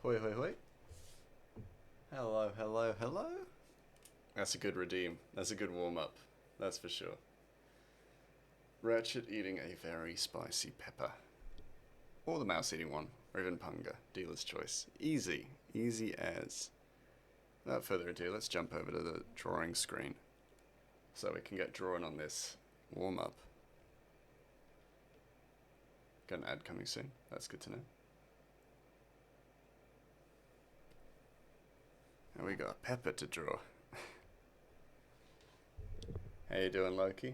Hoi, hoi, hoi. Hello, hello, hello. That's a good redeem. That's a good warm-up. That's for sure. Ratchet eating a very spicy pepper. Or the mouse eating one. Or even Punga. Dealer's choice. Easy. Easy as. Without further ado, let's jump over to the drawing screen. So we can get drawing on this warm-up. Got an ad coming soon. That's good to know. And we got a pepper to draw. How you doing, Loki?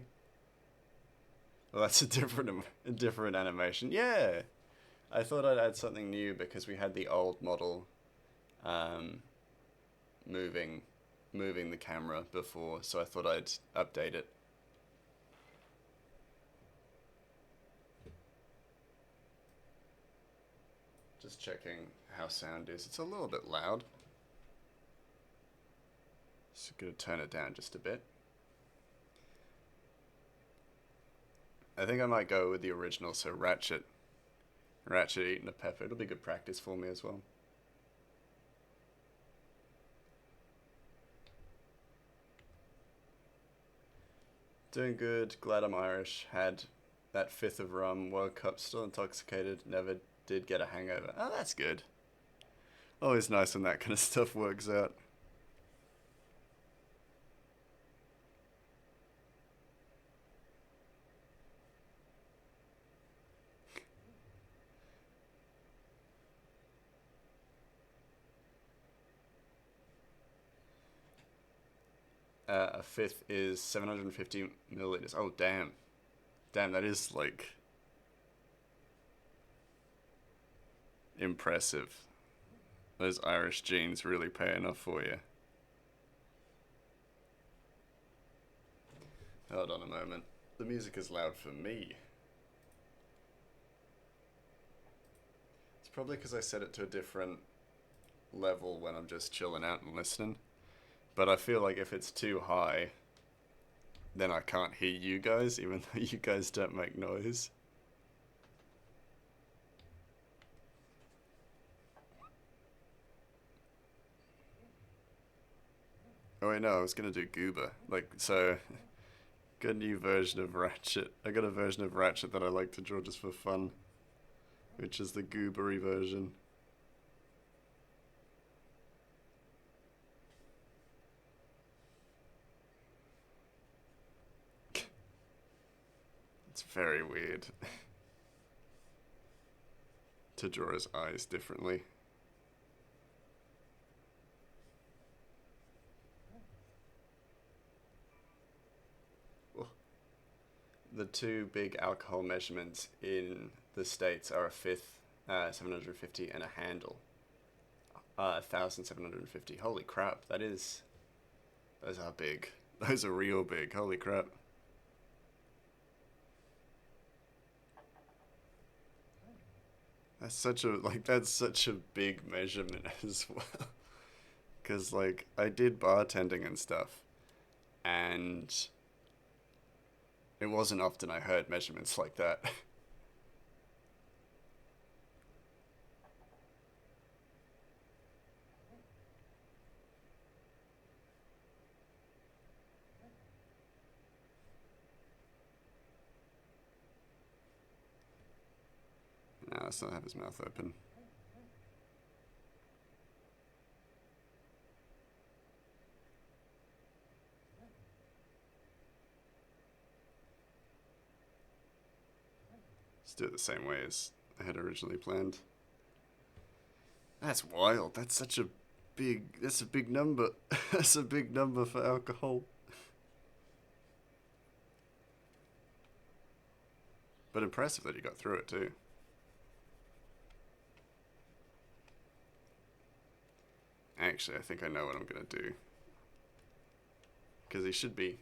Well, that's a different animation. Yeah! I thought I'd add something new because we had the old model moving the camera before, so I thought I'd update it. Just checking how sound is. It's a little bit loud. So I'm gonna turn it down just a bit. I think I might go with the original, so Ratchet eating a pepper. It'll be good practice for me as well. Doing good, glad I'm Irish. Had that fifth of rum, woke up still intoxicated, never did get a hangover. Oh, that's good. Always nice when that kind of stuff works out. A fifth is 750 milliliters. Oh, damn. Damn, that is, like, impressive. Those Irish genes really paying off for you. Hold on a moment. The music is loud for me. It's probably because I set it to a different level when I'm just chilling out and listening. But I feel like if it's too high, then I can't hear you guys, even though you guys don't make noise. Oh wait, no, I was gonna do Goober. Like, so, got a new version of Ratchet. I got a version of Ratchet that I like to draw just for fun, which is the Goobery version. It's very weird to draw his eyes differently. The two big alcohol measurements in the States are a fifth, 750, and a handle, 1,750. Holy crap, those are big. Those are real big, holy crap. That's such a big measurement as well. Because, like, I did bartending and stuff, and it wasn't often I heard measurements like that. No, let's not have his mouth open. Let's do it the same way as I had originally planned. That's wild. That's a big number. That's a big number for alcohol. But impressive that you got through it too. Actually, I think I know what I'm gonna do. Because he should be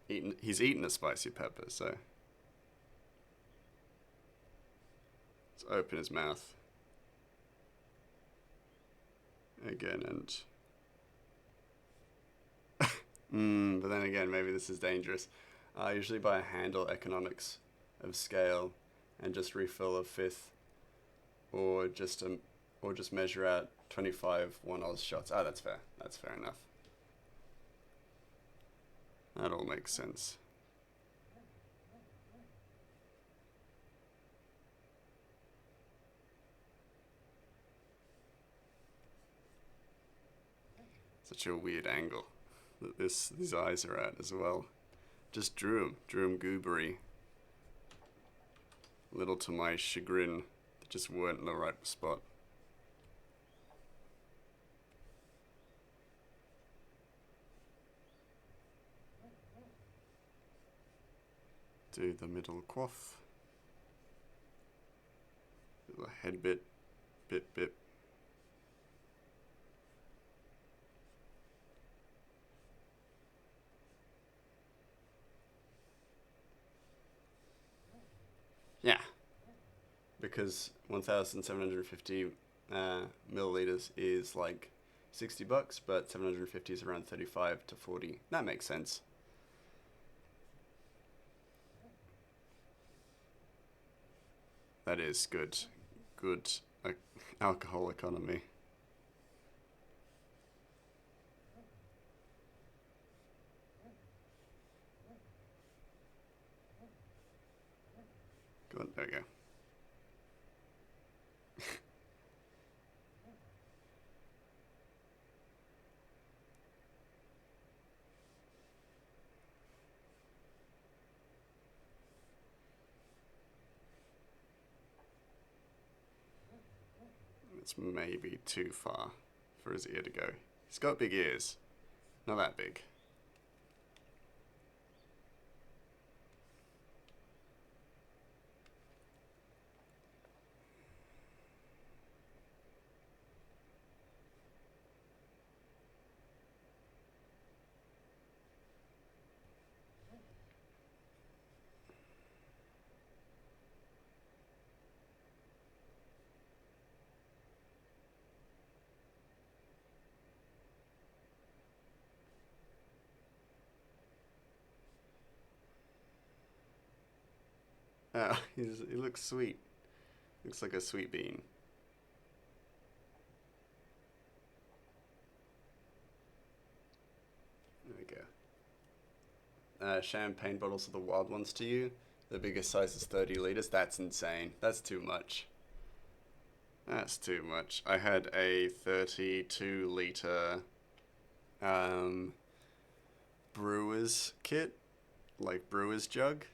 he's eaten a spicy pepper, so let's open his mouth again and but then again, maybe this is dangerous. I usually buy a handle economics of scale and just refill a fifth or just or just measure out 25 1 Oz shots. Ah, that's fair. That's fair enough. That all makes sense. Such a weird angle that these eyes are at as well. Just drew him goobery. Little to my chagrin, they just weren't in the right spot. Do the middle quaff. The head bit. Yeah, because 1,750 milliliters is like $60, but 750 is around 35 to 40. That makes sense. That is good. Good alcohol economy. Good, there we go. It's maybe too far for his ear to go. He's got big ears. Not that big. He looks sweet. Looks like a sweet bean. There we go. Champagne bottles are the wild ones to you. The biggest size is 30 liters. That's insane. That's too much. That's too much. I had a 32 liter brewer's kit, like brewer's jug.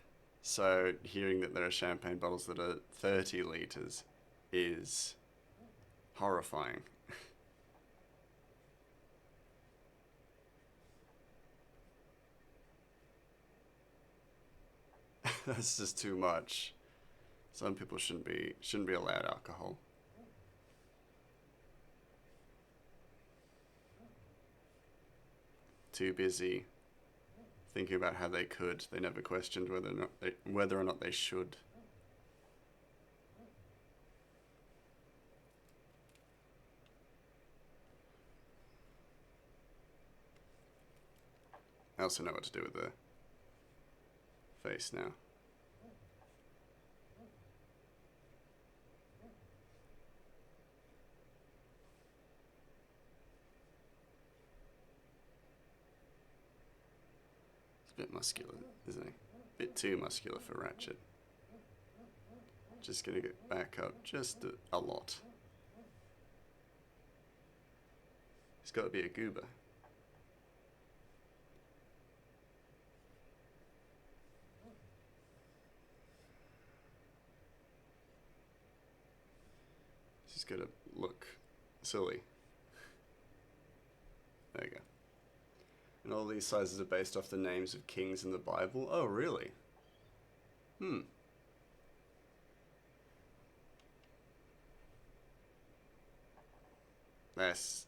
So hearing that there are champagne bottles that are 30 liters is horrifying. That's just too much. Some people shouldn't be allowed alcohol. Too busy thinking about how they could. They never questioned whether or not they should. I also know what to do with the face now. It's a bit muscular, isn't he? A bit too muscular for Ratchet. Just gonna get back up just a lot. He's got to be a goober. He's got to look silly. There you go. And all these sizes are based off the names of kings in the Bible. Oh, really? That's,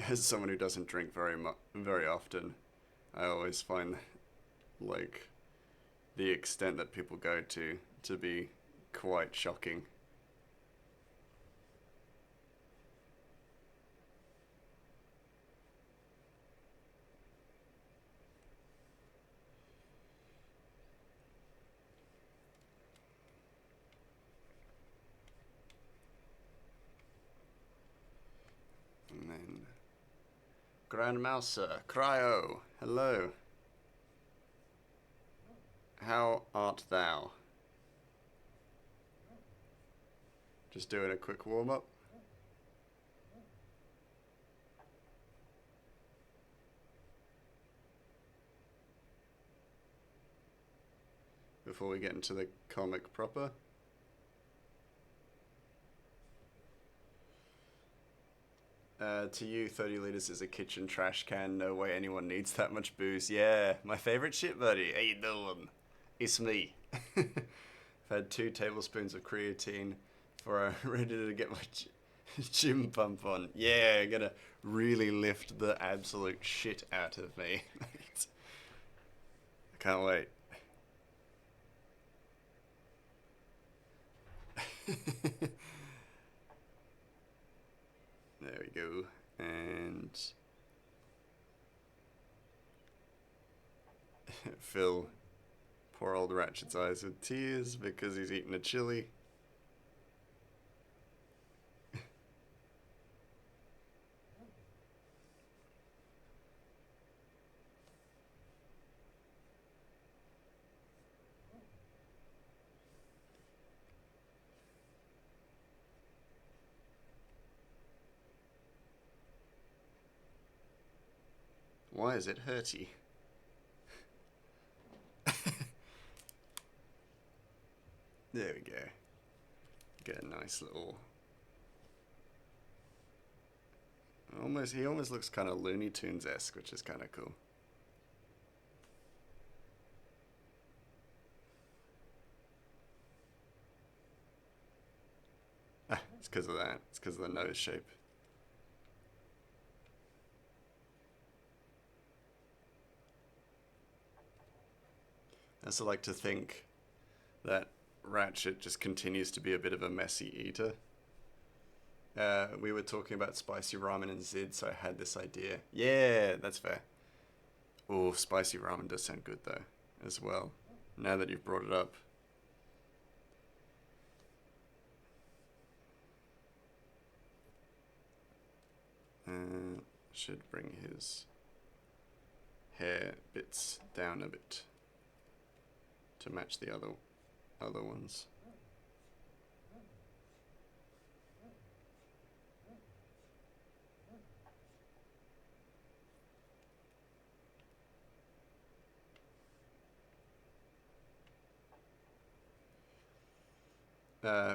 as someone who doesn't drink very often, I always find like the extent that people go to be quite shocking. Grandmouser, Cryo, hello. How art thou? Just doing a quick warm-up. Before we get into the comic proper. To you, 30 liters is a kitchen trash can. No way anyone needs that much booze. Yeah, my favorite shit, buddy. How you doing? It's me. I've had 2 tablespoons of creatine before I'm ready to get my gym pump on. Yeah, gonna really lift the absolute shit out of me. I can't wait. There we go. And fill poor old Ratchet's eyes with tears because he's eaten a chili. Why is it hurty? There we go. Get a nice little... He almost looks kind of Looney Tunes-esque, which is kind of cool. It's because of that. It's because of the nose shape. I also like to think that Ratchet just continues to be a bit of a messy eater. We were talking about spicy ramen and Zid, so I had this idea. Yeah, that's fair. Oh, spicy ramen does sound good though, as well. Now that you've brought it up. Should bring his hair bits down a bit to match the other ones.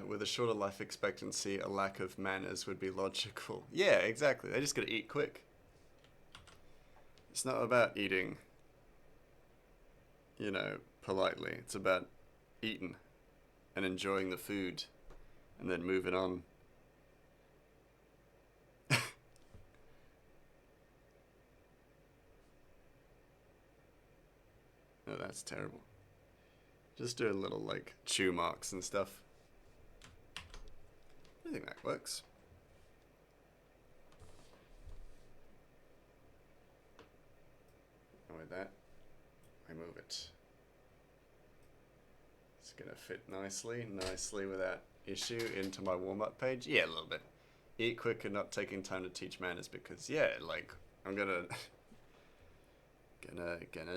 With a shorter life expectancy, a lack of manners would be logical. Yeah, exactly. They just gotta eat quick. It's not about eating, you know, politely. It's about eating and enjoying the food and then moving on. Oh, that's terrible. Just do a little, like, chew marks and stuff. I think that works. And with that, I move it. It's gonna fit nicely without issue into my warm-up page. Yeah, a little bit. Eat quick and not taking time to teach manners because, yeah, like, I'm gonna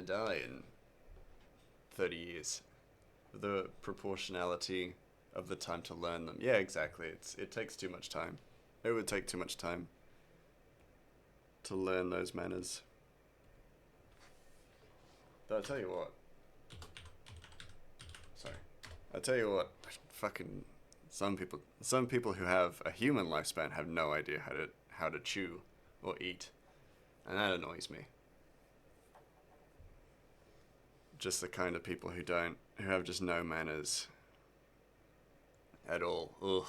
die in 30 years. The proportionality of the time to learn them. Yeah, exactly. It takes too much time. It would take too much time to learn those manners. But I'll tell you what. Sorry. I'll tell you what. Fucking some people who have a human lifespan have no idea how to chew or eat, and that annoys me. Just the kind of people who have just no manners at all. Ugh.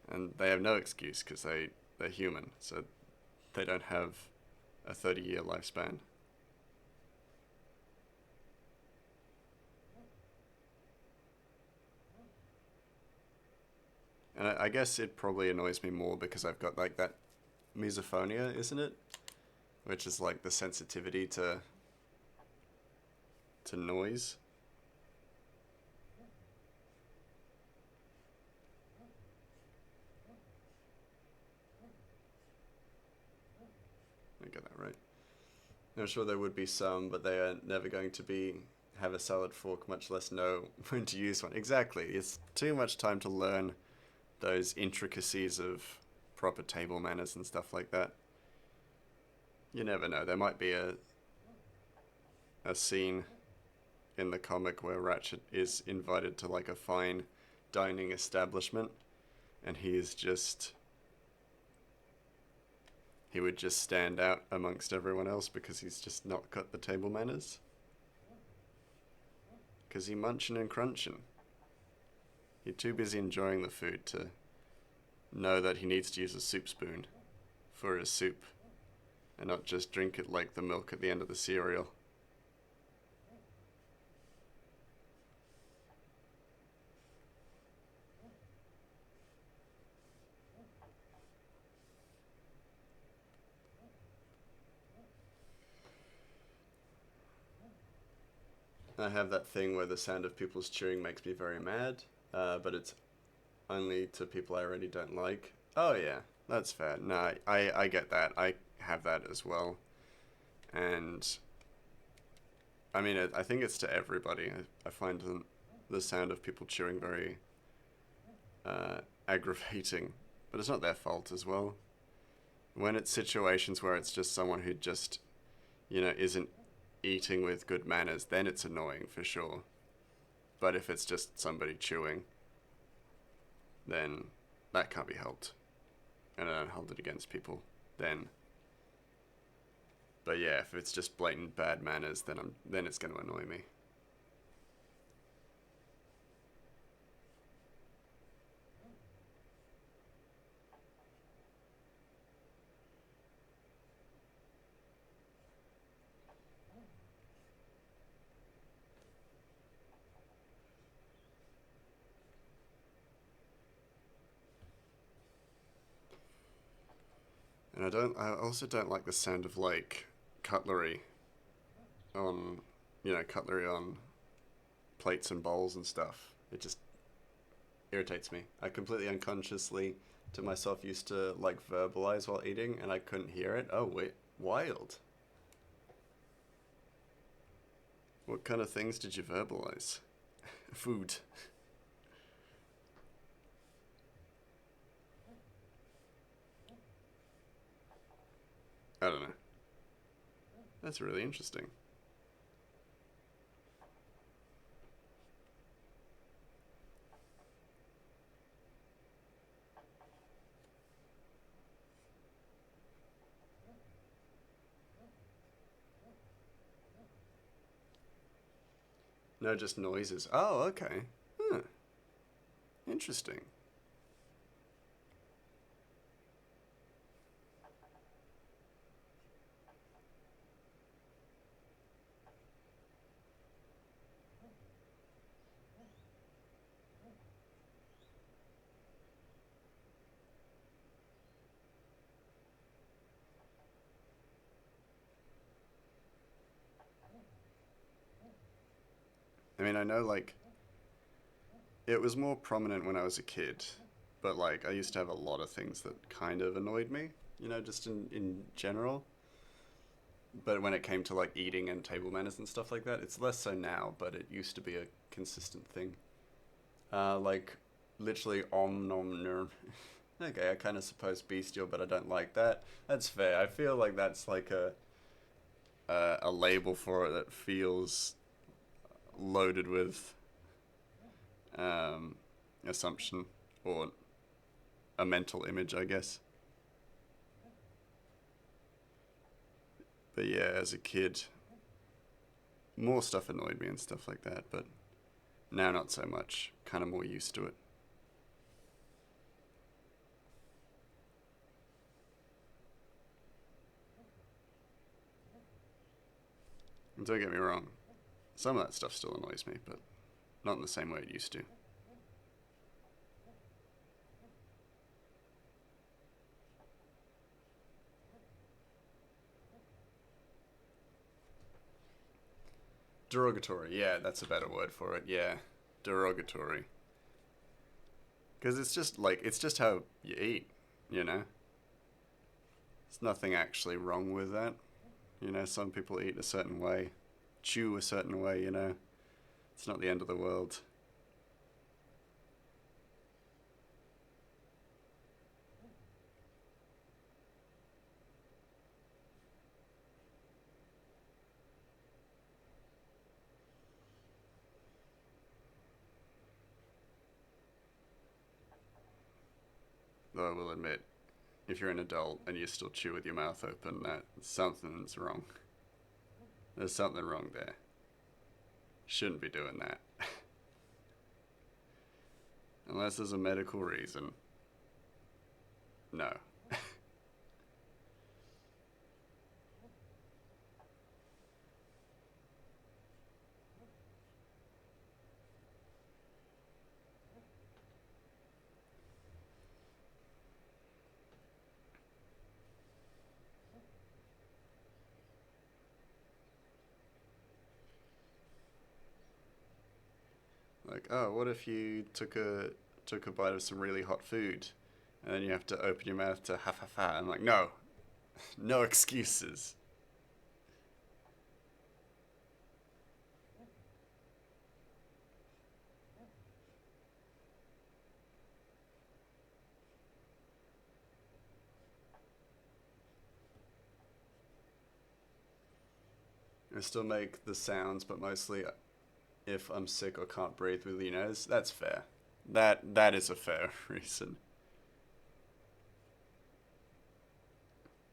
And they have no excuse because they're human, so they don't have a 30-year lifespan. And I guess it probably annoys me more because I've got like that misophonia, isn't it? Which is like the sensitivity to noise. I'm sure there would be some, but they are never going to be have a salad fork, much less know when to use one. Exactly. It's too much time to learn those intricacies of proper table manners and stuff like that. You never know. There might be a scene in the comic where Ratchet is invited to like a fine dining establishment, and he would just stand out amongst everyone else because he's just not got the table manners. Because he munchin' and crunchin'. You're too busy enjoying the food to know that he needs to use a soup spoon for his soup and not just drink it like the milk at the end of the cereal. I have that thing where the sound of people's chewing makes me very mad, but it's only to people I already don't like. Oh yeah, that's fair. No, I get that. I have that as well. And I mean, I think it's to everybody. I find the sound of people chewing very aggravating, but it's not their fault as well. When it's situations where it's just someone who just, isn't eating with good manners, then it's annoying for sure. But if it's just somebody chewing, then that can't be helped. And I don't hold it against people then. But yeah, if it's just blatant bad manners, then it's going to annoy me. And I also don't like the sound of like cutlery on, cutlery on plates and bowls and stuff. It just irritates me. I completely unconsciously to myself used to like verbalize while eating and I couldn't hear it. Oh wait, wild. What kind of things did you verbalize? Food. I don't know. That's really interesting. No, just noises. Oh, okay. Huh. Interesting. I mean, I know like it was more prominent when I was a kid, but like I used to have a lot of things that kind of annoyed me, just in general. But when it came to like eating and table manners and stuff like that, it's less so now, but it used to be a consistent thing. Like literally om nom nerm. Okay, I kind of suppose bestial, but I don't like that. That's fair. I feel like that's like a label for it that feels loaded with um, assumption or a mental image, I guess. But yeah, as a kid, more stuff annoyed me and stuff like that, but now not so much. Kind of more used to it. And don't get me wrong, some of that stuff still annoys me, but not in the same way it used to. Derogatory, yeah, that's a better word for it, yeah. Derogatory. Because it's just how you eat, you know? There's nothing actually wrong with that. You know, some people eat a certain way, chew a certain way, you know. It's not the end of the world. Though I will admit, if you're an adult and you still chew with your mouth open, that something's wrong. There's something wrong there. Shouldn't be doing that. Unless there's a medical reason. No. Like, oh, what if you took a bite of some really hot food, and then you have to open your mouth to ha ha ha? I'm like, no, no excuses. I still make the sounds, but mostly if I'm sick or can't breathe with your nose. That's fair. That is a fair reason.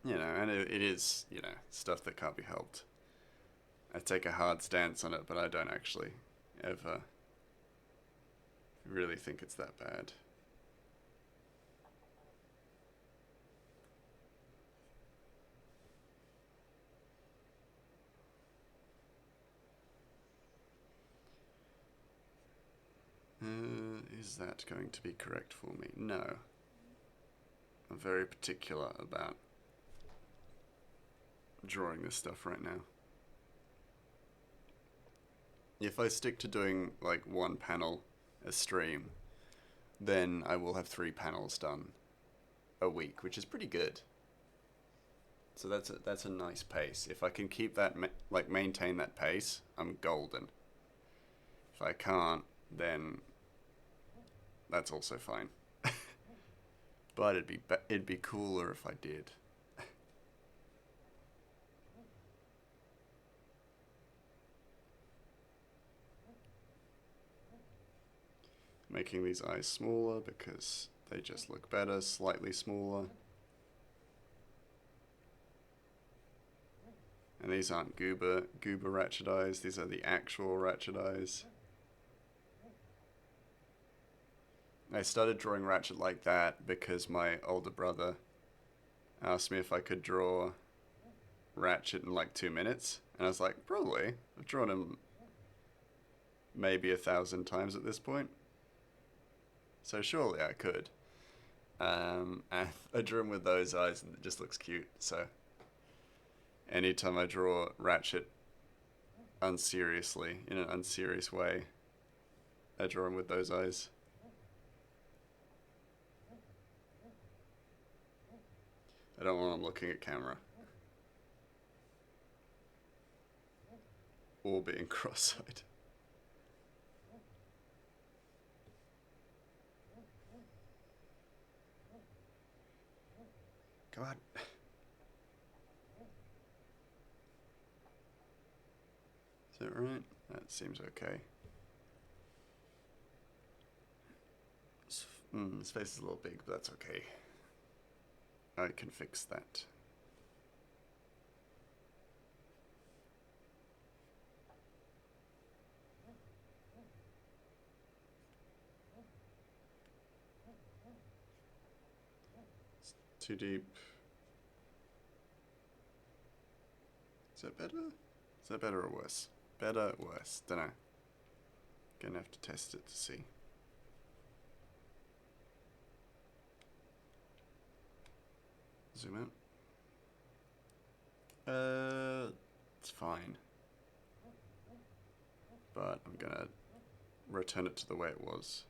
You know, and it is, you know, stuff that can't be helped. I take a hard stance on it, but I don't actually ever really think it's that bad. Is that going to be correct for me? No. I'm very particular about drawing this stuff right now. If I stick to doing like one panel a stream, then I will have 3 panels done a week, which is pretty good. So that's a nice pace. If I can keep that maintain that pace, I'm golden. If I can't, then that's also fine. But it'd be cooler if I did. Making these eyes smaller because they just look better, slightly smaller. And these aren't goober Ratchet eyes, these are the actual Ratchet eyes. I started drawing Ratchet like that because my older brother asked me if I could draw Ratchet in like 2 minutes. And I was like, probably. I've drawn him maybe 1,000 times at this point. So surely I could. And I drew him with those eyes and it just looks cute. So anytime I draw Ratchet unseriously, in an unserious way, I draw him with those eyes. I don't want him looking at camera. Or being cross-eyed. Come on. Is that right? That seems okay. His face is a little big, but that's okay. I can fix that. It's too deep. Is that better? Is that better or worse? Better or worse? Dunno. Gonna have to test it to see. Zoom out. It's fine. But I'm gonna return it to the way it was.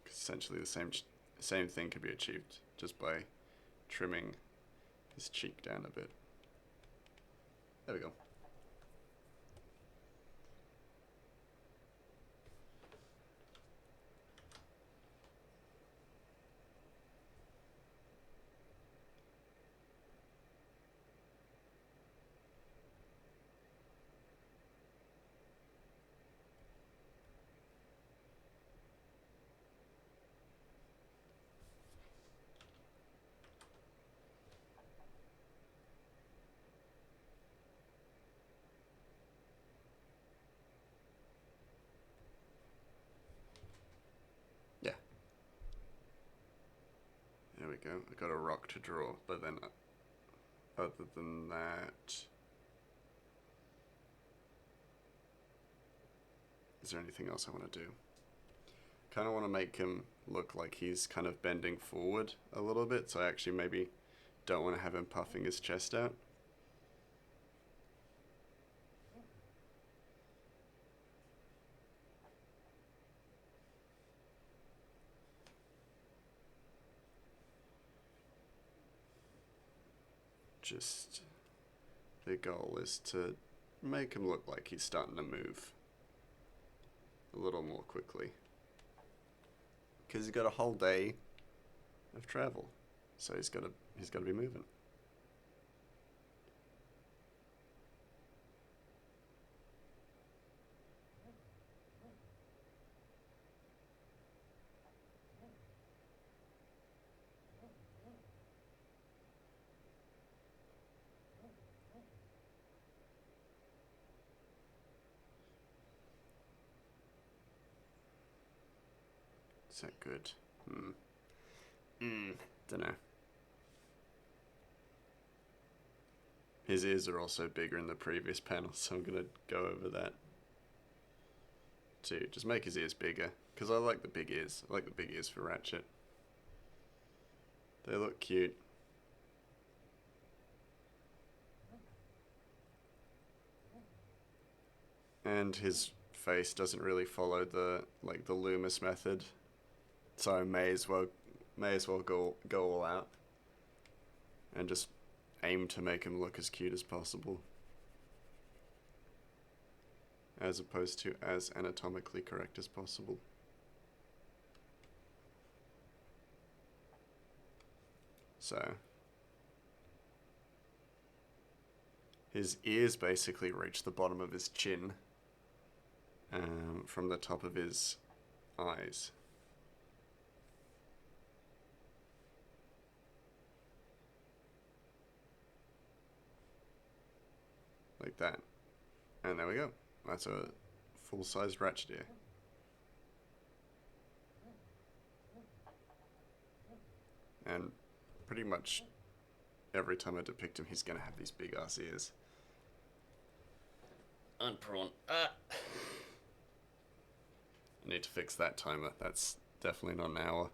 Essentially the same thing could be achieved just by trimming his cheek down a bit. There we go. Yeah. There we go. I got a rock to draw, but then other than that, is there anything else I want to do? Kind of want to make him look like he's kind of bending forward a little bit, so I actually maybe don't want to have him puffing his chest out. Just the goal is to make him look like he's starting to move a little more quickly, because he's got a whole day of travel, so he's got to be moving. Is that good? Dunno. His ears are also bigger in the previous panel, so I'm gonna go over that too. Just make his ears bigger, because I like the big ears. I like the big ears for Ratchet. They look cute. And his face doesn't really follow the Loomis method, so I may as well go all out and just aim to make him look as cute as possible, as opposed to as anatomically correct as possible. So his ears basically reach the bottom of his chin, from the top of his eyes. Like that. And there we go. That's a full-sized Ratchet ear. And pretty much every time I depict him, he's gonna have these big ass ears. And prawn. I need to fix that timer. That's definitely not an hour.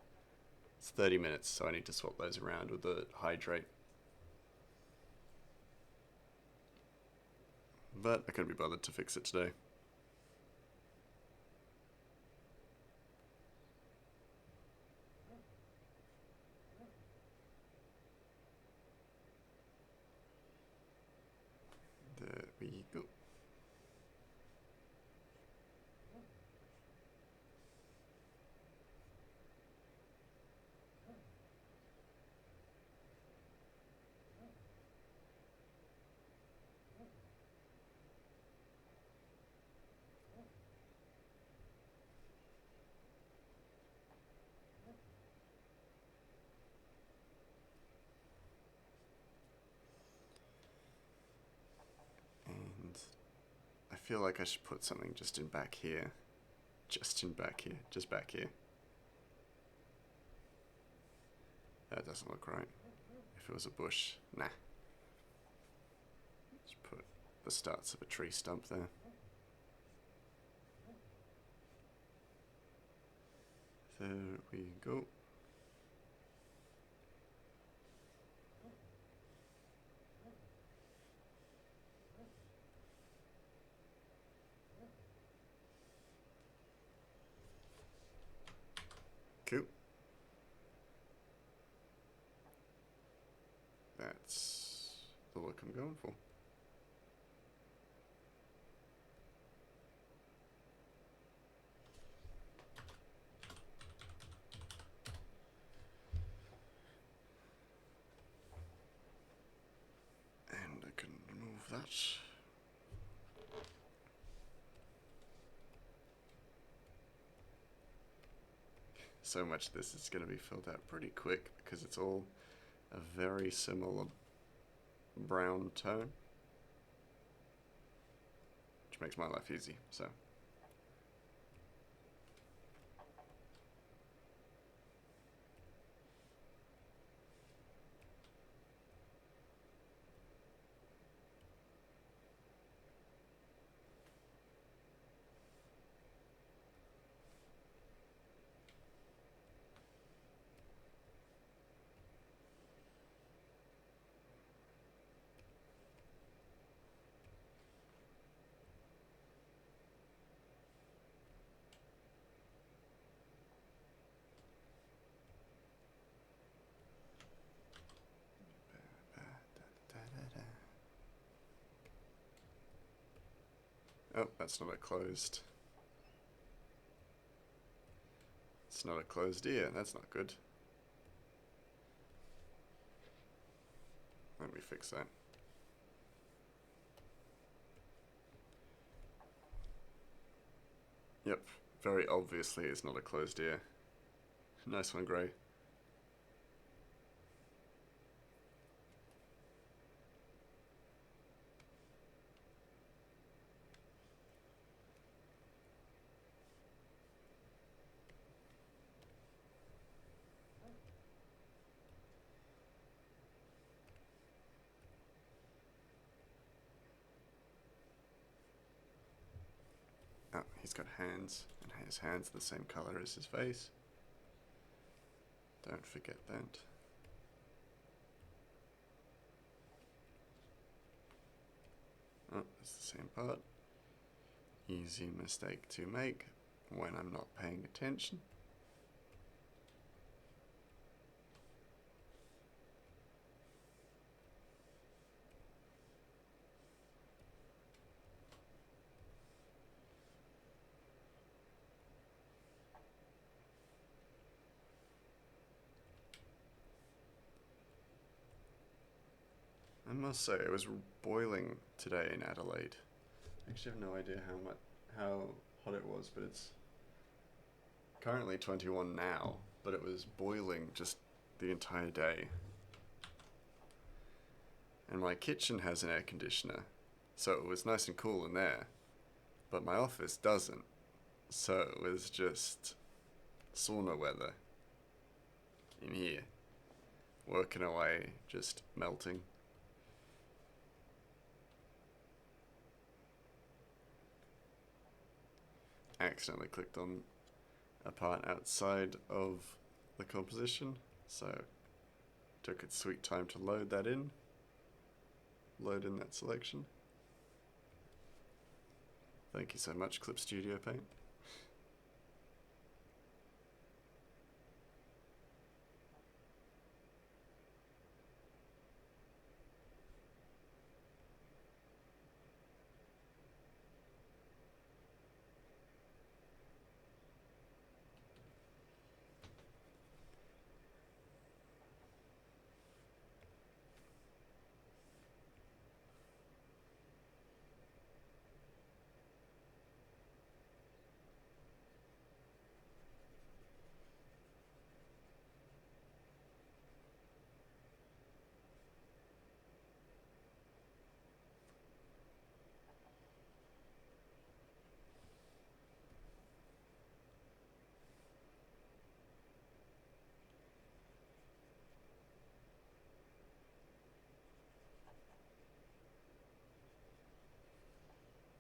It's 30 minutes, so I need to swap those around with the hydrate. But I couldn't be bothered to fix it today. There we go. I feel like I should put something just in back here. Just back here. That doesn't look right. If it was a bush, nah. Just put the starts of a tree stump there. There we go. Cool. the look I'm going for. And I can remove that. So much of this is going to be filled out pretty quick because it's all a very similar brown tone, which makes my life easy. So oh, that's not a closed. It's not a closed ear. That's not good. Let me fix that. Yep, very obviously it's not a closed ear. Nice one, Gray. Oh, he's got hands, and his hands are the same color as his face. Don't forget that. Oh, it's the same part. Easy mistake to make when I'm not paying attention. I must say, it was boiling today in Adelaide. I actually have no idea how hot it was, but it's currently 21 now, but it was boiling just the entire day. And my kitchen has an air conditioner, so it was nice and cool in there, but my office doesn't, so it was just sauna weather in here, working away, just melting. Accidentally clicked on a part outside of the composition, so took its sweet time to load that in. Load in that selection. Thank you so much, Clip Studio Paint.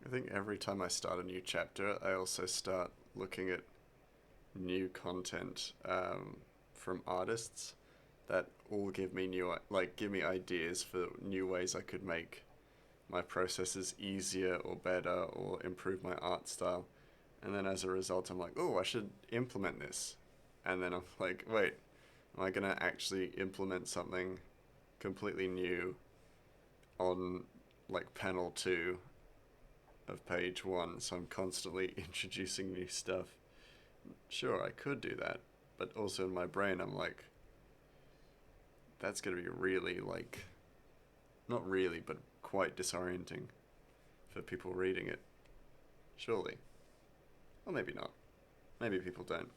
I think every time I start a new chapter, I also start looking at new content from artists that all give me give me ideas for new ways I could make my processes easier or better or improve my art style. And then as a result, I'm like, oh, I should implement this. And then I'm like, wait, am I gonna actually implement something completely new on like panel 2 of page 1, so I'm constantly introducing new stuff. Sure, I could do that, but also in my brain I'm like, that's gonna be really, like, not really, but quite disorienting for people reading it. Surely. Or maybe not. Maybe people don't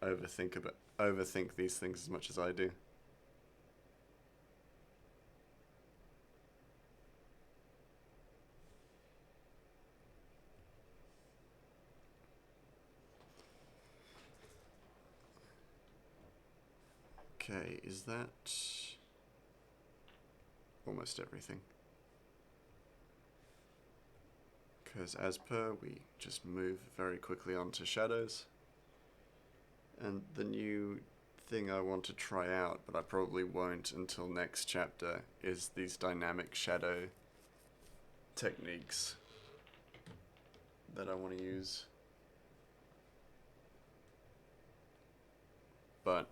overthink these things as much as I do. Okay, is that almost everything? Because as per, we just move very quickly on to shadows. And the new thing I want to try out, but I probably won't until next chapter, is these dynamic shadow techniques that I want to use. But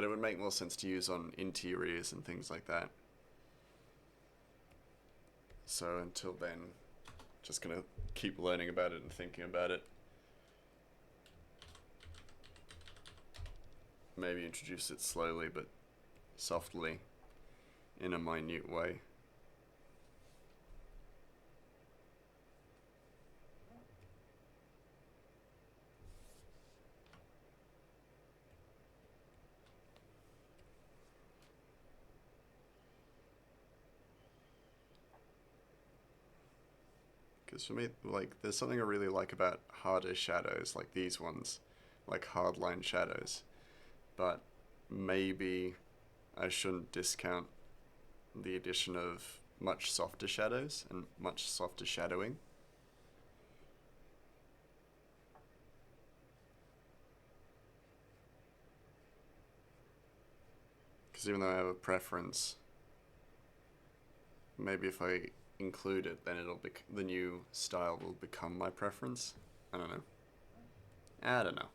it would make more sense to use on interiors and things like that. So until then, just gonna keep learning about it and thinking about it. Maybe introduce it slowly but softly in a minute way. Because for me, like, there's something I really like about harder shadows, like these ones, like hardline shadows. But maybe I shouldn't discount the addition of much softer shadows and much softer shadowing. Because even though I have a preference, maybe if I include it, then the new style will become my preference. I don't know. I don't know.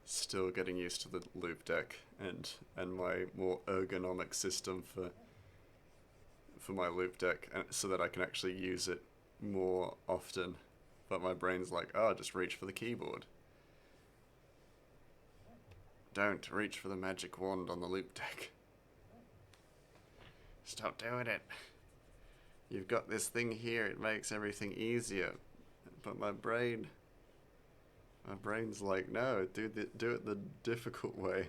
Still getting used to the loop deck and my more ergonomic system for my loop deck, and so that I can actually use it more often. But my brain's like, oh, just reach for the keyboard. Don't reach for the magic wand on the loop deck. Stop doing it. You've got this thing here, it makes everything easier. But my brain's like, no, do it the difficult way.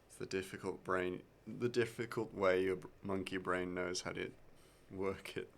It's the difficult way your monkey brain knows how to work it.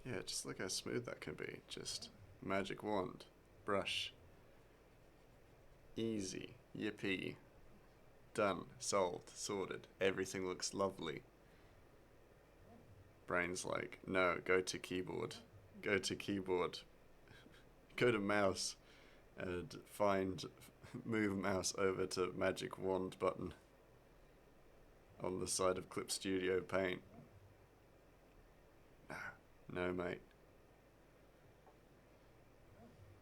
Yeah, just look how smooth that can be. Just magic wand, brush, easy, yippee. Done. Solved. Sorted. Everything looks lovely. Brain's like, no, go to keyboard. Go to keyboard. Go to mouse. And move mouse over to magic wand button on the side of Clip Studio Paint. No, mate.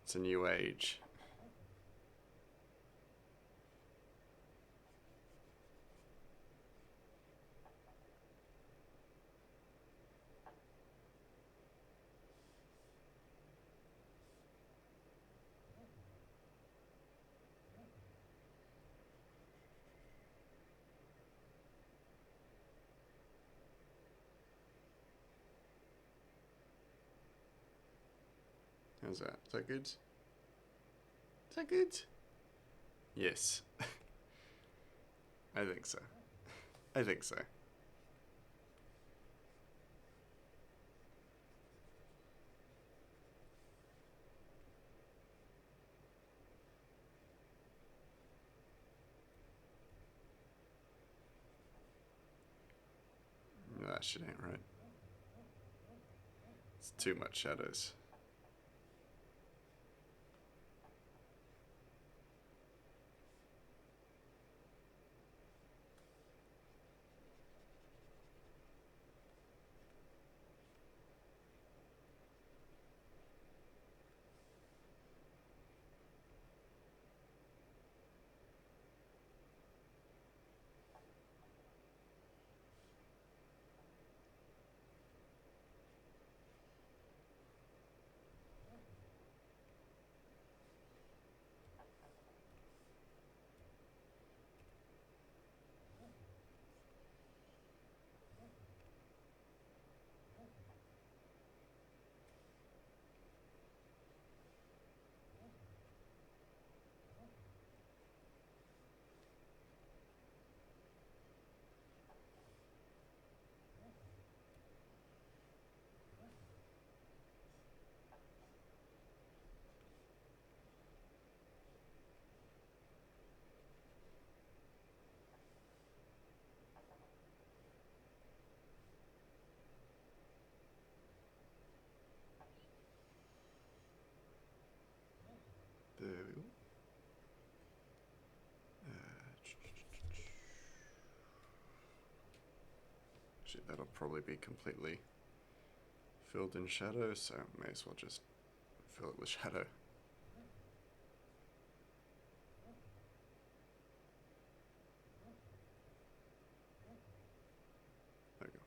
It's a new age. How's that? Is that good? Is that good? Yes. I think so. I think so. That shit ain't right. It's too much shadows. There we go. Shit, that'll probably be completely filled in shadow, so may as well just fill it with shadow. There we go.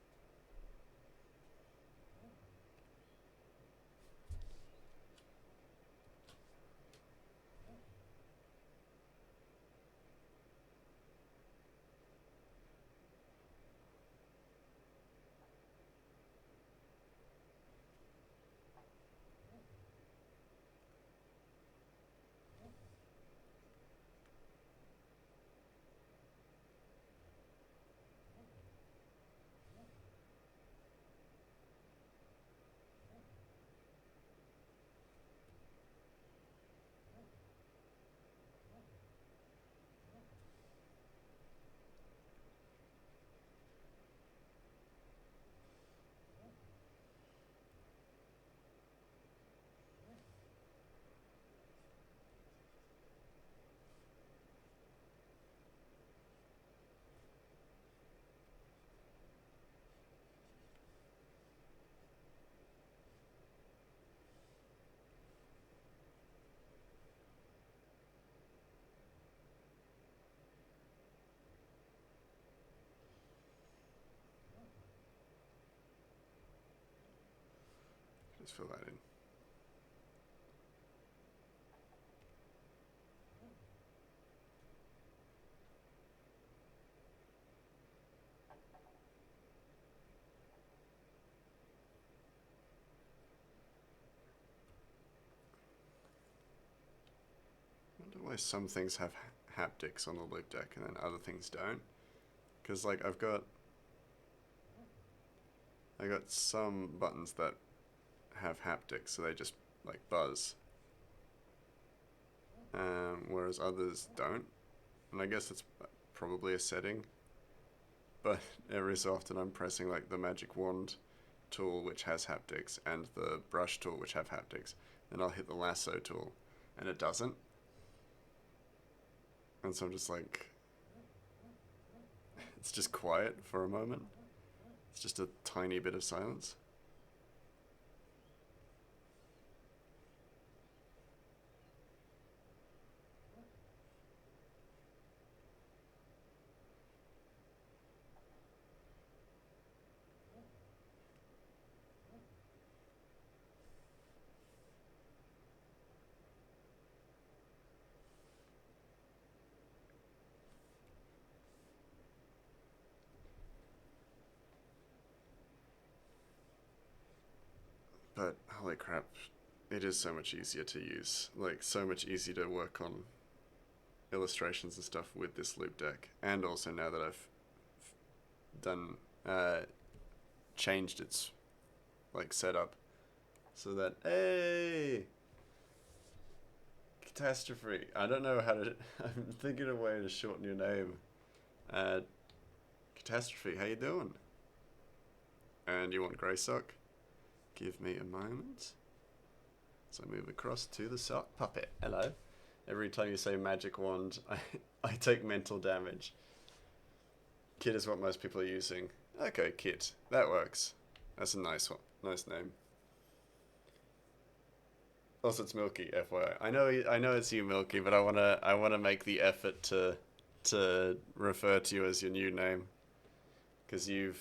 Just fill that in. I wonder why some things have haptics on the loop deck and then other things don't. Because like I got some buttons that have haptics, so they just like buzz, whereas others don't. And I guess it's probably a setting, but every so often I'm pressing like the magic wand tool which has haptics and the brush tool which have haptics, then I'll hit the lasso tool and it doesn't, and so I'm just like, it's just quiet for a moment. It's just a tiny bit of silence. But holy crap, it is so much easier to use. Like, so much easier to work on illustrations and stuff with this loop deck. And also now that I've done, changed its, like, setup so that, hey! Catastrophe. I don't know how to, I'm thinking of a way to shorten your name. Catastrophe, how you doing? And you want grey sock? Give me a moment. So I move across to the sock puppet. Hello. Every time you say magic wand, I take mental damage. Kit is what most people are using. Okay, Kit. That works. That's a nice one. Nice name. Also, it's Milky, FYI. I know it's you, Milky, but I wanna make the effort to refer to you as your new name, because you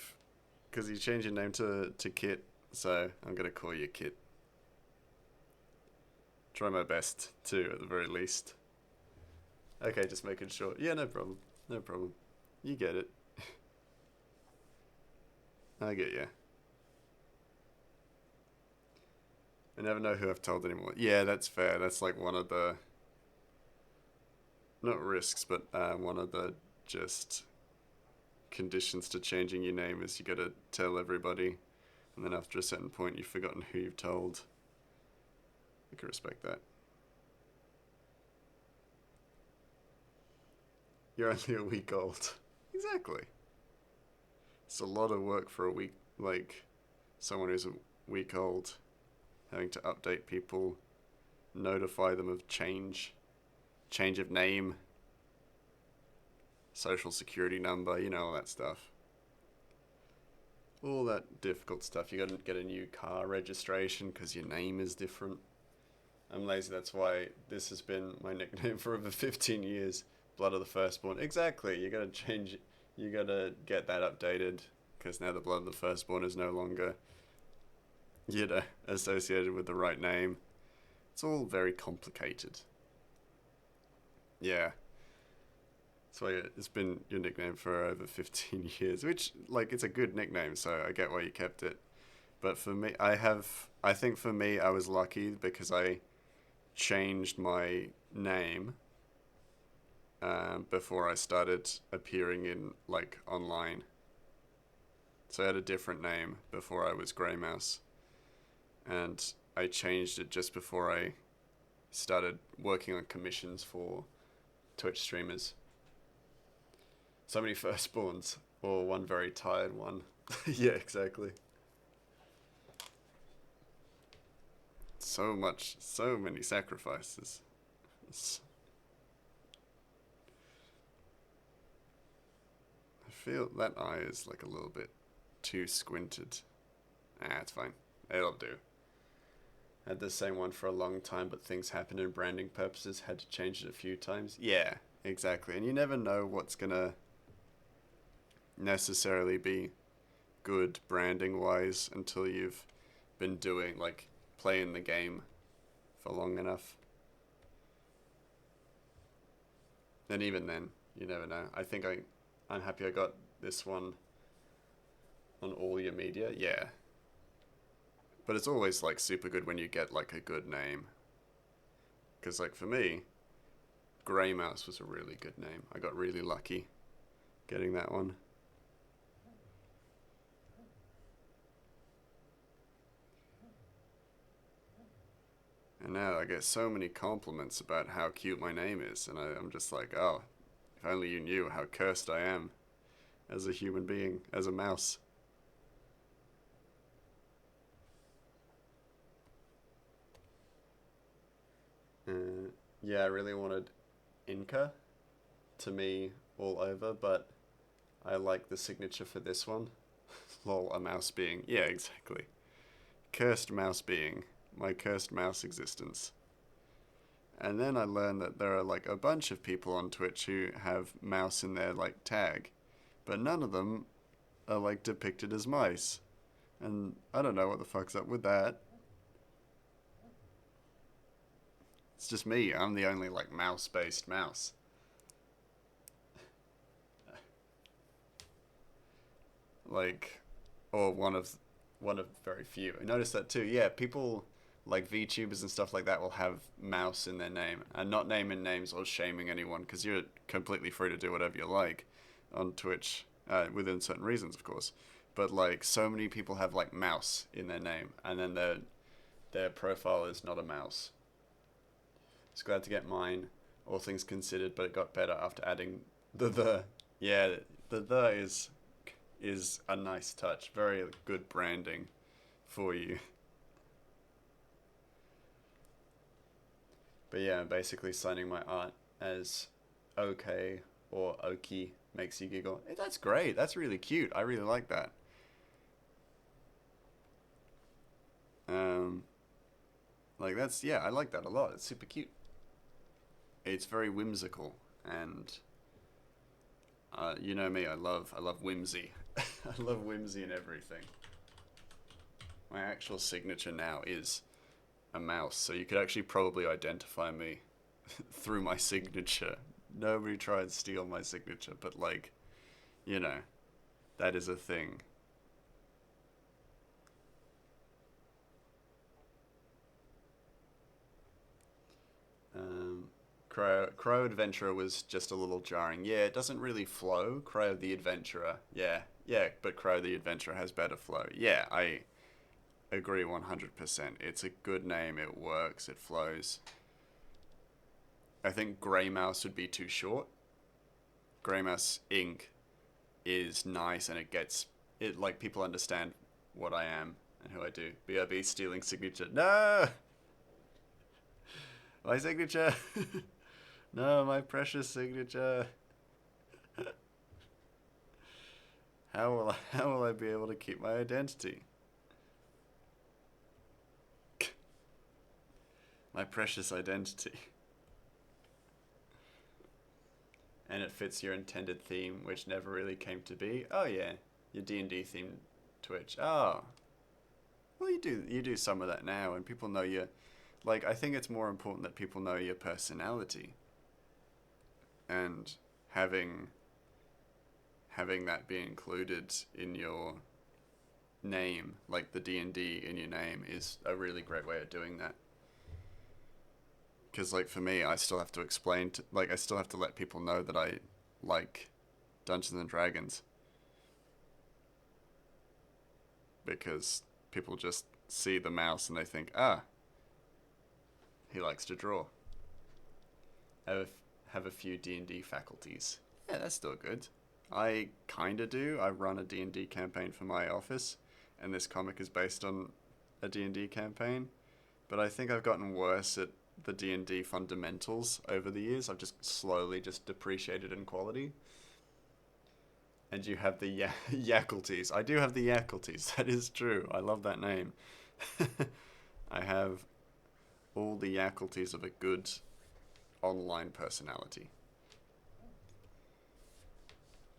changed your name to Kit, so I'm gonna call you Kit. Try my best too, at the very least. Okay, just making sure. Yeah, no problem. No problem. You get it. I get you. I never know who I've told anymore. Yeah, that's fair. That's like one of the, not risks, but one of the just conditions to changing your name is you gotta tell everybody, and then after a certain point you've forgotten who you've told. I can respect that. You're only a week old. Exactly. It's a lot of work for a week, like someone who's a week old, having to update people, notify them of change of name, social security number, you know, all that stuff. All that difficult stuff. You gotta get a new car registration because your name is different. I'm lazy, that's why this has been my nickname for over 15 years. Blood of the Firstborn. Exactly, you gotta change, you gotta get that updated, because now the Blood of the Firstborn is no longer, you know, associated with the right name. It's all very complicated. Yeah. That's why it's been your nickname for over 15 years, which, like, it's a good nickname, so I get why you kept it. But for me, I think for me, I was lucky because I changed my name before I started appearing in, like, online. So I had a different name before I was Grey Mouse, and I changed it just before I started working on commissions for Twitch streamers. So many firstborns, or one very tired one. Yeah, exactly. So many sacrifices. I feel that eye is like a little bit too squinted. It's fine. It'll do. Had the same one for a long time, but things happened in branding purposes. Had to change it a few times. Yeah, exactly. And you never know what's gonna necessarily be good branding wise until you've been doing, like, playing the game for long enough. And even then, you never know. I think I'm happy I got this one on all your media. Yeah. But it's always, like, super good when you get, like, a good name. Because, like, for me, Grey Mouse was a really good name. I got really lucky getting that one. And now I get so many compliments about how cute my name is, and I'm just like, oh, If only you knew how cursed I am as a human being, as a mouse. Yeah, I really wanted Inca to me all over, but I like the signature for this one. Lol, a mouse being. Yeah, exactly. Cursed mouse being. My cursed mouse existence. And then I learned that there are like a bunch of people on Twitch who have mouse in their like tag, but none of them are like depicted as mice. And I don't know what the fuck's up with that. It's just me. I'm the only like mouse-based mouse. Like, or one of very few. I noticed that too. Yeah, people like VTubers and stuff like that will have mouse in their name, and not naming names or shaming anyone, because you're completely free to do whatever you like on Twitch, within certain reasons, of course. But like, so many people have like mouse in their name, and then their profile is not a mouse. Just glad to get mine, all things considered, but it got better after adding the. Yeah, the is a nice touch. Very good branding for you. But yeah, basically signing my art as okay or okie makes you giggle. Hey, that's great. That's really cute. I really like that. Um, like that's, yeah, I like that a lot. It's super cute. It's very whimsical, and you know me. I love whimsy. I love whimsy in everything. My actual signature now is a mouse, so you could actually probably identify me through my signature. Nobody tried to steal my signature, but like, you know, that is a thing. Crow Adventurer was just a little jarring. Yeah, it doesn't really flow. Crow the Adventurer. Yeah, yeah, but Crow the Adventurer has better flow. Yeah, I agree 100%. It's a good name. It works. It flows. I think Grey Mouse would be too short. Grey Mouse Inc. is nice, and it gets it like people understand what I am and who I do. BRB stealing signature. No, my signature. No, my precious signature. How will I be able to keep my identity? My precious identity. And it fits your intended theme, which never really came to be. Oh yeah, your D&D themed Twitch. Oh, well you do some of that now, and people know you. Like, I think it's more important that people know your personality, and having that be included in your name, like the D&D in your name, is a really great way of doing that. Because like for me, I still have to explain to, like, I still have to let people know that I like Dungeons and Dragons, because people just see the mouse and they think, ah, he likes to draw. Have a few D&D faculties. Yeah, that's still good. I kinda do. I run a D&D campaign for my office, and this comic is based on a D&D campaign. But I think I've gotten worse at the D&D fundamentals over the years. I've just slowly just depreciated in quality. And you have the Yakulties. I do have the Yakulties. That is true. I love that name. I have all the Yakulties of a good online personality.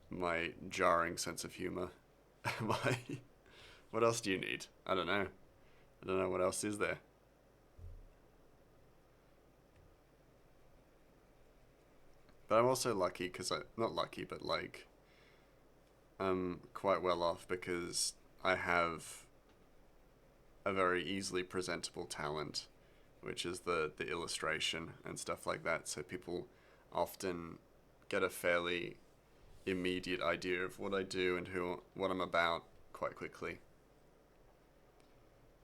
My jarring sense of humor. My... What else do you need? I don't know. I don't know what else is there. But I'm also lucky because not lucky, but like, I'm quite well off because I have a very easily presentable talent, which is the illustration and stuff like that. So people often get a fairly immediate idea of what I do and what I'm about quite quickly.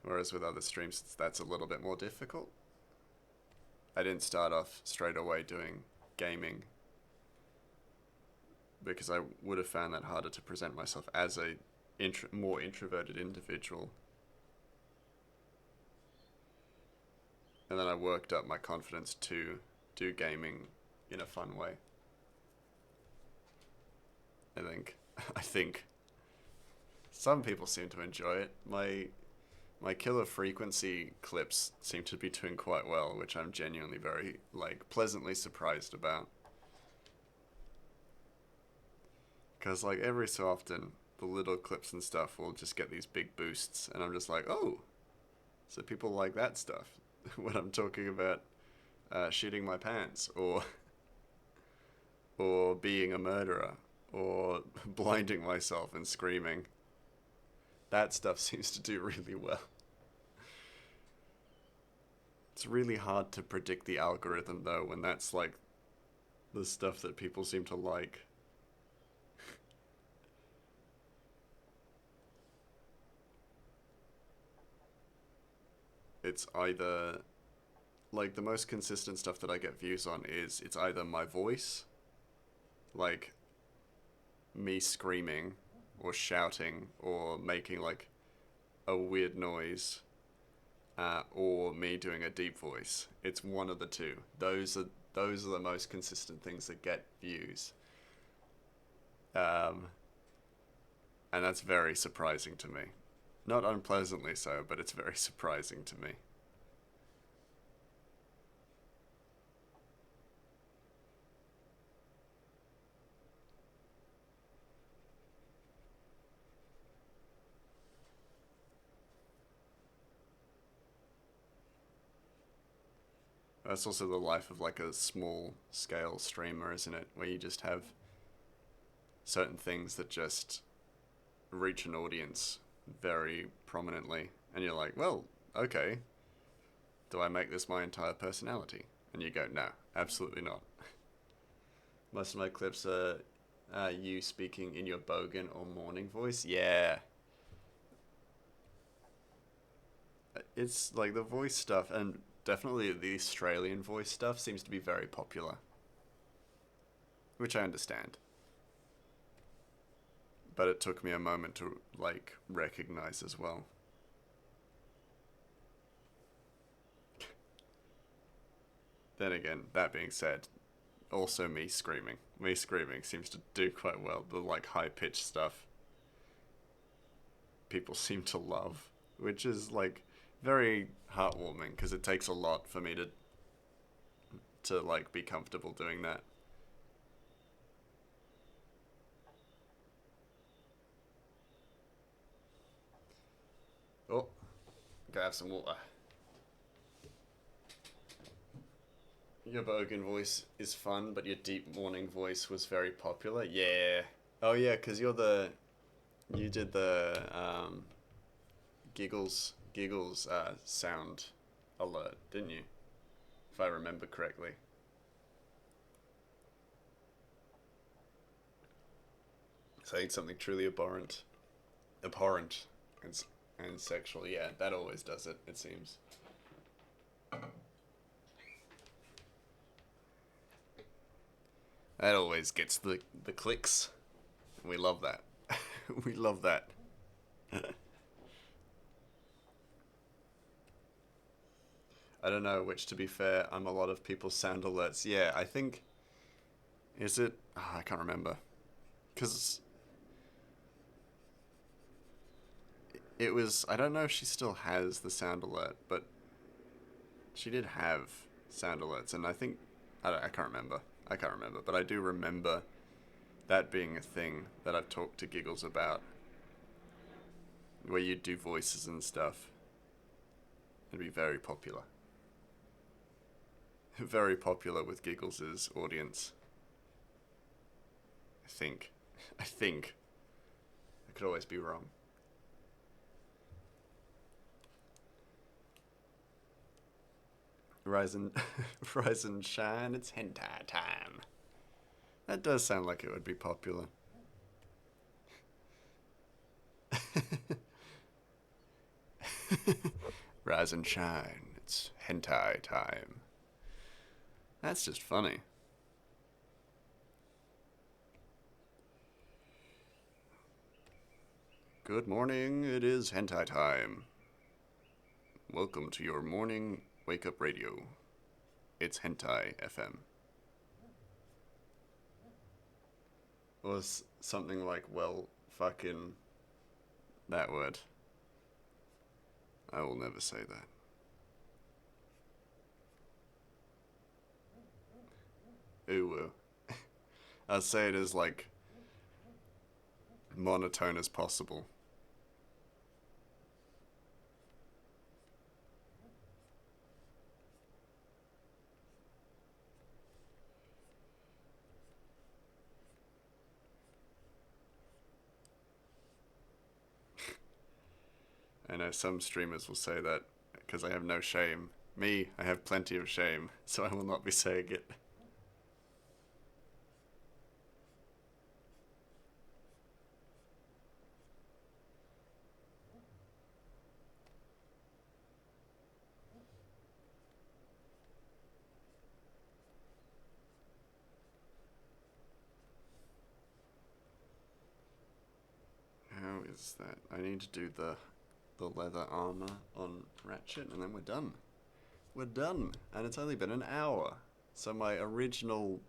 Whereas with other streams, that's a little bit more difficult. I didn't start off straight away doing gaming. because I would have found that harder to present myself as a more introverted individual. And then I worked up my confidence to do gaming in a fun way. I think some people seem to enjoy it. My killer frequency clips seem to be doing quite well, which I'm genuinely very, like, pleasantly surprised about. Because, like, every so often, the little clips and stuff will just get these big boosts, and I'm just like, oh, so people like that stuff when I'm talking about shitting my pants, or being a murderer, or blinding myself and screaming. That stuff seems to do really well. It's really hard to predict the algorithm, though, when that's, like, the stuff that people seem to like. It's either, like, the most consistent stuff that I get views on is, it's either my voice, like, me screaming, or shouting, or making, like, a weird noise, or me doing a deep voice. It's one of the two. Those are the most consistent things that get views. And that's very surprising to me. Not unpleasantly so, but it's very surprising to me. That's also the life of, like, a small scale streamer, isn't it? Where you just have certain things that just reach an audience very prominently, and you're like, well, okay, do I make this my entire personality? And you go, no, absolutely not. Most of my clips are you speaking in your bogan or morning voice. Yeah. It's like the voice stuff, and definitely the Australian voice stuff seems to be very popular, which I understand. But it took me a moment to, like, recognize as well. Then again, that being said, also me screaming. Me screaming seems to do quite well. The, like, high-pitched stuff people seem to love, which is, like, very heartwarming, because it takes a lot for me to like, be comfortable doing that. Oh, gotta have some water. Your bogan voice is fun, but your deep morning voice was very popular. Yeah. Oh yeah, because you did the giggles sound alert, didn't you? If I remember correctly. Saying something truly abhorrent and sexual. Yeah, that always does it. It seems. That always gets the clicks. We love that. We love that. I don't know which, to be fair. I'm a lot of people's sound alerts. Yeah, I think... Is it... Oh, I can't remember. Because... It was... I don't know if she still has the sound alert, but... She did have sound alerts, and I think... I can't remember. But I do remember that being a thing that I've talked to Giggles about. Where you do voices and stuff. It'd be very popular. Very popular with Giggles's audience. I think. I could always be wrong. Rise and shine, it's hentai time. That does sound like it would be popular. Rise and shine, it's hentai time. That's just funny. Good morning, it is hentai time. Welcome to your morning wake-up radio. It's Hentai FM. Or something like, well, fucking... that word. I will never say that. Ooh. I'll say it as, like, monotone as possible. I know some streamers will say that because I have no shame. Me, I have plenty of shame, so I will not be saying it. How is that? I need to do the leather armor on Ratchet, and then we're done. We're done, and it's only been an hour. So my original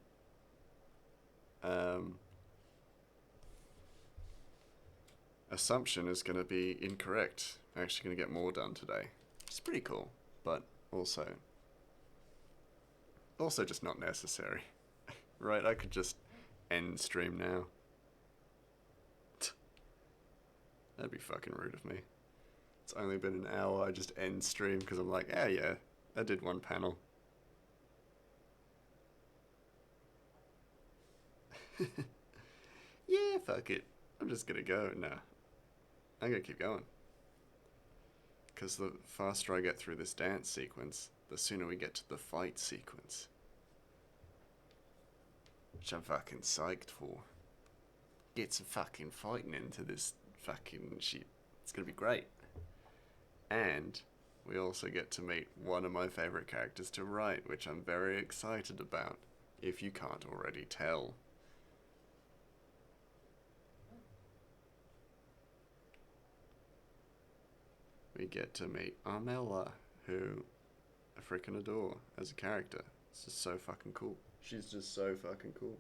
assumption is going to be incorrect. I'm actually going to get more done today. It's pretty cool, but also just not necessary. Right, I could just end stream now. That'd be fucking rude of me. It's only been an hour, I just end stream because I'm like, yeah, I did one panel. Yeah, fuck it. I'm just gonna go. Nah. I'm gonna keep going. Because the faster I get through this dance sequence, the sooner we get to the fight sequence. Which I'm fucking psyched for. Get some fucking fighting into this fucking shit. It's gonna be great. And we also get to meet one of my favourite characters to write, which I'm very excited about, if you can't already tell. We get to meet Armella, who I freaking adore as a character. It's just so fucking cool. She's just so fucking cool.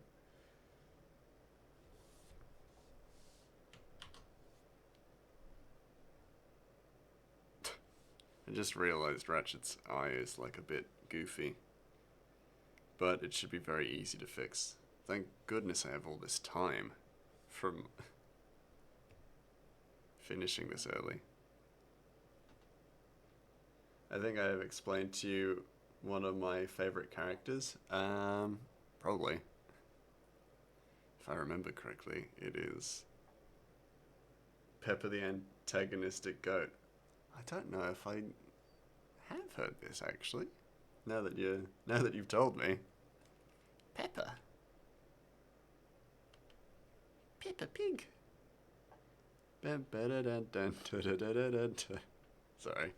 I just realized Ratchet's eye is like a bit goofy. But it should be very easy to fix. Thank goodness I have all this time from finishing this early. I think I have explained to you one of my favorite characters. Probably. If I remember correctly, it is Pepper the antagonistic goat. I don't know if I have heard this actually. Now that you've told me. Peppa Pig. Sorry.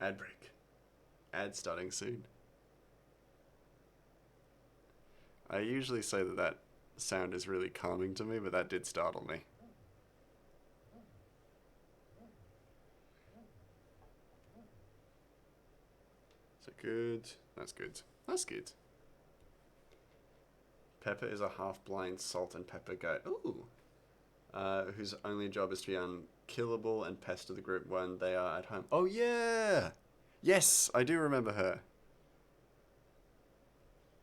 Ad break. Ad starting soon. I usually say that sound is really calming to me, but that did startle me. Is that good? That's good. That's good. Pepper is a half-blind salt and pepper goat. Ooh. Whose only job is to be unkillable and pester the group when they are at home. Oh yeah! Yes, I do remember her.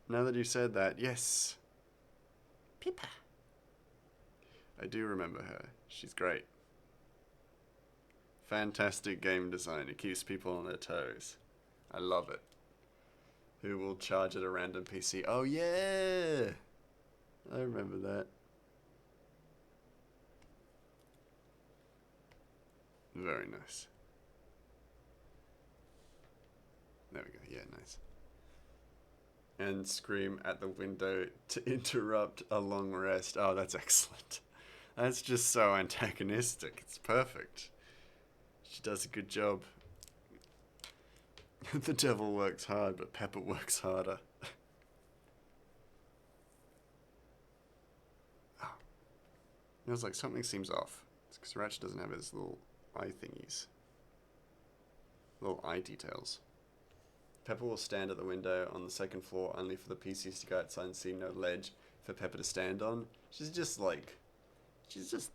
Now that you said that, yes. Pippa. I do remember her. She's great. Fantastic game design. It keeps people on their toes. I love it. Who will charge at a random PC? Oh yeah! I remember that. Very nice. There we go. Yeah, nice. And scream at the window to interrupt a long rest. Oh, that's excellent. That's just so antagonistic. It's perfect. She does a good job. The devil works hard, but Pepper works harder. I was like, something seems off. It's because Ratchet doesn't have his little eye thingies. Little eye details. Pepper will stand at the window on the second floor only for the PCs to go outside and see no ledge for Pepper to stand on. She's just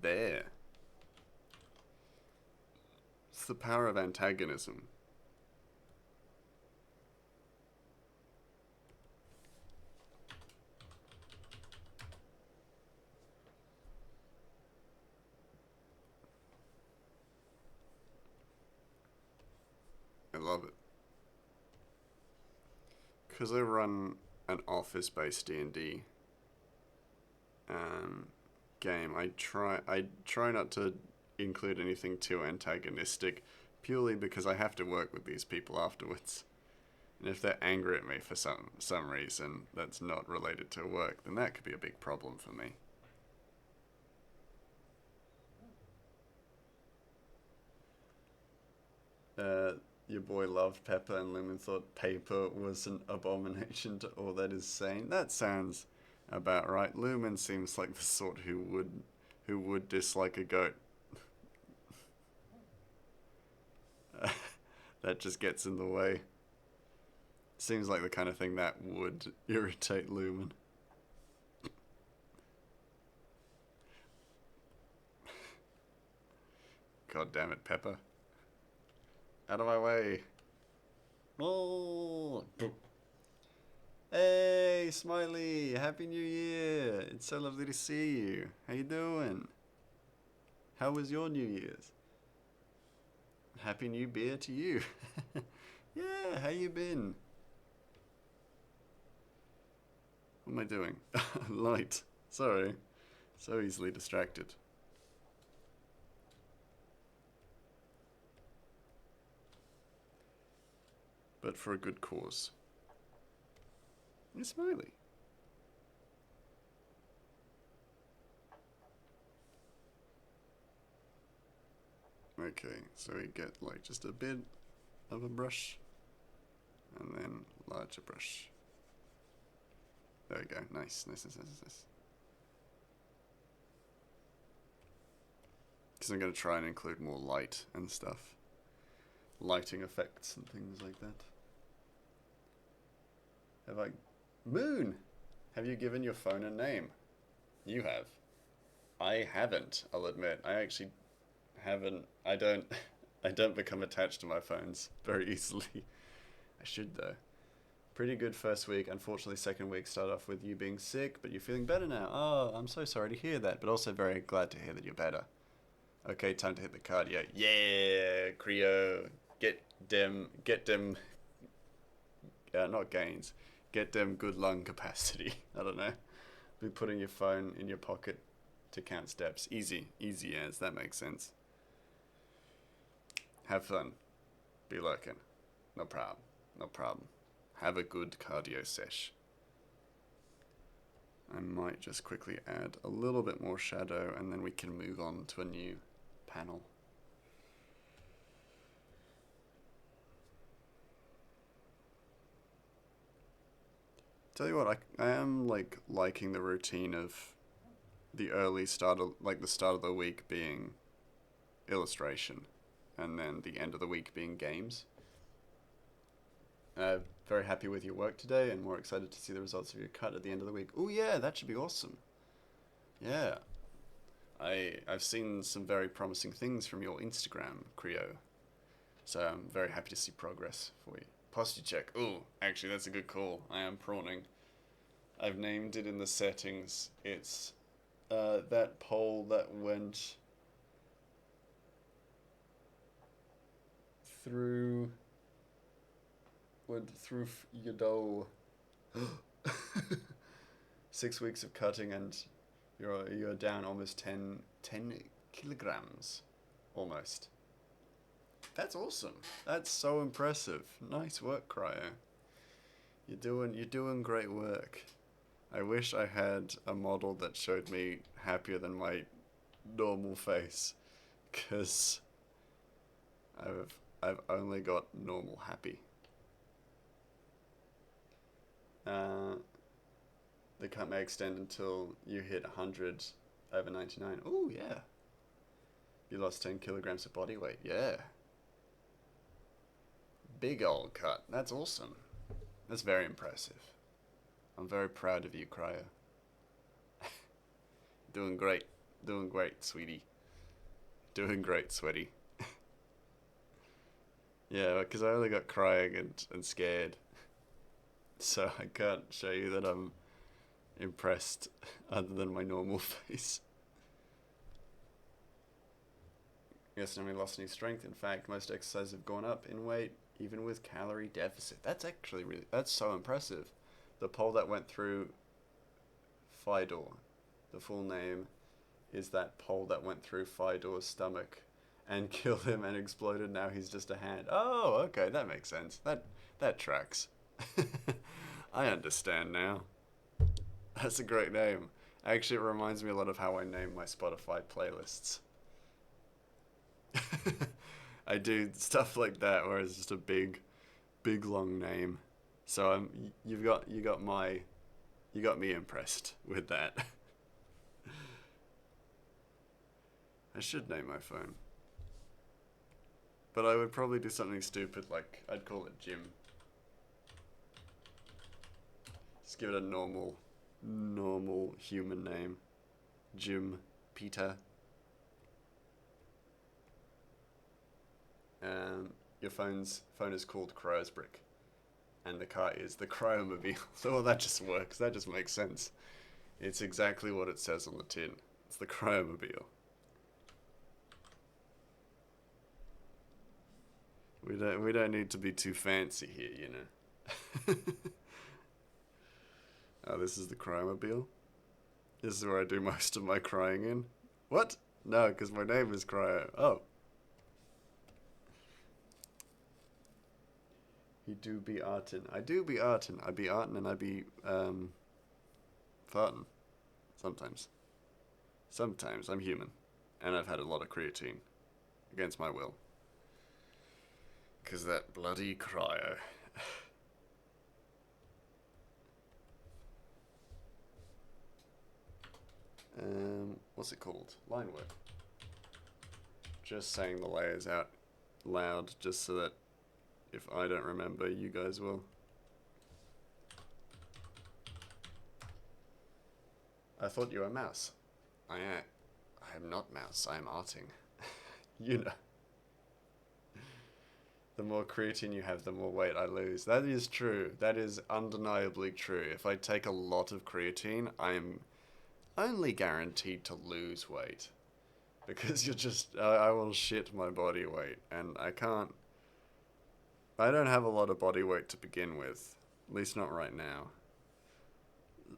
there. It's the power of antagonism. I love it. Because I run an office-based D&D game, I try not to include anything too antagonistic, purely because I have to work with these people afterwards. And if they're angry at me for some reason that's not related to work, then that could be a big problem for me. Your boy loved Pepper and Lumen thought paper was an abomination to all that is sane. That sounds about right. Lumen seems like the sort who would dislike a goat. That just gets in the way. Seems like the kind of thing that would irritate Lumen. God damn it, Pepper. Out of my way. Oh. Hey, Smiley. Happy New Year. It's so lovely to see you. How you doing? How was your New Year's? Happy New Beer to you. Yeah, how you been? What am I doing? Light. Sorry. So easily distracted. But for a good cause. You're Smiley. Okay, so we get like just a bit of a brush and then larger brush. There we go. Nice. Because I'm going to try and include more light and stuff. Lighting effects and things like that. Moon! Have you given your phone a name? You have. I haven't, I'll admit. I actually haven't. I don't become attached to my phones very easily. I should though. Pretty good first week. Unfortunately, second week started off with you being sick, but you're feeling better now. Oh, I'm so sorry to hear that, but also very glad to hear that you're better. Okay, time to hit the cardio. Yeah, Creo. Get them, not gains. Get them good lung capacity. I don't know. Be putting your phone in your pocket to count steps. Easy as that makes sense. Have fun. Be lurking. No problem. Have a good cardio sesh. I might just quickly add a little bit more shadow and then we can move on to a new panel. Tell you what, I am like liking the routine of the early start of the start of the week being illustration and then the end of the week being games. Very happy with your work today and more excited to see the results of your cut at the end of the week. Oh yeah, that should be awesome. Yeah. I've seen some very promising things from your Instagram, Creo. So I'm very happy to see progress for you. Posture check. Oh, actually that's a good call. I am prawning. I've named it in the settings. It's that pole that went through your dough. 6 weeks of cutting and you're down almost 10 kilograms. Almost. That's awesome. That's so impressive. Nice work, Cryo. You're doing great work. I wish I had a model that showed me happier than my normal face, cause I've only got normal happy. The cut may extend until you hit 100 over 99. Oh, yeah. You lost 10 kilograms of body weight. Yeah. Big old cut. That's awesome. That's very impressive. I'm very proud of you, Cryo. Doing great. Doing great, sweetie. Doing great, sweaty. Yeah, because I only got crying and scared. So I can't show you that I'm impressed other than my normal face. Yes, nobody lost any strength. In fact, most exercises have gone up in weight, even with calorie deficit. That's actually that's so impressive. The poll that went through Fidor, the full name is that pole that went through Fidor's stomach and killed him and exploded. Now he's just a hand. Oh, okay, that makes sense. That tracks. I understand now. That's a great name. Actually, it reminds me a lot of how I name my Spotify playlists. I do stuff like that where it's just a big long name. So you got me impressed with that. I should name my phone. But I would probably do something stupid like I'd call it Jim. Just give it a normal human name. Jim, Peter. Your phone is called Cryosbrick, and the car is the Cryomobile. So well, that just works. That just makes sense. It's exactly what it says on the tin. It's the Cryomobile. We don't need to be too fancy here, you know. Oh, this is the Cryomobile. This is where I do most of my crying in. What? No, because my name is Cryo. Oh. You do be artin. I do be artin. I be artin and I be fartin. Sometimes. Sometimes I'm human, and I've had a lot of creatine against my will. 'Cause that bloody cryo. What's it called? Line work. Just saying the layers out loud, just so that if I don't remember, you guys will. I thought you were mouse. I am not mouse. I am arting. You know. The more creatine you have, the more weight I lose. That is true. That is undeniably true. If I take a lot of creatine, I'm only guaranteed to lose weight. Because I will shit my body weight. And I don't have a lot of body weight to begin with. At least not right now.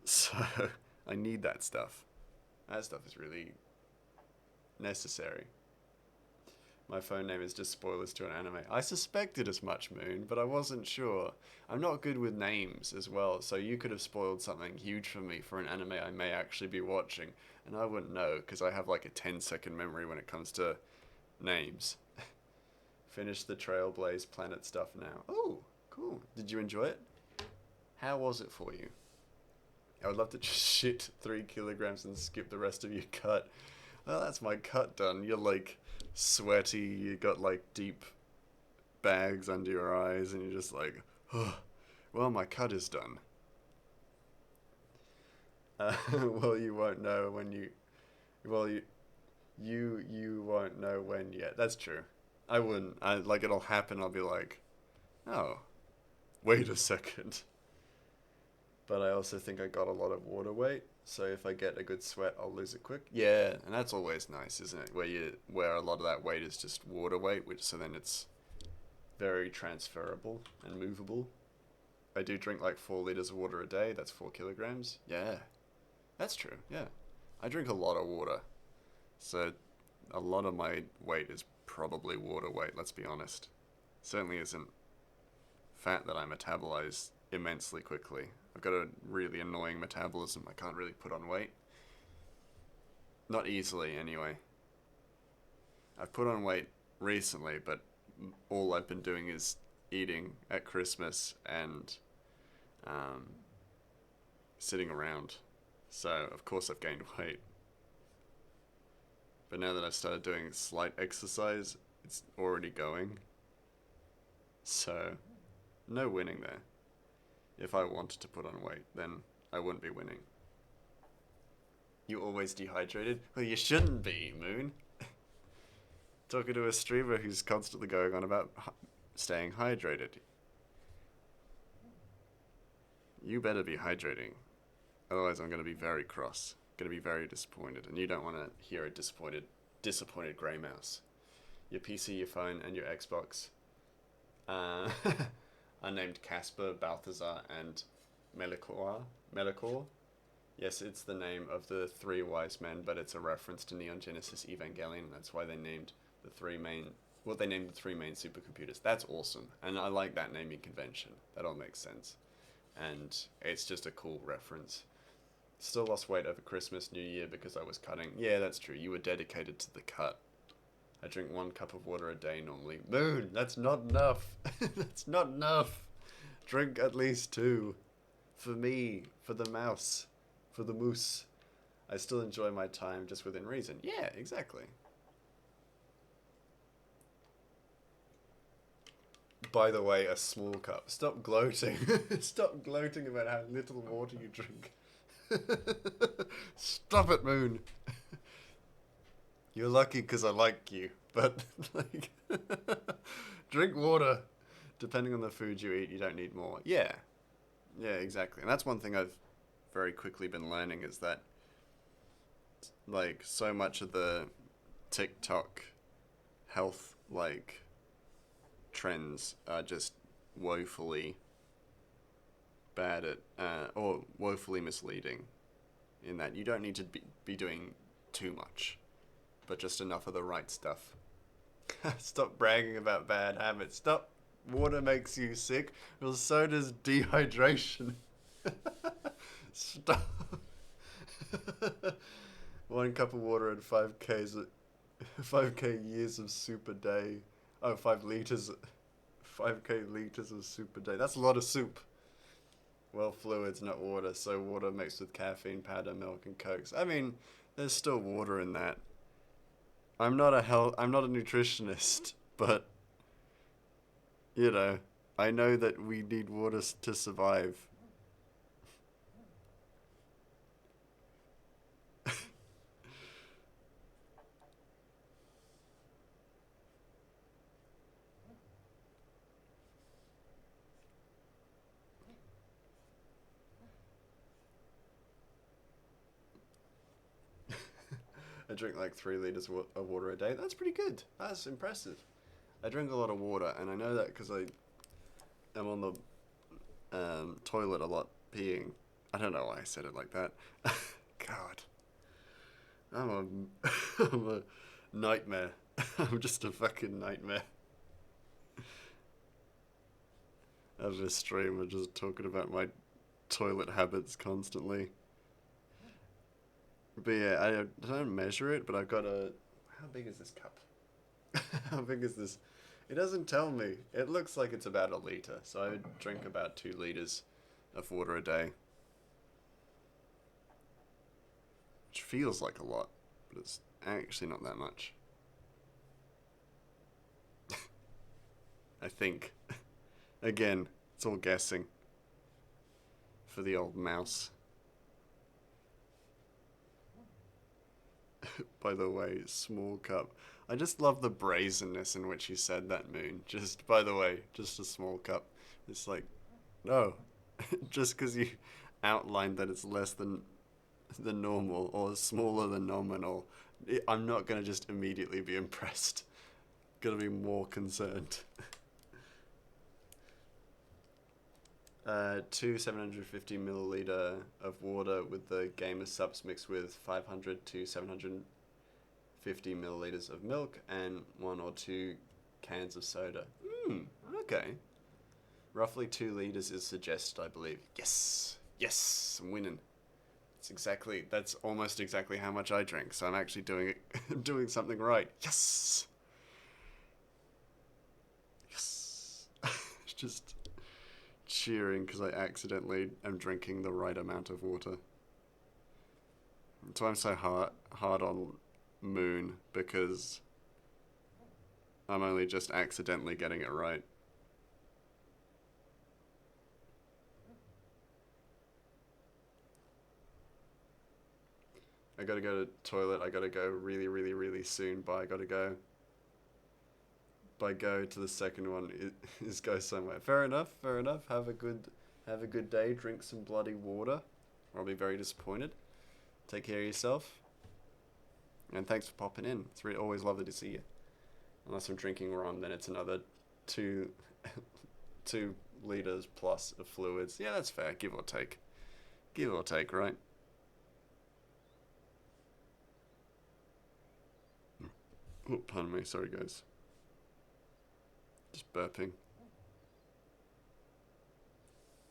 So, I need that stuff. That stuff is really necessary. My phone name is just spoilers to an anime. I suspected as much, Moon, but I wasn't sure. I'm not good with names as well, so you could have spoiled something huge for me for an anime I may actually be watching, and I wouldn't know, because I have like a 10-second memory when it comes to names. Finish the Trailblaze Planet stuff now. Oh, cool. Did you enjoy it? How was it for you? I would love to just shit 3 kilograms and skip the rest of your cut. Well, that's my cut done. You're like sweaty, you got like deep bags under your eyes, and you're just like, oh, well, my cut is done. Well, you won't know when you won't know when yet. That's true. I wouldn't. It'll happen, I'll be like, oh, wait a second. But I also think I got a lot of water weight, so if I get a good sweat, I'll lose it quick. Yeah, and that's always nice, isn't it? Where a lot of that weight is just water weight, so then it's very transferable and movable. I do drink like 4 liters of water a day. That's 4 kilograms. Yeah, that's true. Yeah, I drink a lot of water, so a lot of my weight is probably water weight. Let's be honest. Certainly isn't fat that I metabolize immensely quickly. I've got a really annoying metabolism. I can't really put on weight. Not easily, anyway. I've put on weight recently, but all I've been doing is eating at Christmas and sitting around. So, of course, I've gained weight. But now that I've started doing slight exercise, it's already going. So, no winning there. If I wanted to put on weight, then I wouldn't be winning. You always dehydrated? Well, you shouldn't be, Moon. Talking to a streamer who's constantly going on about staying hydrated. You better be hydrating. Otherwise I'm going to be very cross. Going to be very disappointed. And you don't want to hear a disappointed grey mouse. Your PC, your phone, and your Xbox are named Casper, Balthazar, and Melikor. Yes, it's the name of the three wise men, but it's a reference to Neon Genesis Evangelion. That's why they named the three main supercomputers. That's awesome. And I like that naming convention. That all makes sense. And it's just a cool reference. Still lost weight over Christmas, New Year because I was cutting. Yeah, that's true. You were dedicated to the cut. I drink 1 cup of water a day normally. Moon, that's not enough. That's not enough. Drink at least 2. For me, for the mouse, for the moose. I still enjoy my time just within reason. Yeah, exactly. By the way, a small cup. Stop gloating. Stop gloating about how little water you drink. Stop it, Moon. You're lucky because I like you, but like, drink water. Depending on the food you eat, you don't need more. Yeah, exactly. And that's one thing I've very quickly been learning is that, like, so much of the TikTok health like trends are just woefully bad at, or woefully misleading, in that you don't need to be doing too much, but just enough of the right stuff. Stop bragging about bad habits. Stop. Water makes you sick. Well, so does dehydration. Stop. 1 cup of water and 5k years of soup a day. Oh, 5k liters of soup a day. That's a lot of soup. Well, fluids, not water. So water mixed with caffeine, powder, milk, and cokes. I mean, there's still water in that. I'm not a nutritionist, but you know, I know that we need water to survive. I drink like 3 liters of water a day. That's pretty good. That's impressive. I drink a lot of water, and I know that because I am on the toilet a lot, peeing. I don't know why I said it like that. God. I'm a nightmare. I'm just a fucking nightmare. As a streamer, just talking about my toilet habits constantly. But yeah, I don't measure it, but I've got a... How big is this cup? How big is this? It doesn't tell me. It looks like it's about 1 liter, so I drink about 2 liters of water a day. Which feels like a lot, but it's actually not that much. I think. Again, it's all guessing. For the old mouse. By the way, small cup. I just love the brazenness in which you said that, Moon. Just, by the way, just a small cup. It's like, no. Just because you outlined that it's less than the normal or smaller than nominal, I'm not going to just immediately be impressed. Going to be more concerned. 2 750 milliliter of water with the gamer subs mixed with 500 to 750 milliliters of milk and 1 or 2 cans of soda. Okay. Roughly 2 liters is suggested, I believe. Yes, I'm winning. That's almost exactly how much I drink. So I'm actually doing something right. Yes. Just cheering because I accidentally am drinking the right amount of water. That's why I'm so hard on moon because I'm only just accidentally getting it right. I gotta go to the toilet. I gotta go really, really, really soon. But I gotta go. By go to the second one is go somewhere. Fair enough. Fair enough. Have a good day. Drink some bloody water. Or I'll be very disappointed. Take care of yourself. And thanks for popping in. It's really always lovely to see you. Unless I'm drinking rum, then it's another 2 liters plus of fluids. Yeah, that's fair. Give or take. Give or take, right? Oh, pardon me. Sorry, guys. Just burping.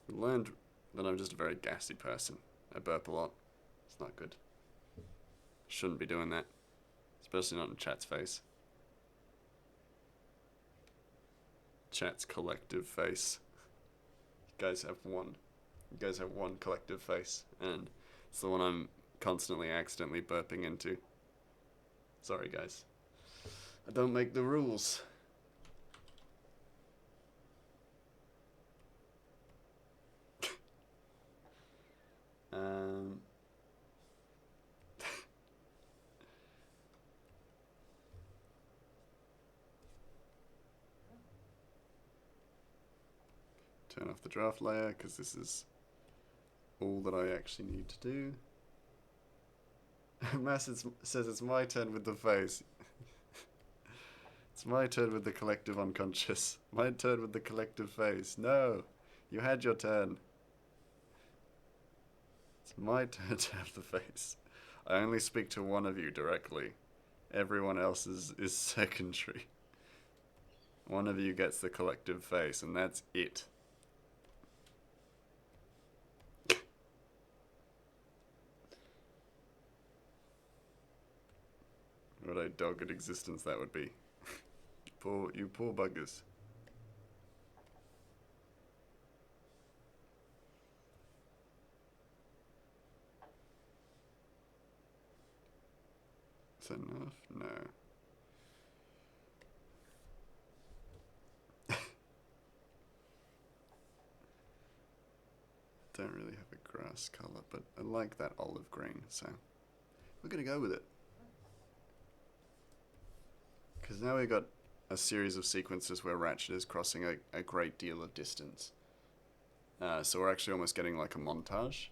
Learned that I'm just a very gassy person. I burp a lot. It's not good. Shouldn't be doing that. Especially not in chat's face. Chat's collective face. You guys have one. You guys have one collective face. And it's the one I'm constantly accidentally burping into. Sorry, guys. I don't make the rules. Turn off the draft layer because this is all that I actually need to do. Mass says it's my turn with the face. It's my turn with the collective unconscious. My turn with the collective face. No, you had your turn. It's my turn to have the face. I only speak to one of you directly. Everyone else is secondary. One of you gets the collective face, and that's it. What a dogged existence that would be. You poor buggers. Is that enough? No. Don't really have a grass color, but I like that olive green, so we're gonna go with it. Because now we've got a series of sequences where Ratchet is crossing a great deal of distance. So we're actually almost getting like a montage.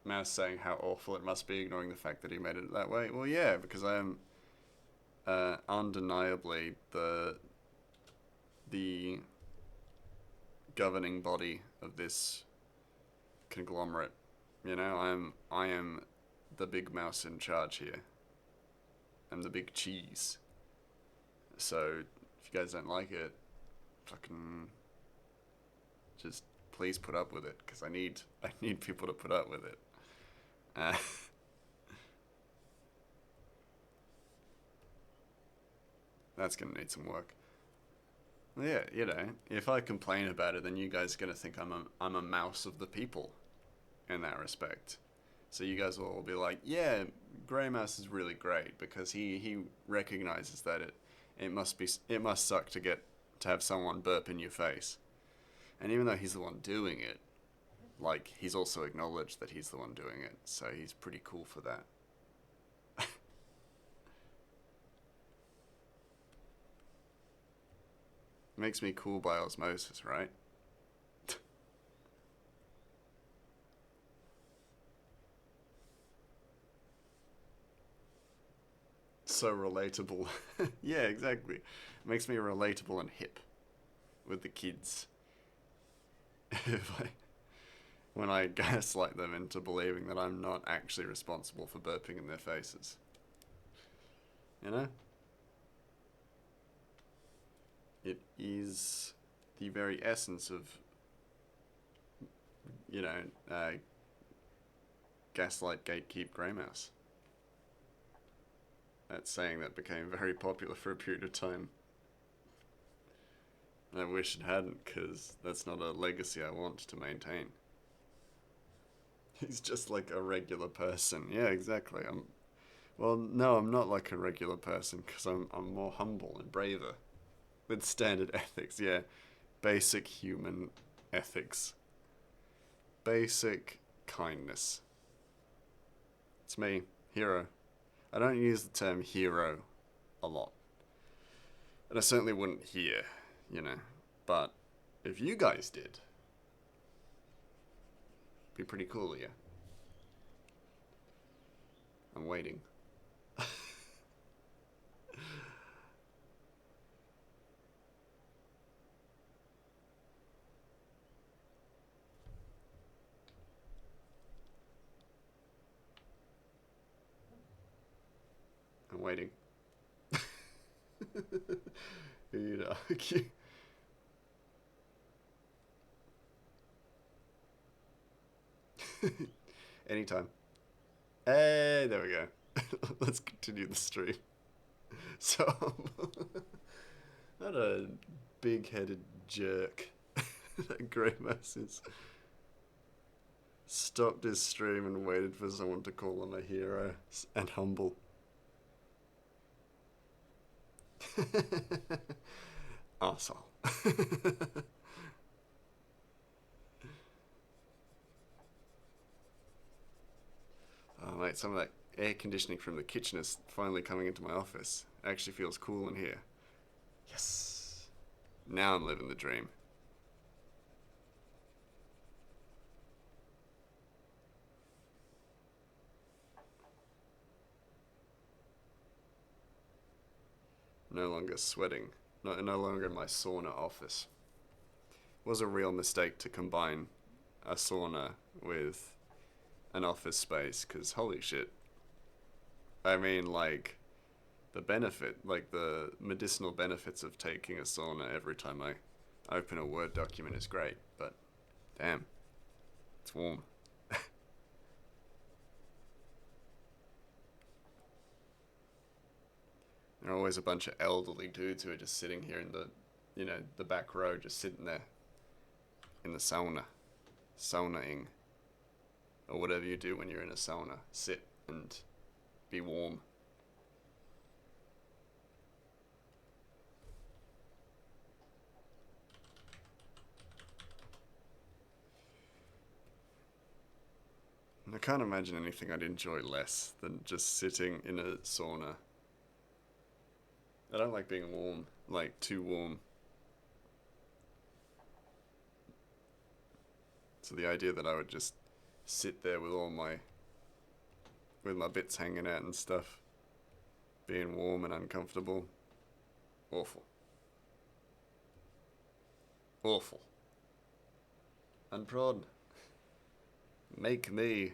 Mouse saying how awful it must be, ignoring the fact that he made it that way. Well, yeah, because I am undeniably the governing body of this conglomerate. You know, I am the big mouse in charge here. I'm the big cheese. So if you guys don't like it, fucking just please put up with it, because I need people to put up with it. That's gonna need some work. Yeah, you know, if I complain about it, then you guys are gonna think I'm a mouse of the people, in that respect. So you guys will all be like, yeah, Grey Mouse is really great because he recognizes that it must suck to have someone burp in your face, and even though he's the one doing it, like, he's also acknowledged that he's the one doing it, so he's pretty cool for that. Makes me cool by osmosis, right? So relatable. Yeah, exactly. Makes me relatable and hip with the kids. When I gaslight them into believing that I'm not actually responsible for burping in their faces. You know? It is the very essence of, you know, gaslight, gatekeep, grey mouse. That saying that became very popular for a period of time. And I wish it hadn't, because that's not a legacy I want to maintain. He's just like a regular person. Yeah, exactly. Well, no, I'm not like a regular person because I'm more humble and braver with standard ethics. Yeah, basic human ethics, basic kindness. It's me, hero. I don't use the term hero a lot, and I certainly wouldn't here, you know. But if you guys did, be pretty cool, yeah. I'm waiting. I'm waiting. Who'd argue? Anytime. Hey, there we go. Let's continue the stream. So, not a big-headed jerk. That Grey Masses stopped his stream and waited for someone to call him a hero and humble. Arsehole. Oh, mate, some of that air conditioning from the kitchen is finally coming into my office. It actually feels cool in here. Yes. Now I'm living the dream. No longer sweating. No longer in my sauna office. It was a real mistake to combine a sauna with an office space, because holy shit. I mean, like, the benefit, like the medicinal benefits of taking a sauna every time I open a Word document is great, but damn, it's warm. There are always a bunch of elderly dudes who are just sitting here in the back row, just sitting there in the saunaing, or whatever you do when you're in a sauna. Sit and be warm. And I can't imagine anything I'd enjoy less than just sitting in a sauna. I don't like being warm, like too warm. So the idea that I would just sit there with with my bits hanging out and stuff, being warm and uncomfortable, awful. Awful. Unprod. Make me.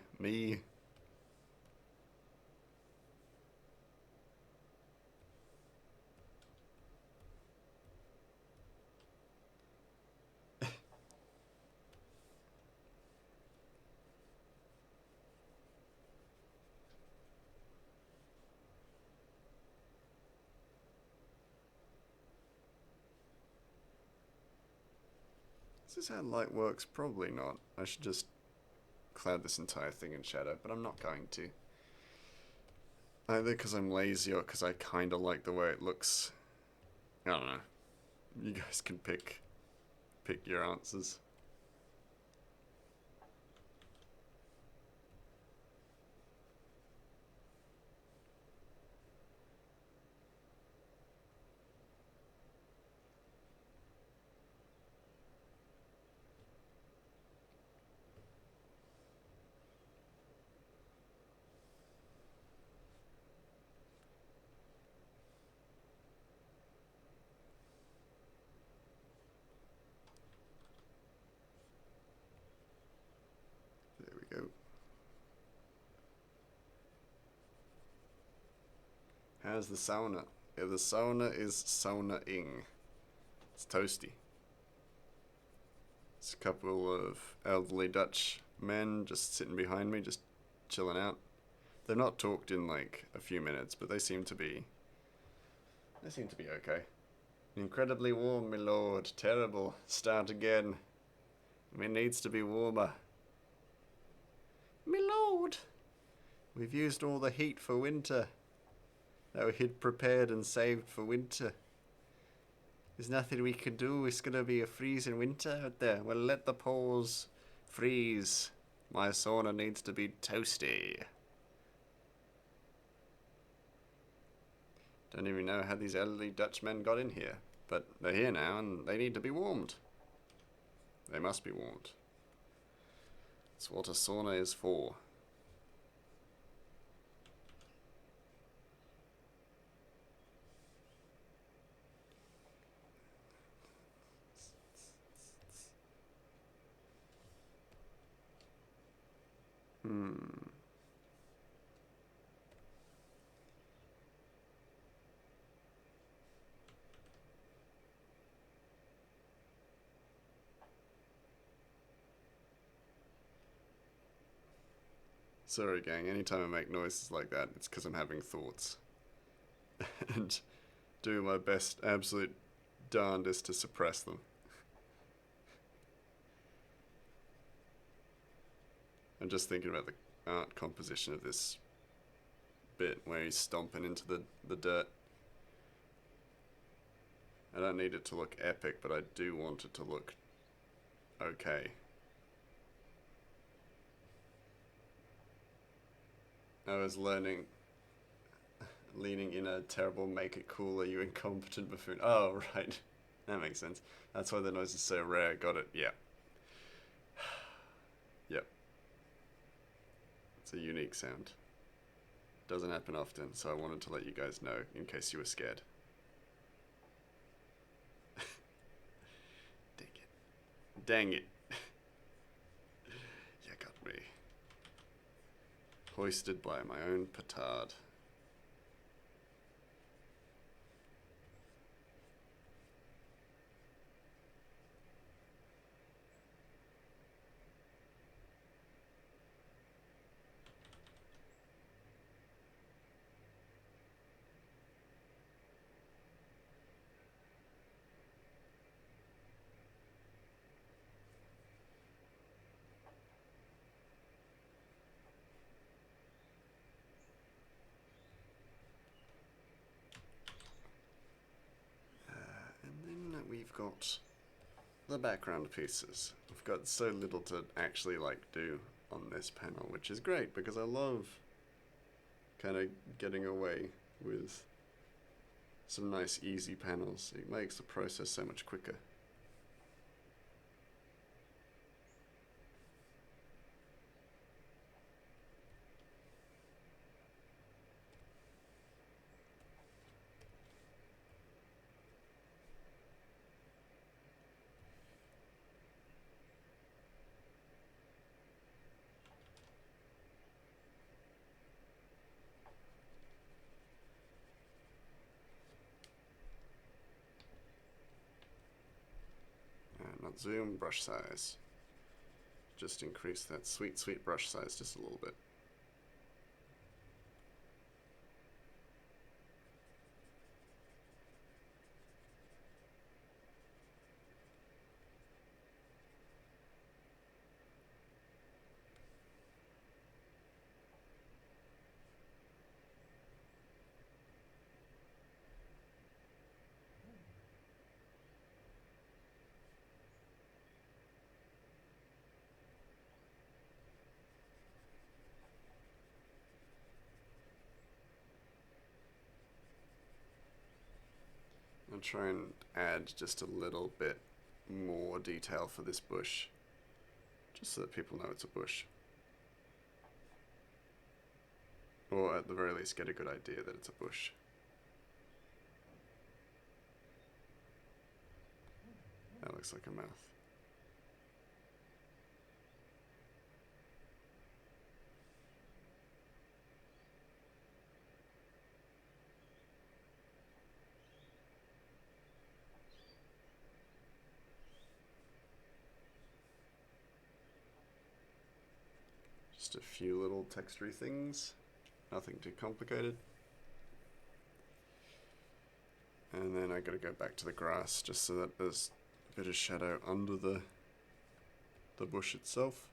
Is this how light works? Probably not. I should just cloud this entire thing in shadow, but I'm not going to. Either because I'm lazy or because I kind of like the way it looks. I don't know. You guys can pick your answers. There we go. How's the sauna? Yeah, the sauna is sauna-ing. It's toasty. It's a couple of elderly Dutch men just sitting behind me, just chilling out. They've not talked in like a few minutes, but they seem to be okay. Incredibly warm, my lord. Terrible. Start again. It needs to be warmer. My lord! We've used all the heat for winter that we had prepared and saved for winter. There's nothing we can do. It's gonna be a freezing winter out there. Well, let the poles freeze. My sauna needs to be toasty. Don't even know how these elderly Dutchmen got in here, but they're here now and they need to be warmed. They must be warmed. That's what a sauna is for. Sorry, gang, anytime I make noises like that, it's because I'm having thoughts. And doing my best, absolute darndest to suppress them. I'm just thinking about the art composition of this bit where he's stomping into the dirt. I don't need it to look epic, but I do want it to look okay. I was leaning in a terrible make it cooler, you incompetent buffoon. Oh, right. That makes sense. That's why the noise is so rare. Got it. Yeah. Yep. It's a unique sound. Doesn't happen often, so I wanted to let you guys know in case you were scared. Dang it. Dang it. You got me. Hoisted by my own petard. We've got the background pieces. We've got so little to actually do on this panel, which is great because I love kind of getting away with some nice easy panels. It makes the process so much quicker. Not zoom, brush size. Just increase that sweet, sweet brush size just a little bit. I'll try and add just a little bit more detail for this bush, just so that people know it's a bush. Or at the very least get a good idea that it's a bush. That looks like a mouth. Just a few little textury things, nothing too complicated. And then I gotta go back to the grass just so that there's a bit of shadow under the bush itself.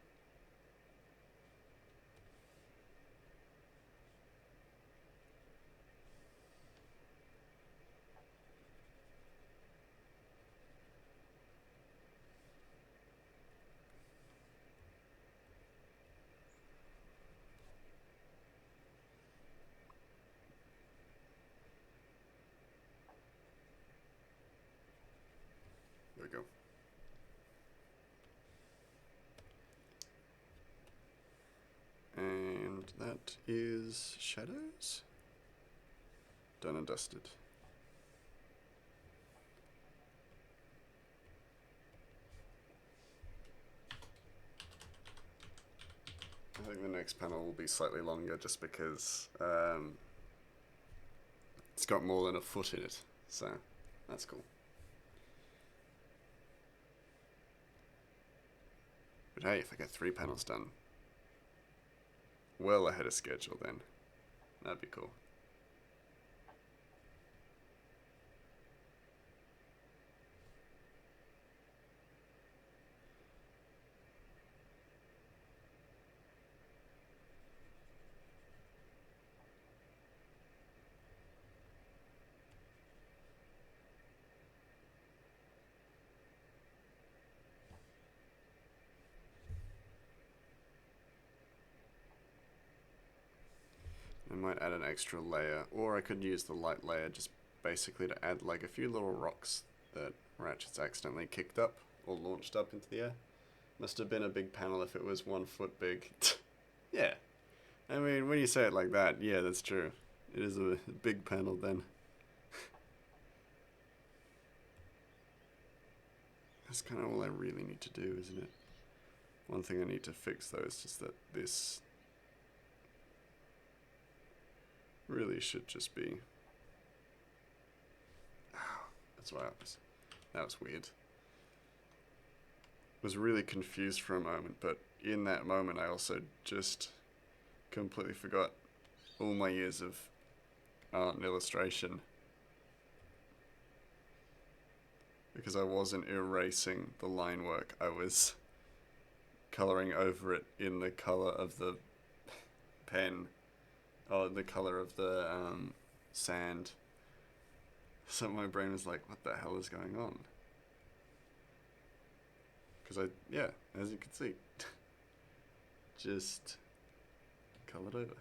What is shadows? Done and dusted. I think the next panel will be slightly longer just because it's got more than a foot in it, so that's cool. But hey, if I get 3 panels done, well ahead of schedule then, that'd be cool. I might add an extra layer, or I could use the light layer just basically to add like a few little rocks that Ratchet's accidentally kicked up or launched up into the air. Must have been a big panel if it was 1 foot big. Yeah, I mean, when you say it like that, yeah, that's true. It is a big panel then. That's kind of all I really need to do, isn't it? One thing I need to fix though is just that this really should just be... That's why that was weird. Was really confused for a moment, but in that moment I also just completely forgot all my years of art and illustration, because I wasn't erasing the line work, I was coloring over it in the color of the pen, or the color of the sand. So my brain was like, what the hell is going on? Because yeah, as you can see, just colored over.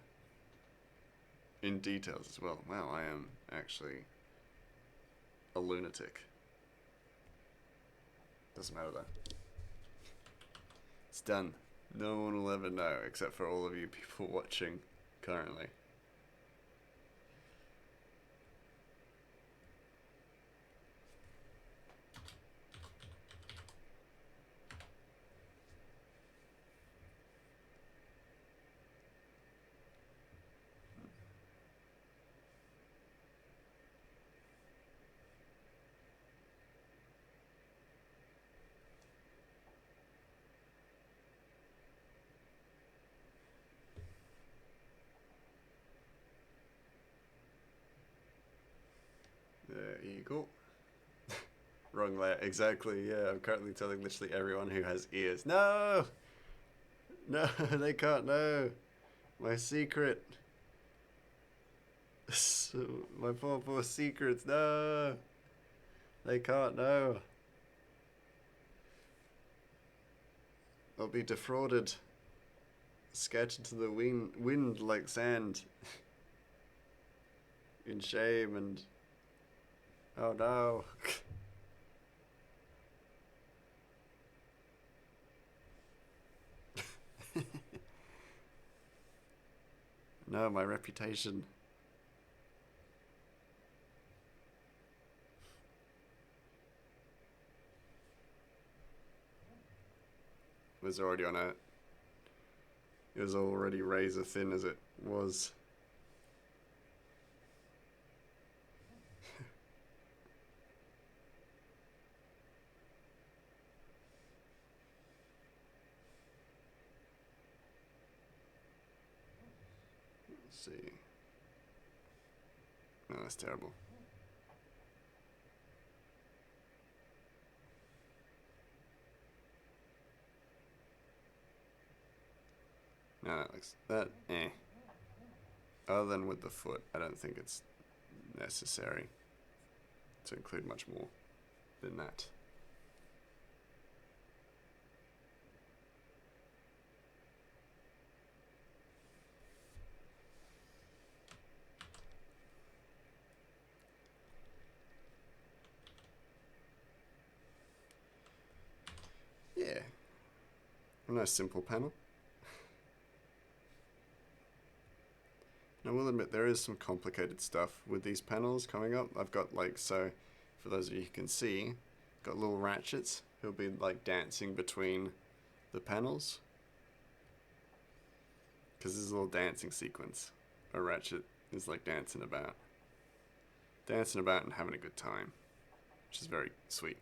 In details as well. Wow, I am actually a lunatic. Doesn't matter though. It's done. No one will ever know, except for all of you people watching currently. There you go. Wrong layer. Exactly, yeah. I'm currently telling literally everyone who has ears. No! No, they can't know. My secret. My poor secrets. No! They can't know. I'll be defrauded. Scattered to the wind like sand. In shame and... Oh no. No, my reputation. Was already on a... It was already razor thin as it was. Let's see. No, that's terrible. No, that looks... That, eh. Other than with the foot, I don't think it's necessary to include much more than that. Yeah. A nice simple panel. I will admit there is some complicated stuff with these panels coming up. I've got like, so for those of you who can see, got little ratchets who'll be like dancing between the panels. Because there's a little dancing sequence. A ratchet is like dancing about. Dancing about and having a good time. Which is very sweet.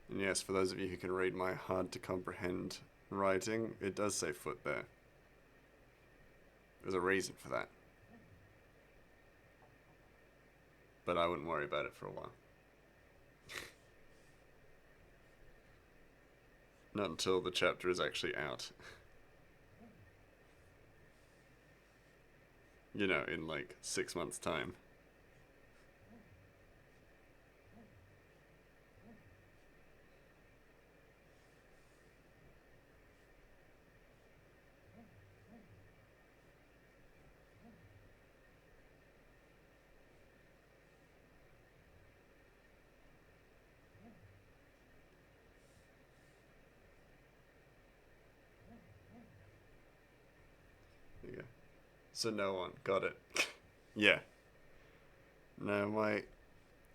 And yes, for those of you who can read my hard to comprehend writing, it does say foot there. There's a reason for that. But I wouldn't worry about it for a while. Not until the chapter is actually out. You know, in like 6 months' time. There you go. So no one got it. Yeah. No,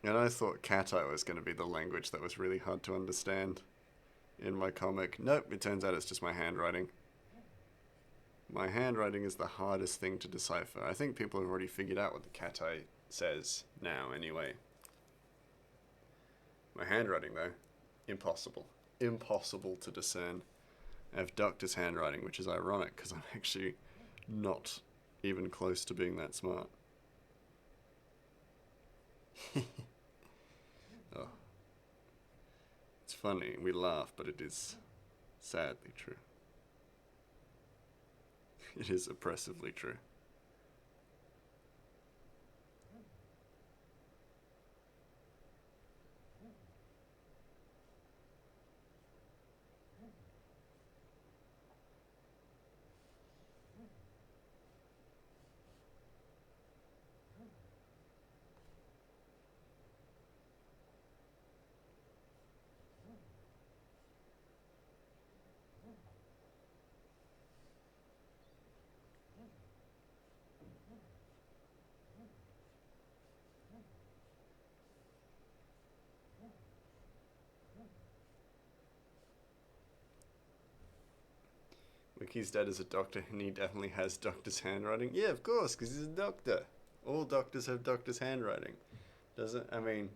and I thought cat eye was going to be the language that was really hard to understand in my comic. Nope, it turns out it's just my handwriting. My handwriting is the hardest thing to decipher. I think people have already figured out what the cat eye says now, anyway. My handwriting, though, impossible. Impossible to discern. I have Doctor's handwriting, which is ironic, because I'm actually not even close to being that smart. Oh. It's funny, we laugh, but it is sadly true. It is oppressively true. Wiki's dad is a doctor and he definitely has Doctor's handwriting. Yeah, of course, because he's a doctor. All doctors have Doctor's handwriting. Doesn't, I mean,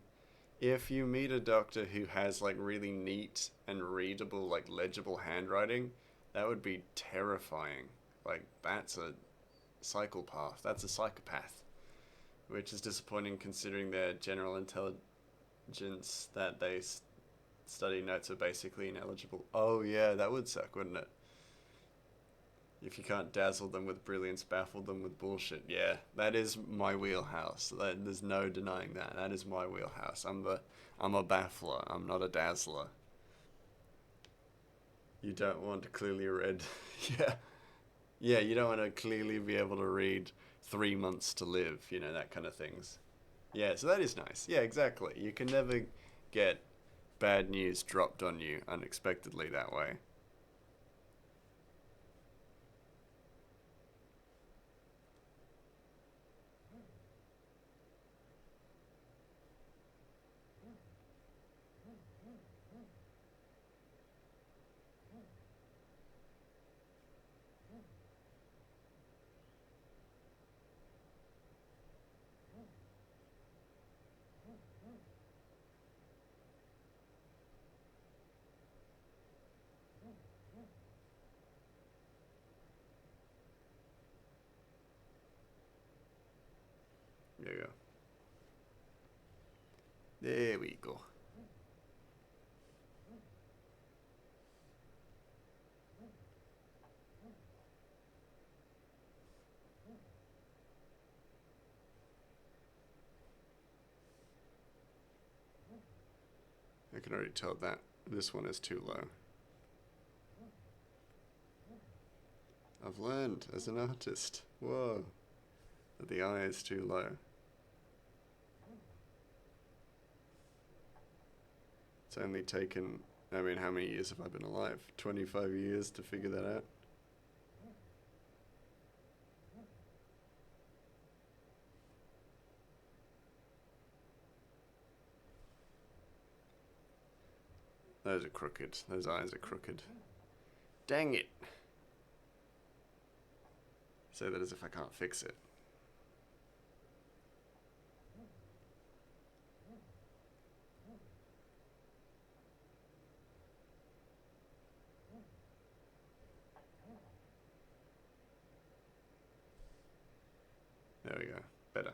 if you meet a doctor who has like really neat and readable, like legible handwriting, that would be terrifying. Like, that's a psychopath. That's a psychopath. Which is disappointing considering their general intelligence that they study notes are basically ineligible. Oh yeah, that would suck, wouldn't it? If you can't dazzle them with brilliance, baffle them with bullshit. Yeah, that is my wheelhouse. There's no denying that. That is my wheelhouse. I'm a baffler. I'm not a dazzler. You don't want to clearly read. Yeah. Yeah, you don't want to clearly be able to read 3 months to live, you know, that kind of things. Yeah, so that is nice. Yeah, exactly. You can never get bad news dropped on you unexpectedly that way. There you go. There we go. I can already tell that this one is too low. I've learned as an artist. Whoa. That the eye is too low. It's only taken, I mean, how many years have I been alive? 25 years to figure that out? Those are crooked. Those eyes are crooked. Dang it! Say that as if I can't fix it. There we go. Better.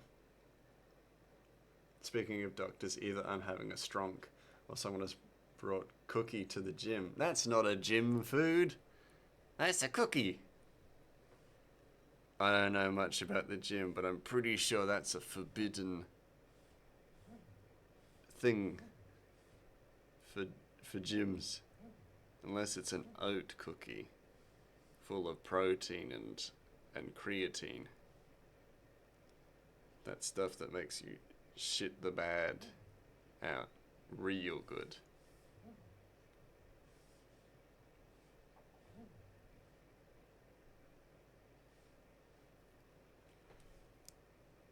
Speaking of doctors, either I'm having a stronk or someone has brought cookie to the gym. That's not a gym food. That's a cookie. I don't know much about the gym, but I'm pretty sure that's a forbidden thing for gyms. Unless it's an oat cookie full of protein and creatine. That stuff that makes you shit the bad out real good.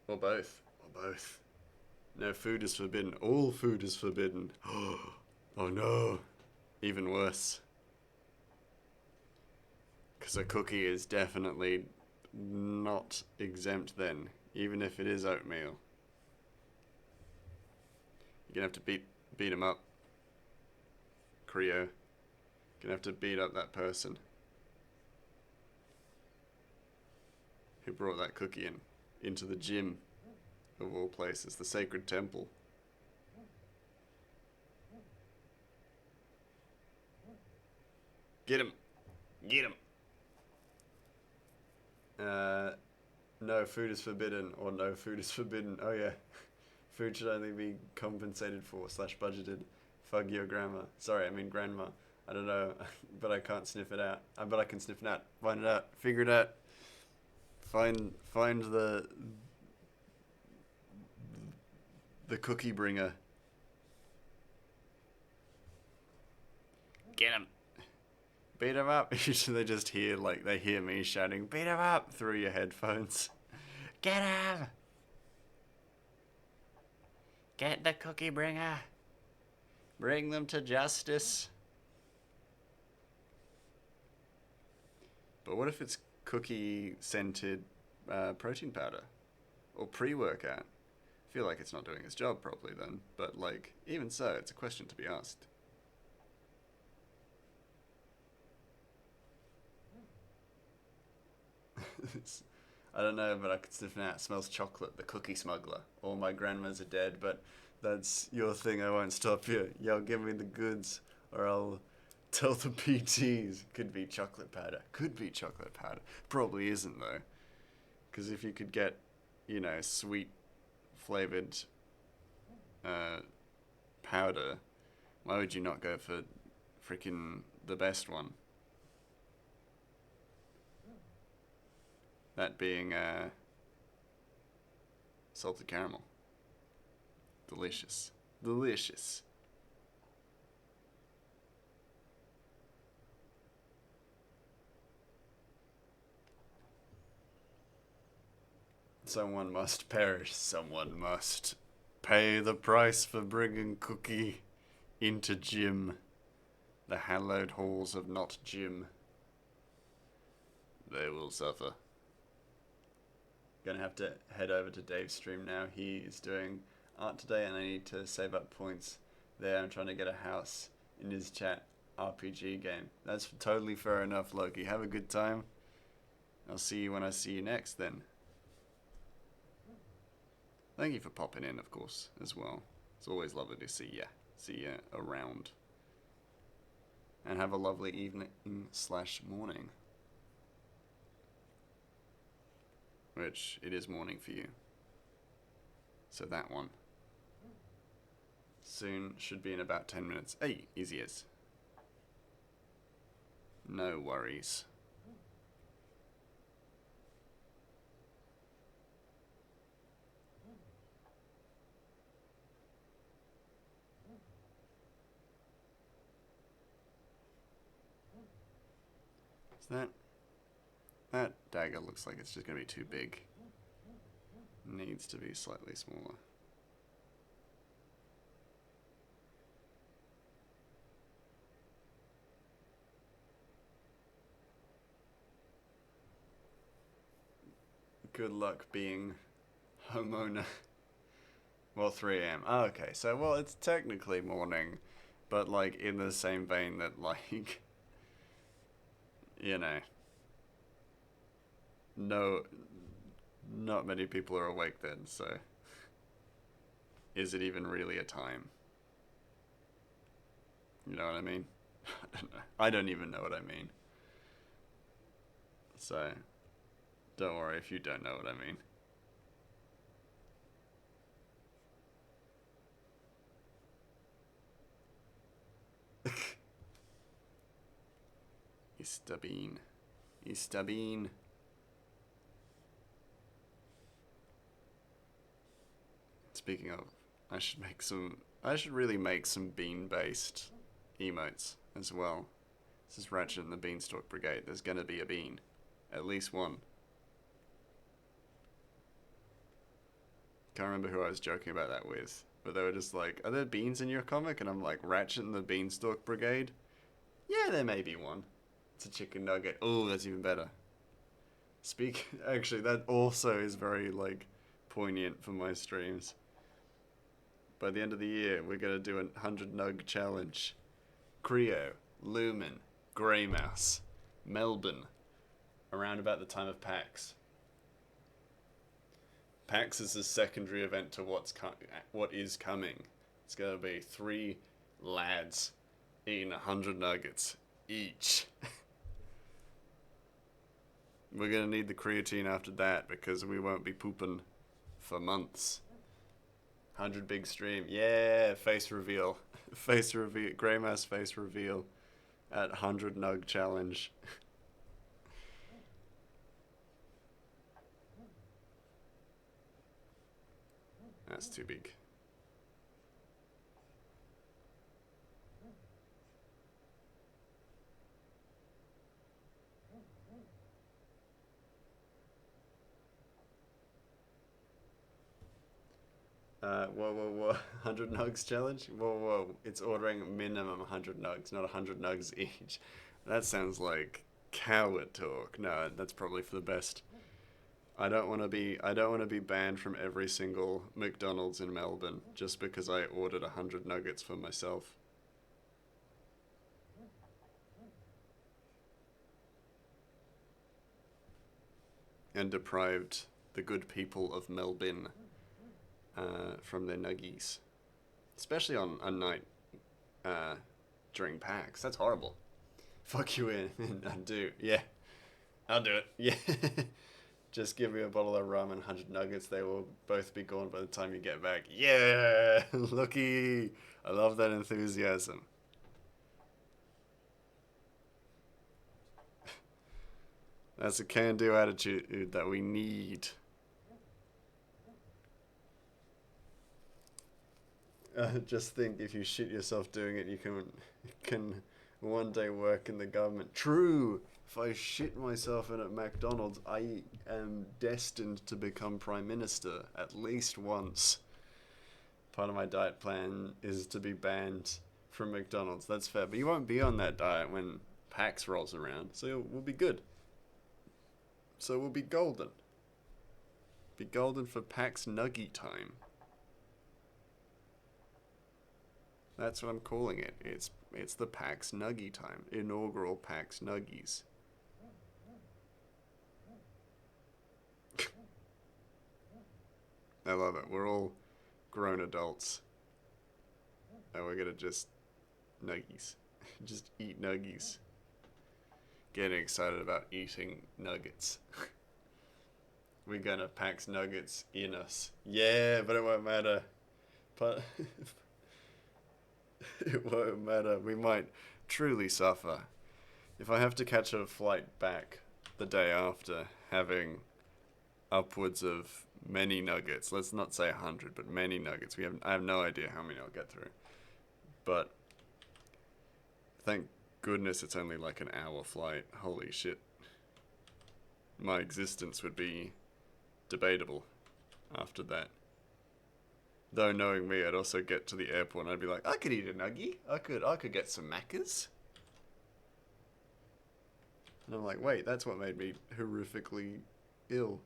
Or both. Or both. No food is forbidden. All food is forbidden. Oh no. Even worse. Because a cookie is definitely not exempt then. Even if it is oatmeal. You're gonna have to beat him up. Creo. You're gonna have to beat up that person who brought that cookie into the gym of all places, the sacred temple. Get him! Get him! No food is forbidden, or no food is forbidden. Oh yeah. Food should only be compensated for / budgeted. Fug your grandma. Sorry, I mean grandma. I don't know, but I can't sniff it out. But I can sniff it out. Find it out. Figure it out. Find the cookie bringer. Get him. Beat him up. Usually they just hear, like, they hear me shouting, beat him up through your headphones. Get him! Get the cookie bringer. Bring them to justice. But what if it's cookie-scented protein powder? Or pre-workout? I feel like it's not doing its job properly then. But, like, even so, it's a question to be asked. I don't know, but I could sniff it out. It smells chocolate, the cookie smuggler. All my grandmas are dead, but that's your thing. I won't stop you. Yo, give me the goods, or I'll tell the PTs. Could be chocolate powder. Could be chocolate powder. Probably isn't, though. Because if you could get, you know, sweet flavored powder, why would you not go for freaking the best one? That being salted caramel. Delicious. Delicious. Someone must perish. Someone must pay the price for bringing cookie into gym. The hallowed halls of not gym. They will suffer. Gonna have to head over to Dave's stream now. He is doing art today and I need to save up points there. I'm trying to get a house in his chat RPG game. That's totally fair enough, Loki. Have a good time. I'll see you when I see you next then. Thank you for popping in, of course, as well. It's always lovely to see ya around. And have a lovely evening / morning. Which, it is morning for you. So that one. Soon, should be in about 10 minutes. Hey, easy as. No worries. That dagger looks like it's just going to be too big. Needs to be slightly smaller. Good luck being homeowner. Well, 3 a.m. Oh, okay, so, well, it's technically morning, but, like, in the same vein that, like, you know, no, not many people are awake then, so is it even really a time? You know what I mean? I don't know. I don't even know what I mean. So, don't worry if you don't know what I mean. Istabine. Istabine. Speaking of, I should really make some bean-based emotes as well. This is Ratchet and the Beanstalk Brigade. There's gonna be a bean. At least one. Can't remember who I was joking about that with. But they were just like, are there beans in your comic? And I'm like, Ratchet and the Beanstalk Brigade? Yeah, there may be one. It's a chicken nugget. Oh, that's even better. Actually, that also is very, like, poignant for my streams. By the end of the year, we're going to do a 100 nug challenge. Creo, Lumen, Grey Mouse, Melbourne, around about the time of PAX. PAX is a secondary event to what is coming. It's going to be 3 lads eating 100 nuggets each. We're going to need the creatine after that because we won't be pooping for months. 100 big stream. Yeah, face reveal. Face reveal. Grey Mouse face reveal at 100 nug challenge. That's too big. Whoa. 100 nugs challenge? Whoa. It's ordering minimum 100 nugs, not 100 nugs each. That sounds like coward talk. No, that's probably for the best. I don't want to be banned from every single McDonald's in Melbourne just because I ordered 100 nuggets for myself. And deprived the good people of Melbourne from their nuggies. Especially on a night during PAX. That's horrible. Fuck you in. I do. Yeah. I'll do it. Yeah. Just give me a bottle of rum and 100 nuggets. They will both be gone by the time you get back. Yeah! Lucky! I love that enthusiasm. That's a can-do attitude that we need. Just think, if you shit yourself doing it, you can one day work in the government. True! If I shit myself in at McDonald's, I am destined to become Prime Minister at least once. Part of my diet plan is to be banned from McDonald's. That's fair, but you won't be on that diet when PAX rolls around, so we'll be good. So we'll be golden. Be golden for PAX Nuggie time. That's what I'm calling it. It's the PAX Nuggie time. Inaugural PAX Nuggies. I love it. We're all grown adults. And we're gonna just nuggies. Just eat nuggies. Getting excited about eating nuggets. We're gonna PAX nuggets in us. Yeah, but it won't matter. But it won't matter. We might truly suffer. If I have to catch a flight back the day after, having upwards of many nuggets, let's not say 100, but many nuggets. I have no idea how many I'll get through. But thank goodness, it's only like an hour flight. Holy shit. My existence would be debatable after that. Though knowing me, I'd also get to the airport and I'd be like, I could eat a nuggie. I could get some Maccas. And I'm like, wait, that's what made me horrifically ill.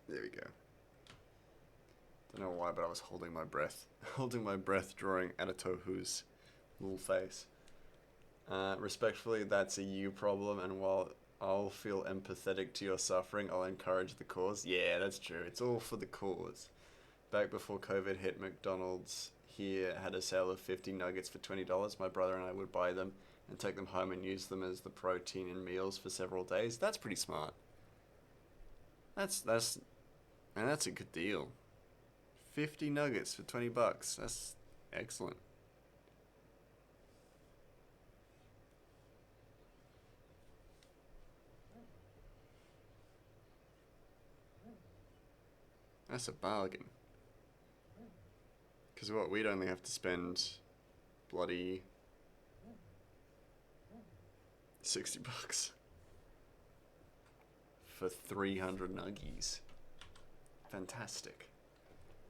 There we go. Don't know why, but I was holding my breath. Holding my breath, drawing Anatohu's little face. Respectfully, that's a you problem, and while I'll feel empathetic to your suffering, I'll encourage the cause. Yeah, that's true. It's all for the cause. Back before COVID hit, McDonald's here had a sale of 50 nuggets for $20. My brother and I would buy them and take them home and use them as the protein in meals for several days. That's pretty smart. That's a good deal. 50 nuggets for $20. That's excellent. That's a bargain. Because what, we'd only have to spend bloody $60 for 300 nuggies. Fantastic.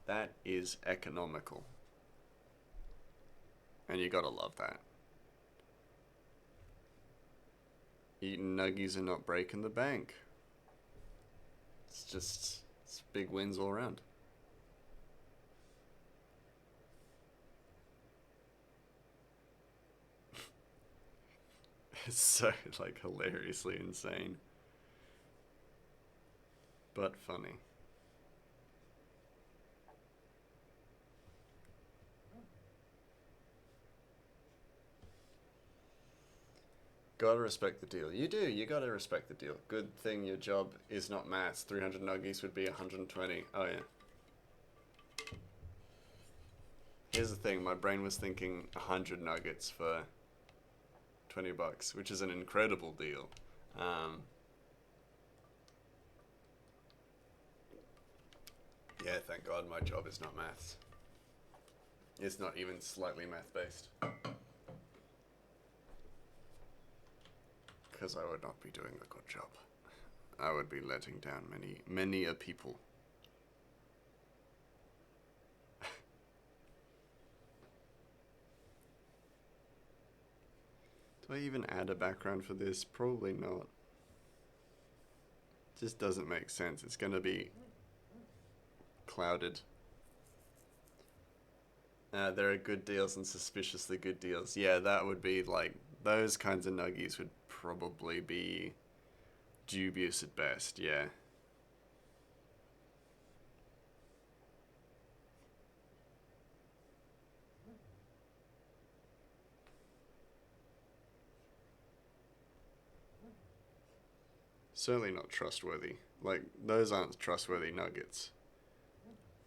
That is economical. And you gotta love that. Eating nuggies and not breaking the bank. It's big wins all around. It's so, like, hilariously insane. But funny. Gotta respect the deal. You do, you gotta respect the deal. Good thing your job is not maths. 300 nuggies would be 120. Oh yeah. Here's the thing, my brain was thinking 100 nuggets for $20, which is an incredible deal. Yeah, thank God my job is not maths. It's not even slightly math-based. Because I would not be doing a good job. I would be letting down many a people. Do I even add a background for this? Probably not. Just doesn't make sense. It's gonna be clouded. There are good deals and suspiciously good deals. Yeah, that would be like, those kinds of nuggies would probably be dubious at best, yeah. Certainly not trustworthy. Like, those aren't trustworthy nuggets.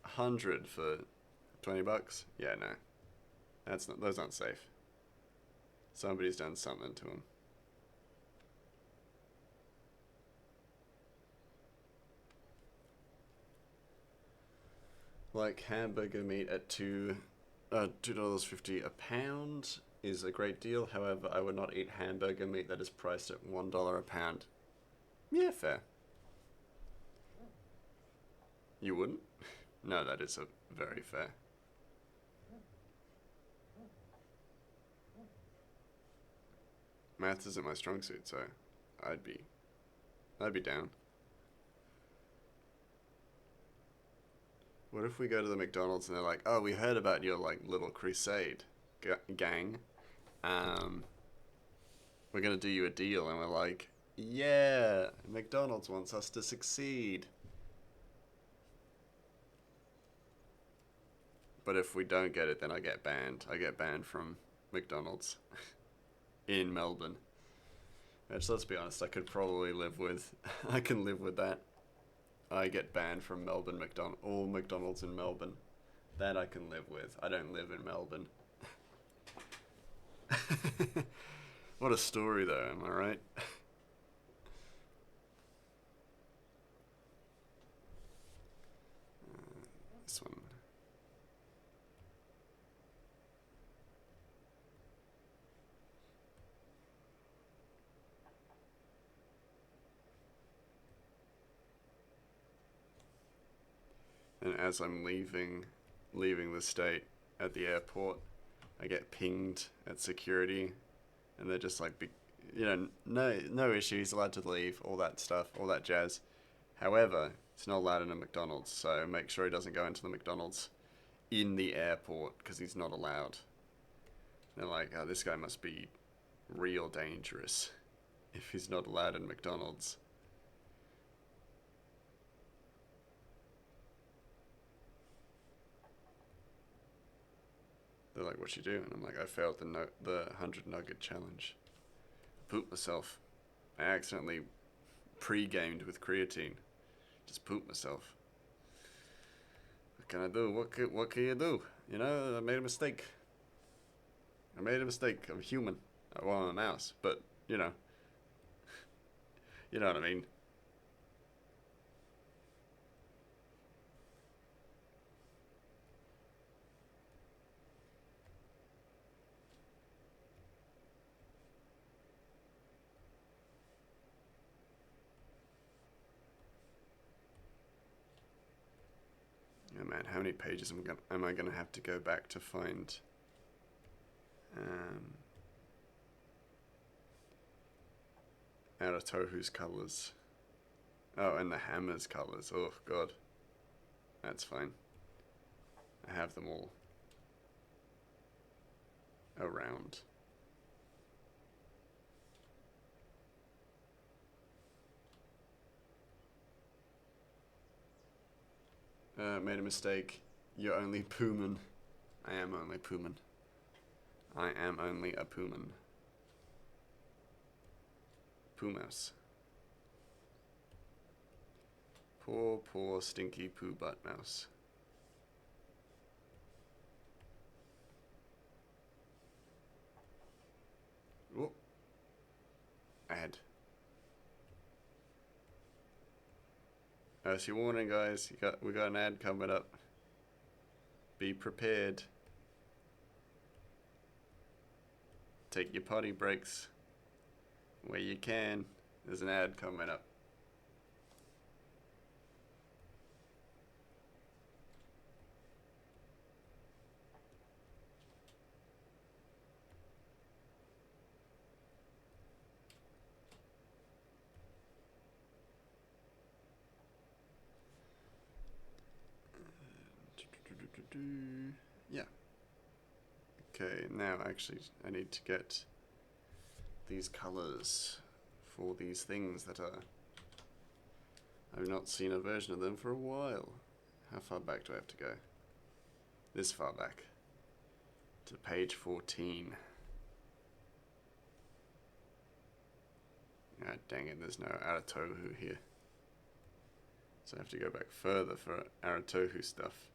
100 for $20? Yeah, no. Those aren't safe. Somebody's done something to them. Like, hamburger meat at $2.50 a pound is a great deal. However, I would not eat hamburger meat that is priced at $1 a pound. Yeah, fair. You wouldn't? No, that is very fair. Maths isn't my strong suit, so I'd be down. What if we go to the McDonald's and they're like, oh, we heard about your, like, little crusade gang. We're gonna do you a deal. And we're like, yeah, McDonald's wants us to succeed. But if we don't get it, then I get banned. I get banned from McDonald's in Melbourne. Which, let's be honest, I could probably live with. I can live with that. I get banned from Melbourne all McDonald's in Melbourne. That I can live with. I don't live in Melbourne. What a story, though, am I right? This one. And as I'm leaving the state at the airport, I get pinged at security, and they're just like, no issue, he's allowed to leave, all that stuff, all that jazz. However, it's not allowed in a McDonald's, so make sure he doesn't go into the McDonald's in the airport, because he's not allowed. And they're like, oh, this guy must be real dangerous if he's not allowed in McDonald's. They're like, what you do? And I'm like, I failed the 100 nugget challenge. Pooped myself. I accidentally pre-gamed with creatine. Just pooped myself. What can I do? What can you do? You know, I made a mistake. I'm a human. Well, I'm a mouse, but, you know. You know what I mean. Oh man, how many pages am I gonna have to go back to find out of Tohu's colours? Oh, and the hammer's colours. Oh god. That's fine. I have them all around. Made a mistake. You're only Pooman. I am only Pooman. I am only a Pooman. Poo-mouse. Poor stinky poo butt mouse. Oh. Ad. As your warning, guys, we got an ad coming up. Be prepared. Take your potty breaks where you can. There's an ad coming up. Yeah. Okay, now actually I need to get these colors for these things that are... I've not seen a version of them for a while. How far back do I have to go? This far back. To page 14. Ah, dang it, there's no Aratohu here. So I have to go back further for Aratohu stuff.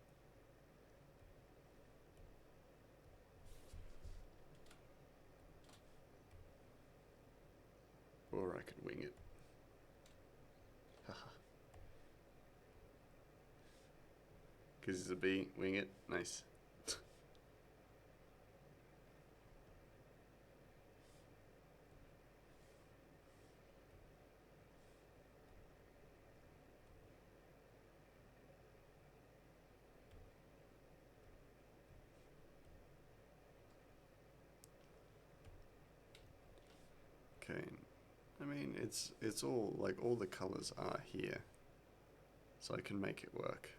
Or I could wing it. Haha. Because it's a bee, wing it. Nice. Okay. I mean, it's all, like, all the colors are here. So I can make it work.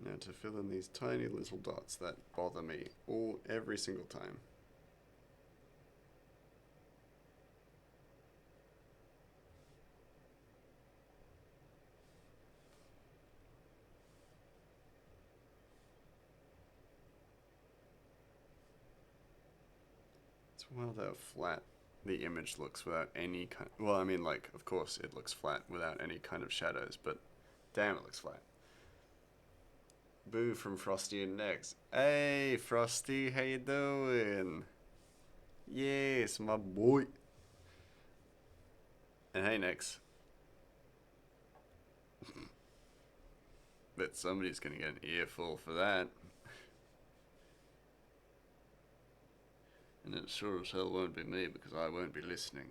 Now to fill in these tiny little dots that bother me every single time. It's wild how flat the image looks without any kind. Well, I mean, like, of course it looks flat without any kind of shadows, but damn, it looks flat. Boo from Frosty and Nex. Hey, Frosty, how you doing? Yes, my boy. And hey, Nex. Bet somebody's gonna get an earful for that. And it sure as hell won't be me because I won't be listening.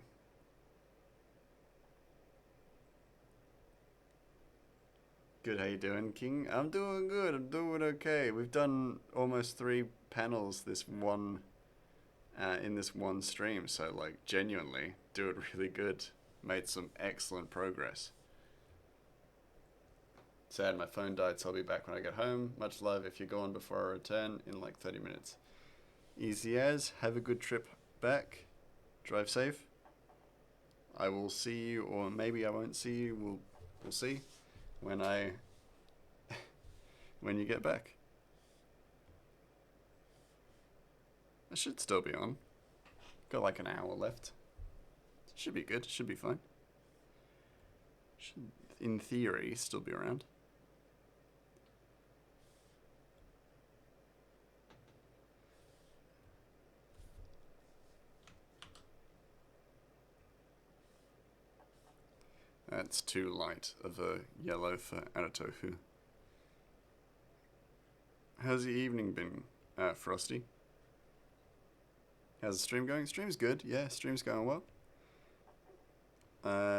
Good, how you doing, King? I'm doing good, I'm doing okay. We've done almost 3 panels in this one stream, so like genuinely doing really good. Made some excellent progress. Sad my phone died, so I'll be back when I get home. Much love if you're gone before I return in like 30 minutes. Easy as. Have a good trip back. Drive safe. I will see you, or maybe I won't see you. We'll see when when you get back. I should still be on. Got like an hour left. Should be good. Should be fine. Should, in theory, still be around. That's too light of a yellow for Aratohu. How's the evening been, Frosty? How's the stream going? Stream's good, yeah, stream's going well.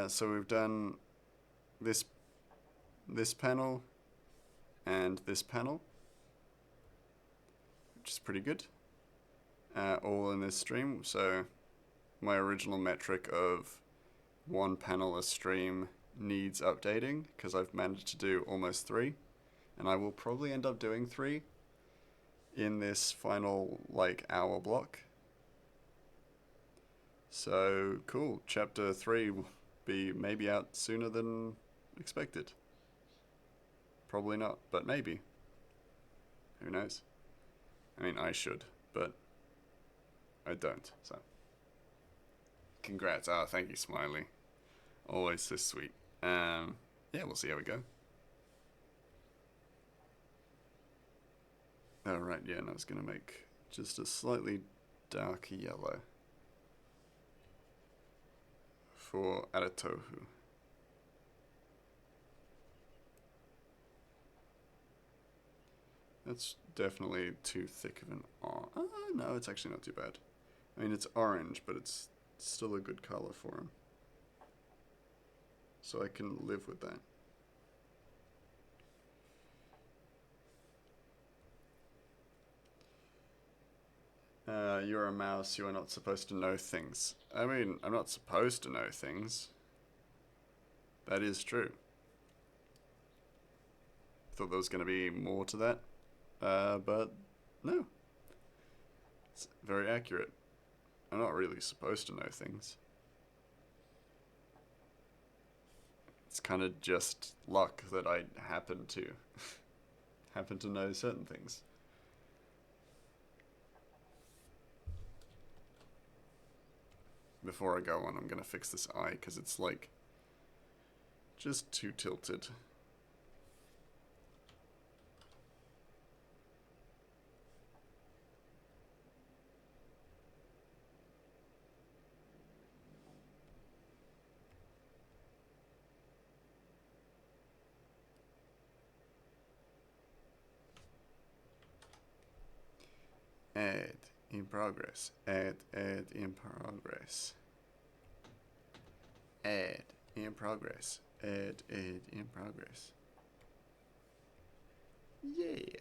So we've done this panel and this panel, which is pretty good. All in this stream, so my original metric of 1 panel a stream needs updating because I've managed to do almost 3, and I will probably end up doing 3 in this final like hour block. So cool, chapter 3 will be maybe out sooner than expected. Probably not, but maybe. Who knows? I mean, I should, but I don't, so. Congrats. Oh, thank you, Smiley. Always so sweet. Yeah, we'll see how we go. Oh, right, yeah, and I was going to make just a slightly darker yellow for Aratohu. That's definitely too thick of an orange. Oh, no, it's actually not too bad. I mean, it's orange, but it's still a good color for him. So I can live with that. You're a mouse, you are not supposed to know things. I mean, I'm not supposed to know things. That is true. Thought there was going to be more to that, but no. It's very accurate. I'm not really supposed to know things. It's kind of just luck that I happen to know certain things. Before I go on, I'm gonna fix this eye because it's like just too tilted. Add in progress. Add in progress. Add in progress. Add in progress. Yeah.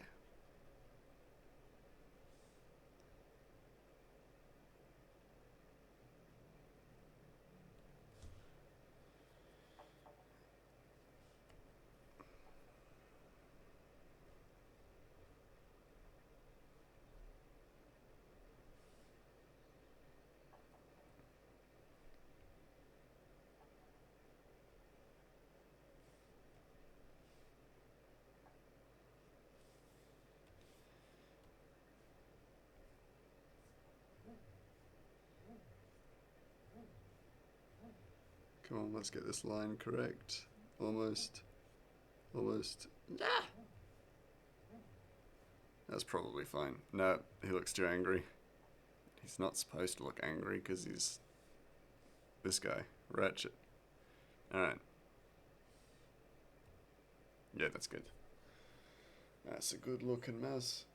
Come on, let's get this line correct. Almost. Almost. Ah! That's probably fine. No, he looks too angry. He's not supposed to look angry because he's this guy, Ratchet. Alright. Yeah, that's good. That's a good looking mouse.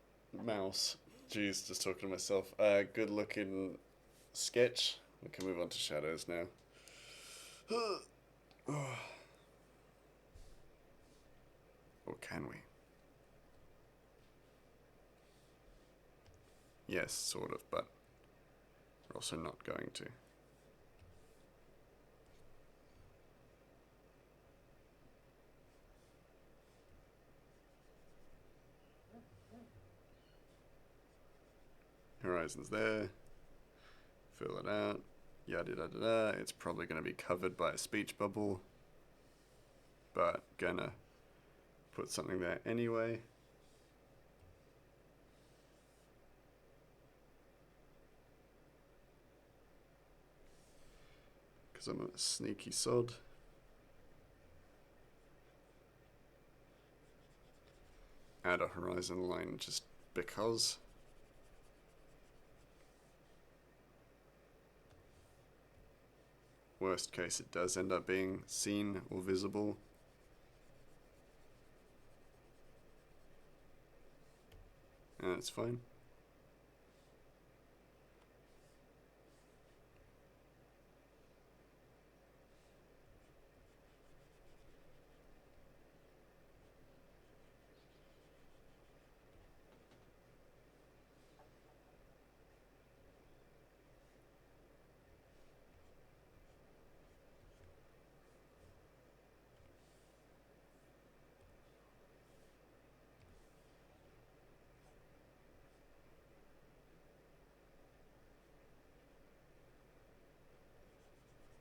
Jeez, just talking to myself. Good looking sketch. We can move on to shadows now. Or can we? Yes, sort of, but we're also not going to. Horizon's there. Fill it out. Yada da da da. It's probably going to be covered by a speech bubble, but gonna put something there anyway. Because I'm a sneaky sod. Add a horizon line just because. Worst case, it does end up being seen or visible. And it's fine.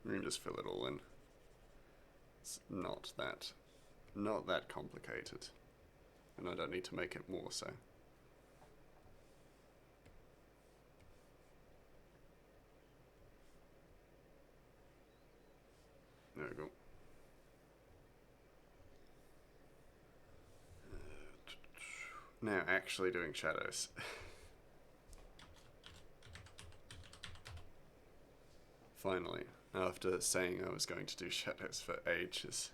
We can just fill it all in. It's not that complicated. And I don't need to make it more so. There we go. Now actually doing shadows. Finally, after saying I was going to do shadows for ages.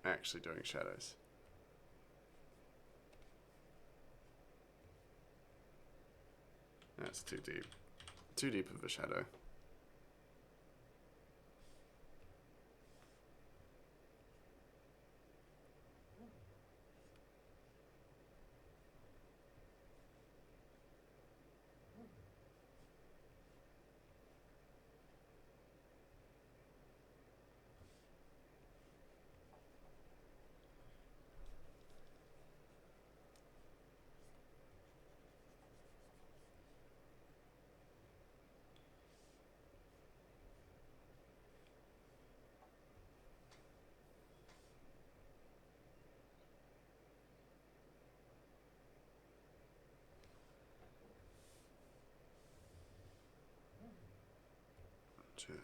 Actually doing shadows. That's too deep. Too deep of a shadow.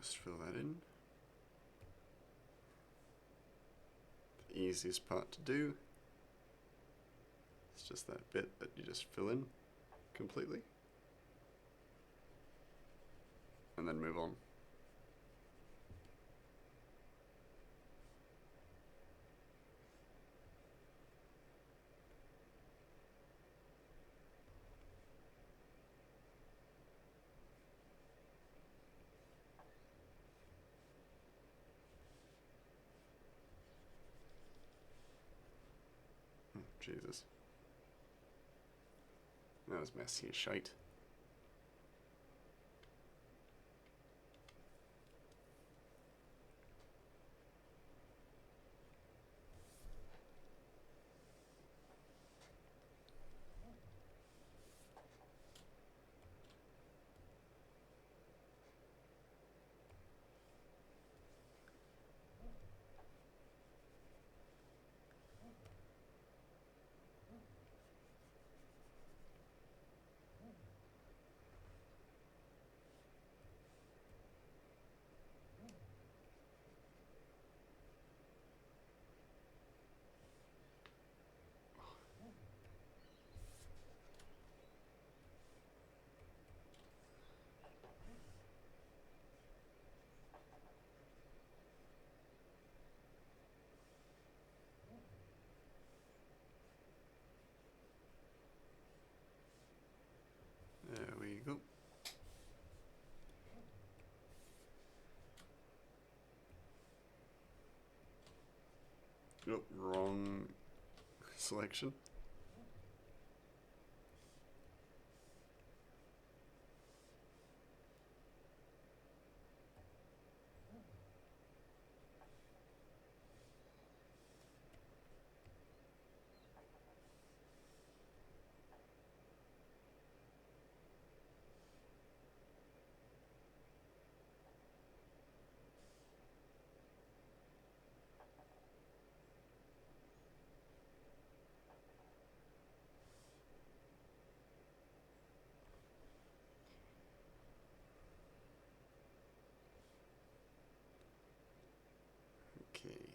Just fill that in. The easiest part to do. It's just that bit that you just fill in completely. And then move on. Jesus. That was messy as shite. Oh, wrong selection. Okay.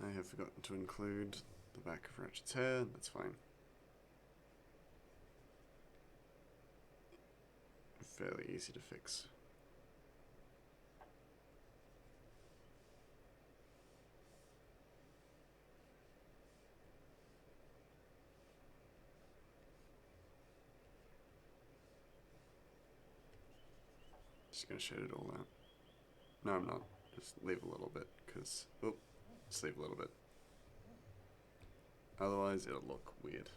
I have forgotten to include the back of Ratchet's hair. That's fine. Fairly easy to fix. Just gonna shade it all out. No, I'm not. Just leave a little bit, because... Oh, just leave a little bit. Otherwise, it'll look weird.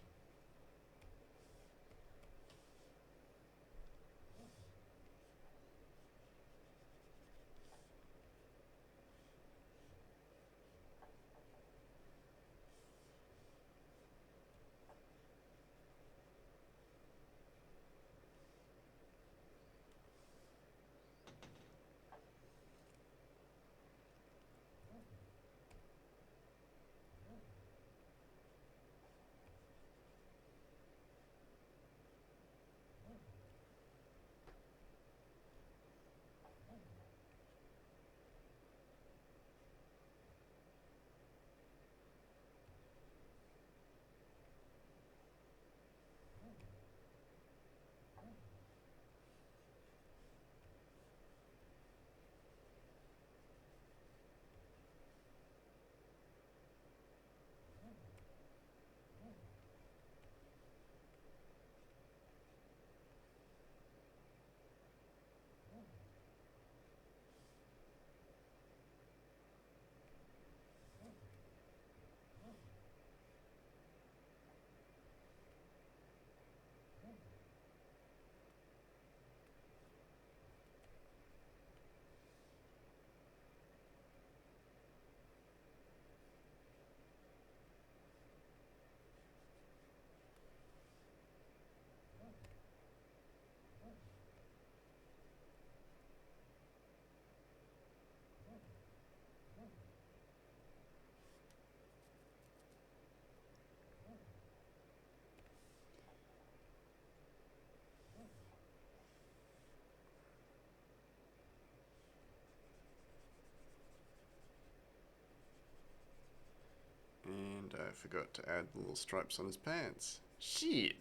And I forgot to add the little stripes on his pants. Shit!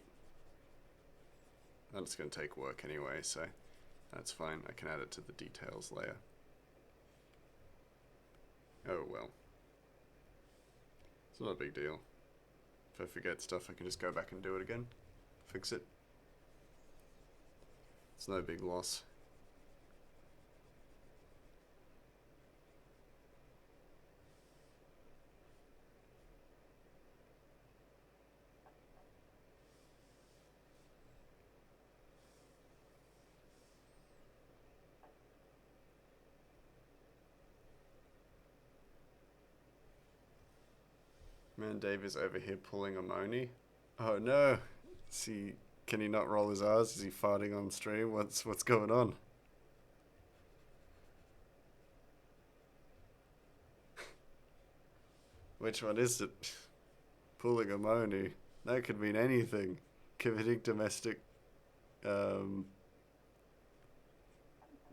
That's going to take work anyway, so that's fine. I can add it to the details layer. Oh well. It's not a big deal. If I forget stuff, I can just go back and do it again. Fix it. It's no big loss. Man, Dave is over here pulling a Moni. Oh no! Can he not roll his R's? Is he farting on stream? What's going on? Which one is it? Pulling a Moni. That could mean anything. Committing domestic... No,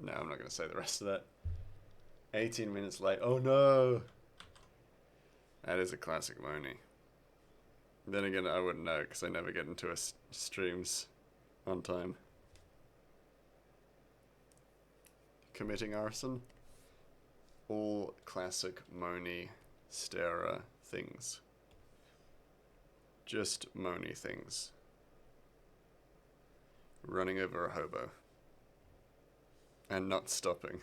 I'm not going to say the rest of that. 18 minutes late. Oh no! That is a classic Moni. Then again, I wouldn't know because I never get into streams on time. Committing arson? All classic Moni Stera things. Just Moni things. Running over a hobo. And not stopping.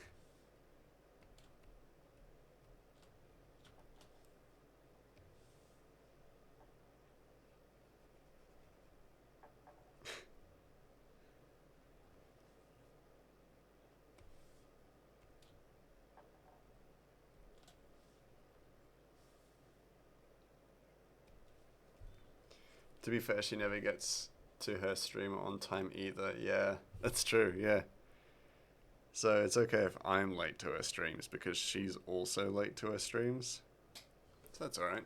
To be fair, she never gets to her stream on time either. Yeah, that's true, yeah. So it's okay if I'm late to her streams because she's also late to her streams. So that's alright.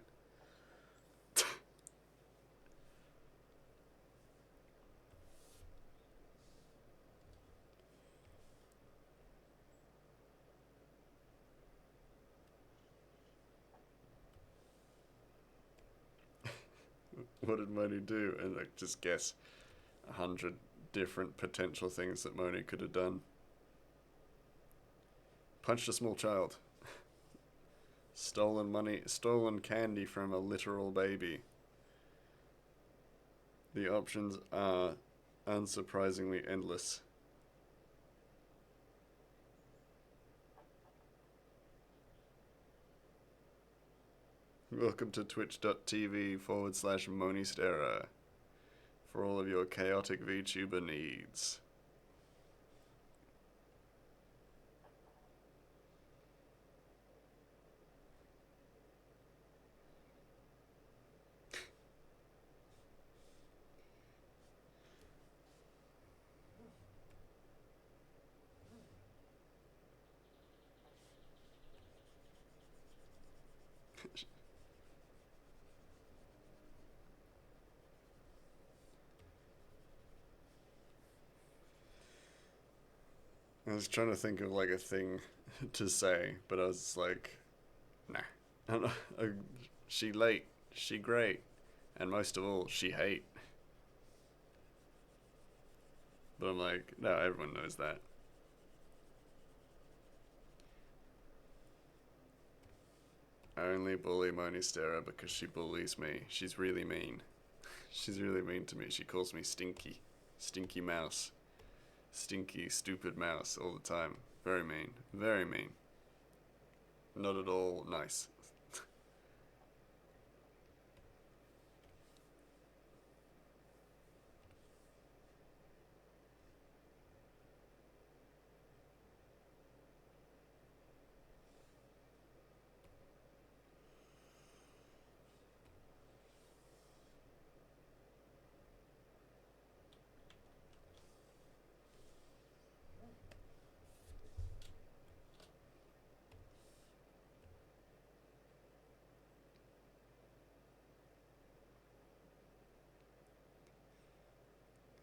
What did Moni do? And like, just guess 100 different potential things that Moni could have done. Punched a small child. Stolen money, stolen candy from a literal baby. The options are unsurprisingly endless. Welcome to twitch.tv/MoniStera for all of your chaotic VTuber needs. I was trying to think of like a thing to say, but I was like, nah. I don't know. She late, she great, and most of all, she hate. But I'm like, no, everyone knows that. I only bully MoniStera because she bullies me. She's really mean. She's really mean to me. She calls me Stinky. Stinky Mouse. Stinky, stupid mouse all the time. Very mean. Very mean. Not at all nice.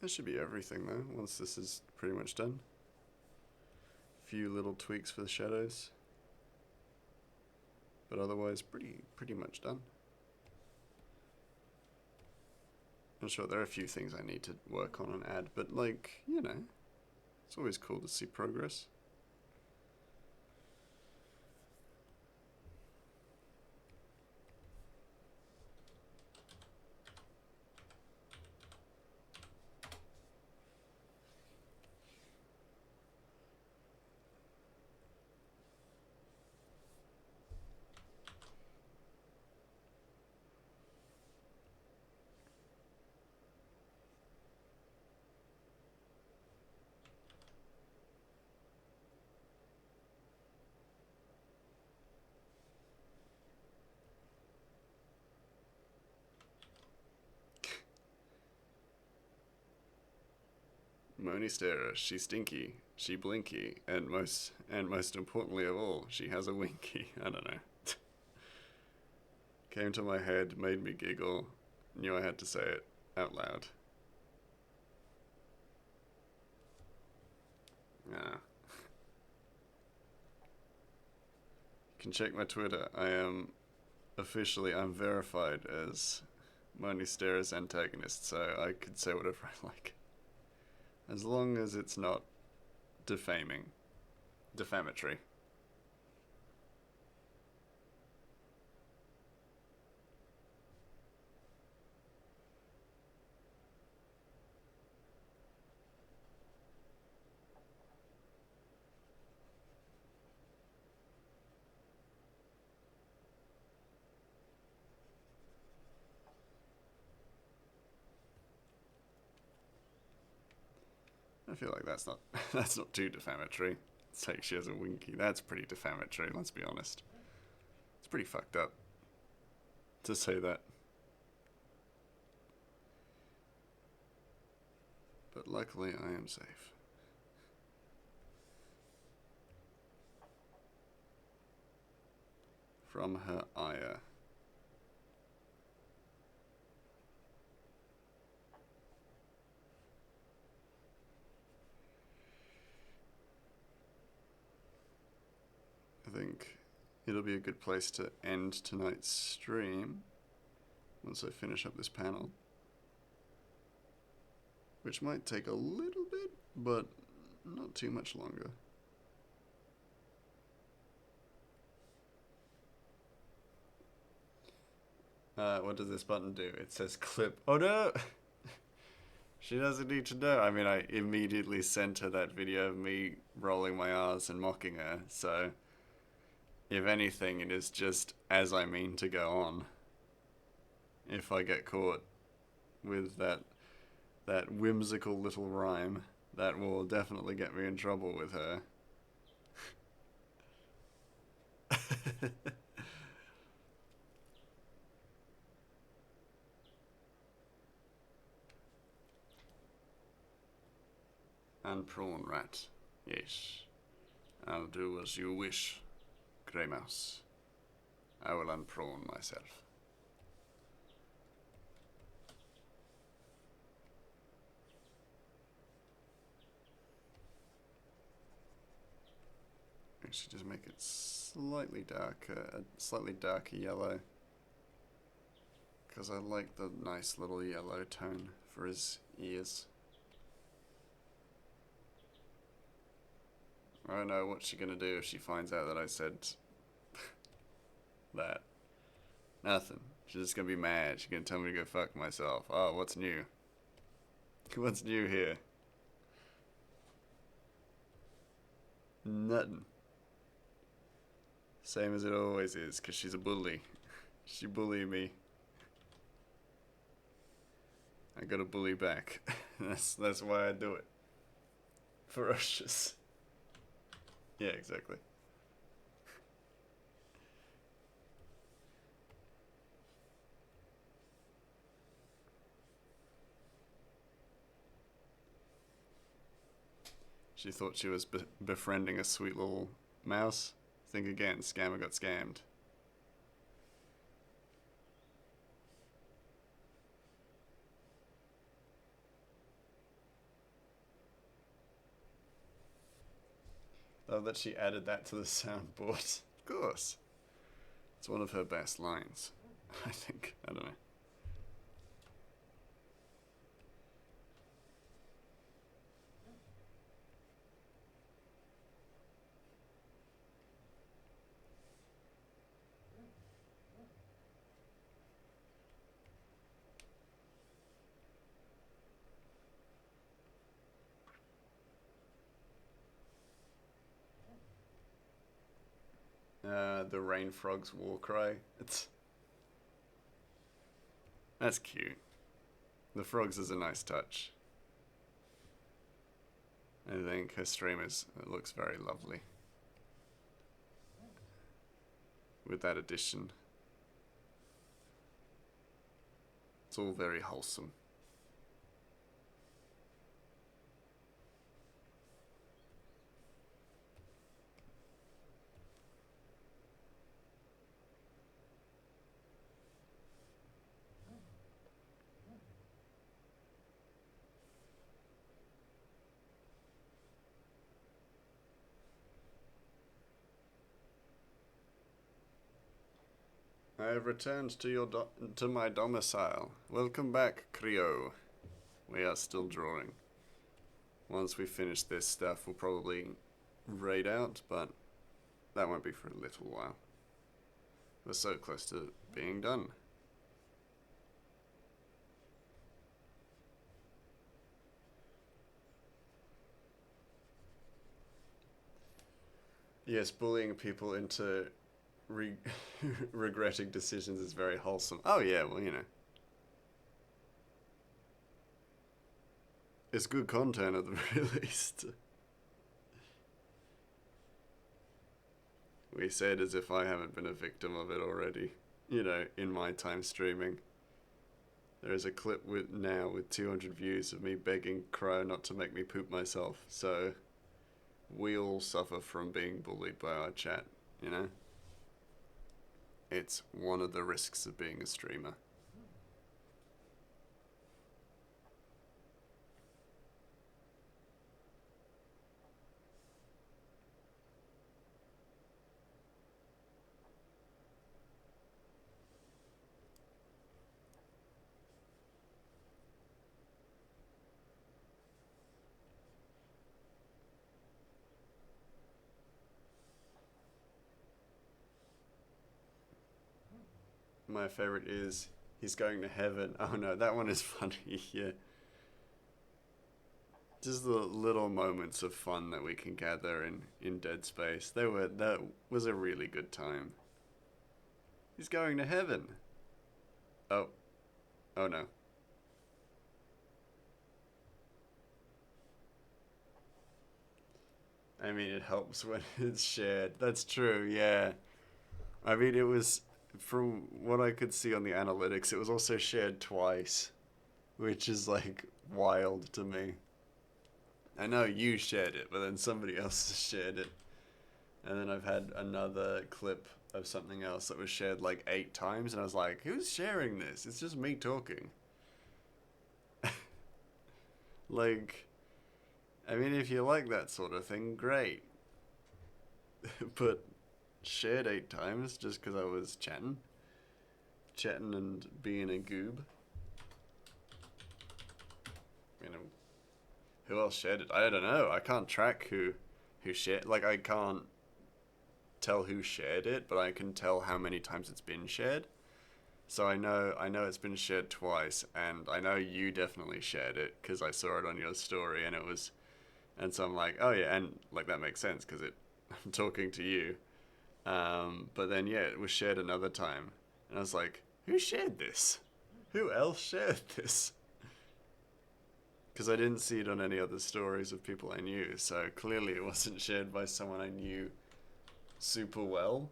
That should be everything though, once this is pretty much done. Few little tweaks for the shadows. But otherwise pretty much done. I'm sure there are a few things I need to work on and add, but like, you know, it's always cool to see progress. MoniStera, she stinky, she blinky, and most importantly of all, she has a winky. I don't know. Came to my head, made me giggle, knew I had to say it out loud. Yeah. You can check my Twitter. I'm verified as MoniStera's antagonist, so I could say whatever I like. As long as it's not defamatory. I feel like that's not too defamatory. It's like she has a winky. That's pretty defamatory, let's be honest. It's pretty fucked up to say that. but luckily I am safe. From her ire. I think it'll be a good place to end tonight's stream once I finish up this panel, which might take a little bit, but not too much longer. What does this button do? It says clip. Oh no! She doesn't need to know. I mean, I immediately sent her that video of me rolling my R's and mocking her, so if anything, it is just as I mean to go on. If I get caught with that whimsical little rhyme, that will definitely get me in trouble with her. And prawn rat. Yes. I'll do as you wish, Grey Mouse. I will unprawn myself. Actually, just make it slightly darker, a slightly darker yellow. Because I like the nice little yellow tone for his ears. I don't know what's she gonna do if she finds out that I said that. Nothing. She's just gonna be mad. She's gonna tell me to go fuck myself. Oh, what's new? What's new here? Nothing. Same as it always is, because she's a bully. She bullied me. I gotta bully back. That's why I do it. Ferocious. Yeah, exactly. She thought she was befriending a sweet little mouse. Think again, scammer got scammed. Love that she added that to the soundboard. Of course. It's one of her best lines, I think. I don't know. The rain frog's war cry. That's cute. The frogs is a nice touch. I think her stream it looks very lovely. With that addition. It's all very wholesome. I have returned to my domicile. Welcome back, Creo. We are still drawing. Once we finish this stuff, we'll probably raid out, but that won't be for a little while. We're so close to being done. Yes, bullying people into regretting decisions is very wholesome. Oh yeah, well, you know. It's good content at the very least. We say it as if I haven't been a victim of it already. You know, in my time streaming. There is a clip with 200 views of me begging Crow not to make me poop myself. So we all suffer from being bullied by our chat, you know? It's one of the risks of being a streamer. My favorite is he's going to heaven. Oh no, that one is funny. Yeah. Just the little moments of fun that we can gather in Dead Space. That was a really good time. He's going to heaven. Oh. Oh no. I mean, it helps when it's shared. That's true, yeah. I mean, it was, from what I could see on the analytics, it was also shared twice, which is like wild to me. I know you shared it, but then somebody else shared it. And then I've had another clip of something else that was shared like 8 times, and I was like, who's sharing this? It's just me talking. Like, I mean, if you like that sort of thing, great. But shared 8 times just because I was chatting and being a goob. You know, who else shared it? I don't know. I can't track who shared. Like, I can't tell who shared it, but I can tell how many times it's been shared. So I know it's been shared twice, and I know you definitely shared it because I saw it on your story, and it was, and so I'm like, oh yeah, and like that makes sense because I'm talking to you. But then yeah, it was shared another time, and I was like, who shared this? Who else shared this? Because I didn't see it on any other stories of people I knew, so clearly it wasn't shared by someone I knew super well.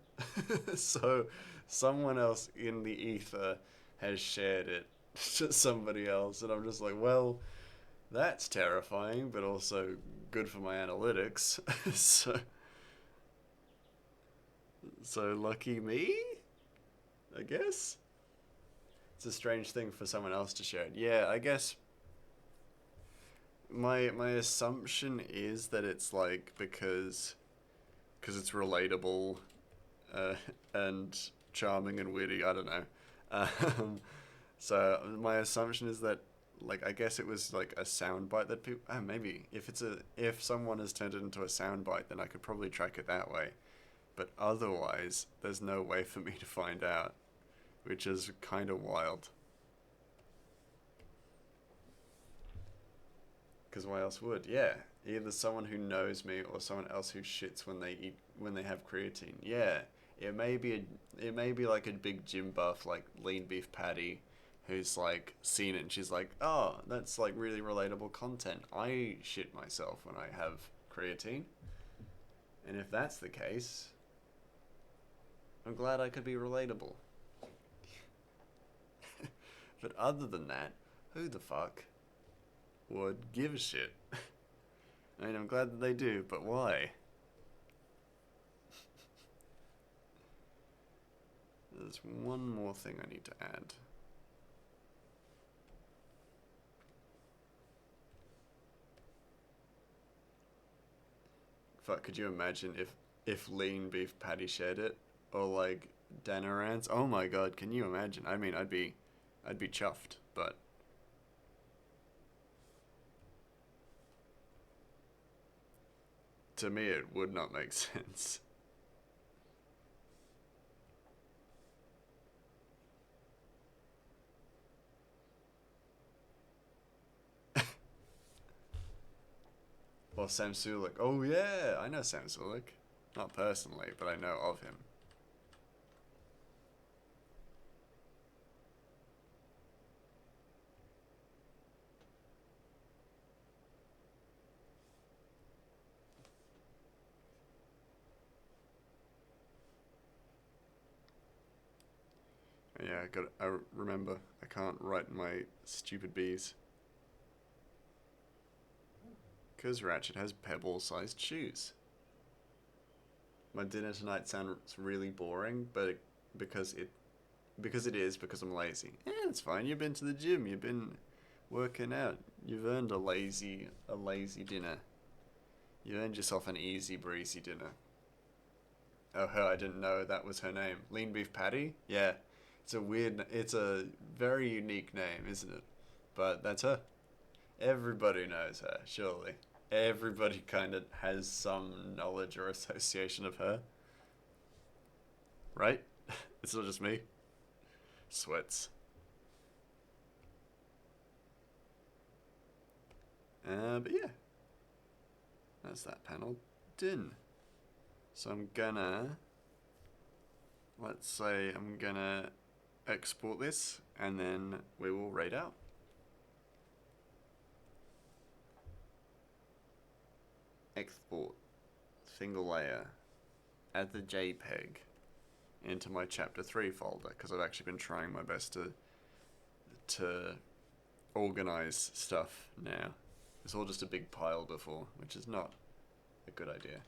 So someone else in the ether has shared it to somebody else, and I'm just like, well, that's terrifying, but also good for my analytics. So lucky me, I guess. It's a strange thing for someone else to share it. Yeah, I guess my assumption is that it's like because it's relatable, uh, and charming and witty. I don't know. Um, so my assumption is that, like, I guess it was like a soundbite that people. Oh, maybe if someone has turned it into a soundbite, then I could probably track it that way. But otherwise, there's no way for me to find out, which is kind of wild. Because why else would? Yeah, either someone who knows me or someone else who shits when they have creatine. Yeah, it may be like a big gym buff like lean beef patty, who's like seen it and she's like, oh, that's like really relatable content. I shit myself when I have creatine, and if that's the case, I'm glad I could be relatable. But other than that, who the fuck would give a shit? I mean, I'm glad that they do, but why? There's one more thing I need to add. Fuck, could you imagine if lean beef patty shared it? Or like Danarans? Oh my god, can you imagine? I mean, I'd be chuffed, but to me it would not make sense. Or Sam Sulek. Oh yeah, I know Sam Sulek. Not personally, but I know of him. Yeah, I remember. I can't write my stupid B's. Because Ratchet has pebble-sized shoes. My dinner tonight sounds really boring, but because I'm lazy. It's fine. You've been to the gym. You've been working out. You've earned a lazy dinner. You earned yourself an easy breezy dinner. Oh, her! I didn't know that was her name. Lean beef patty. Yeah, it's a very unique name, isn't it? But that's her. Everybody knows her, surely. Everybody kind of has some knowledge or association of her. Right? It's not just me. Sweats. But yeah. That's that panel done. So I'm gonna... Let's say I'm gonna export this and then we will raid out. Export, single layer, add the JPEG into my chapter 3 folder because I've actually been trying my best to organize stuff now. It's all just a big pile before, which is not a good idea.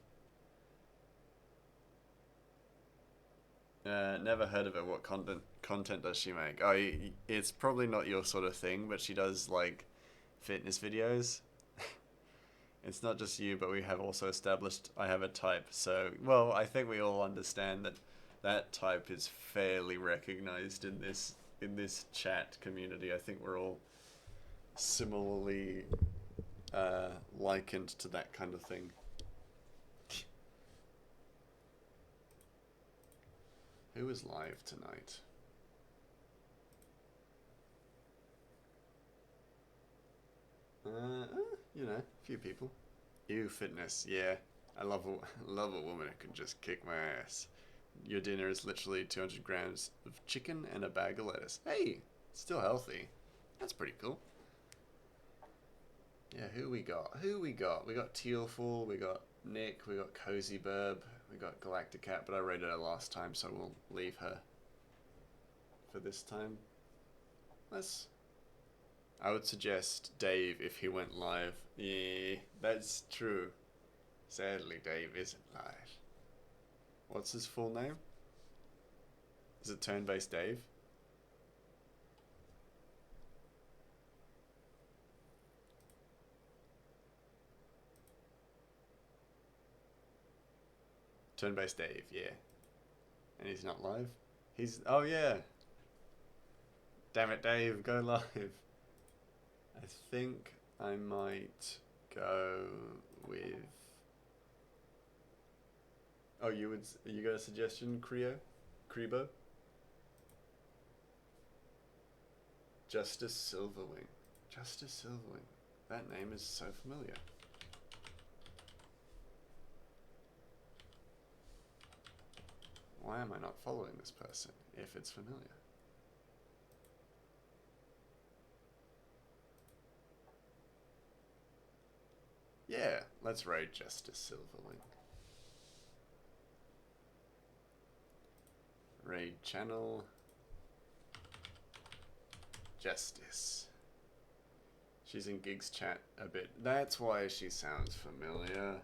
Never heard of her. What content does she make? Oh, it's probably not your sort of thing, but she does like fitness videos. It's not just you, but we have also established I have a type. So, well, I think we all understand that that type is fairly recognized in this chat community. I think we're all similarly likened to that kind of thing. Who is live tonight? You know, a few people. Ew, fitness, yeah. I love a woman who can just kick my ass. Your dinner is literally 200 grams of chicken and a bag of lettuce. Hey, still healthy. That's pretty cool. Yeah, who we got? We got Tealful, we got Nick, we got Cozy Burb, we got Galacticat, but I rated her last time, so we'll leave her for this time. I would suggest Dave if he went live. Yeah, that's true. Sadly, Dave isn't live. What's his full name? Is it Turn-Based Dave? Turn-Based Dave, yeah. And he's not live? Oh yeah. Damn it, Dave, go live. I think I might go with... Oh, you got a suggestion, Crebo? Justice Silverwing. Justice Silverwing. That name is so familiar. Why am I not following this person if it's familiar? Yeah, let's raid Justice Silverwing. Raid channel. Justice. She's in Gigs chat a bit. That's why she sounds familiar.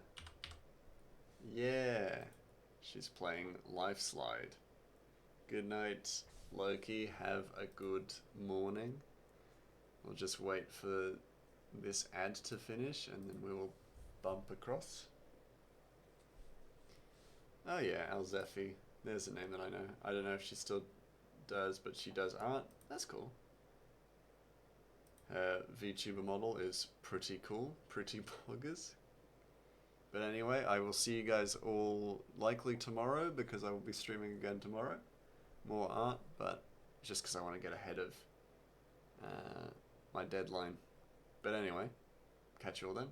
Yeah. She's playing Life Slide. Good night, Loki. Have a good morning. We'll just wait for this ad to finish and then we will bump across. Oh yeah, Alzefi. There's a name that I know. I don't know if she still does, but she does art. That's cool. Her VTuber model is pretty cool. Pretty bloggers. But anyway, I will see you guys all likely tomorrow because I will be streaming again tomorrow. More art, but just because I want to get ahead of my deadline. But anyway, catch you all then.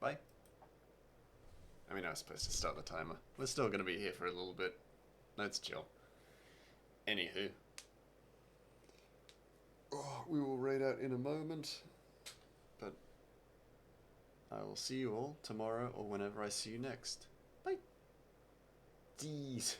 Bye. I mean, I was supposed to start the timer. We're still going to be here for a little bit. Let's chill. Anywho. Oh, we will raid out in a moment. But I will see you all tomorrow or whenever I see you next. Bye. Jeez.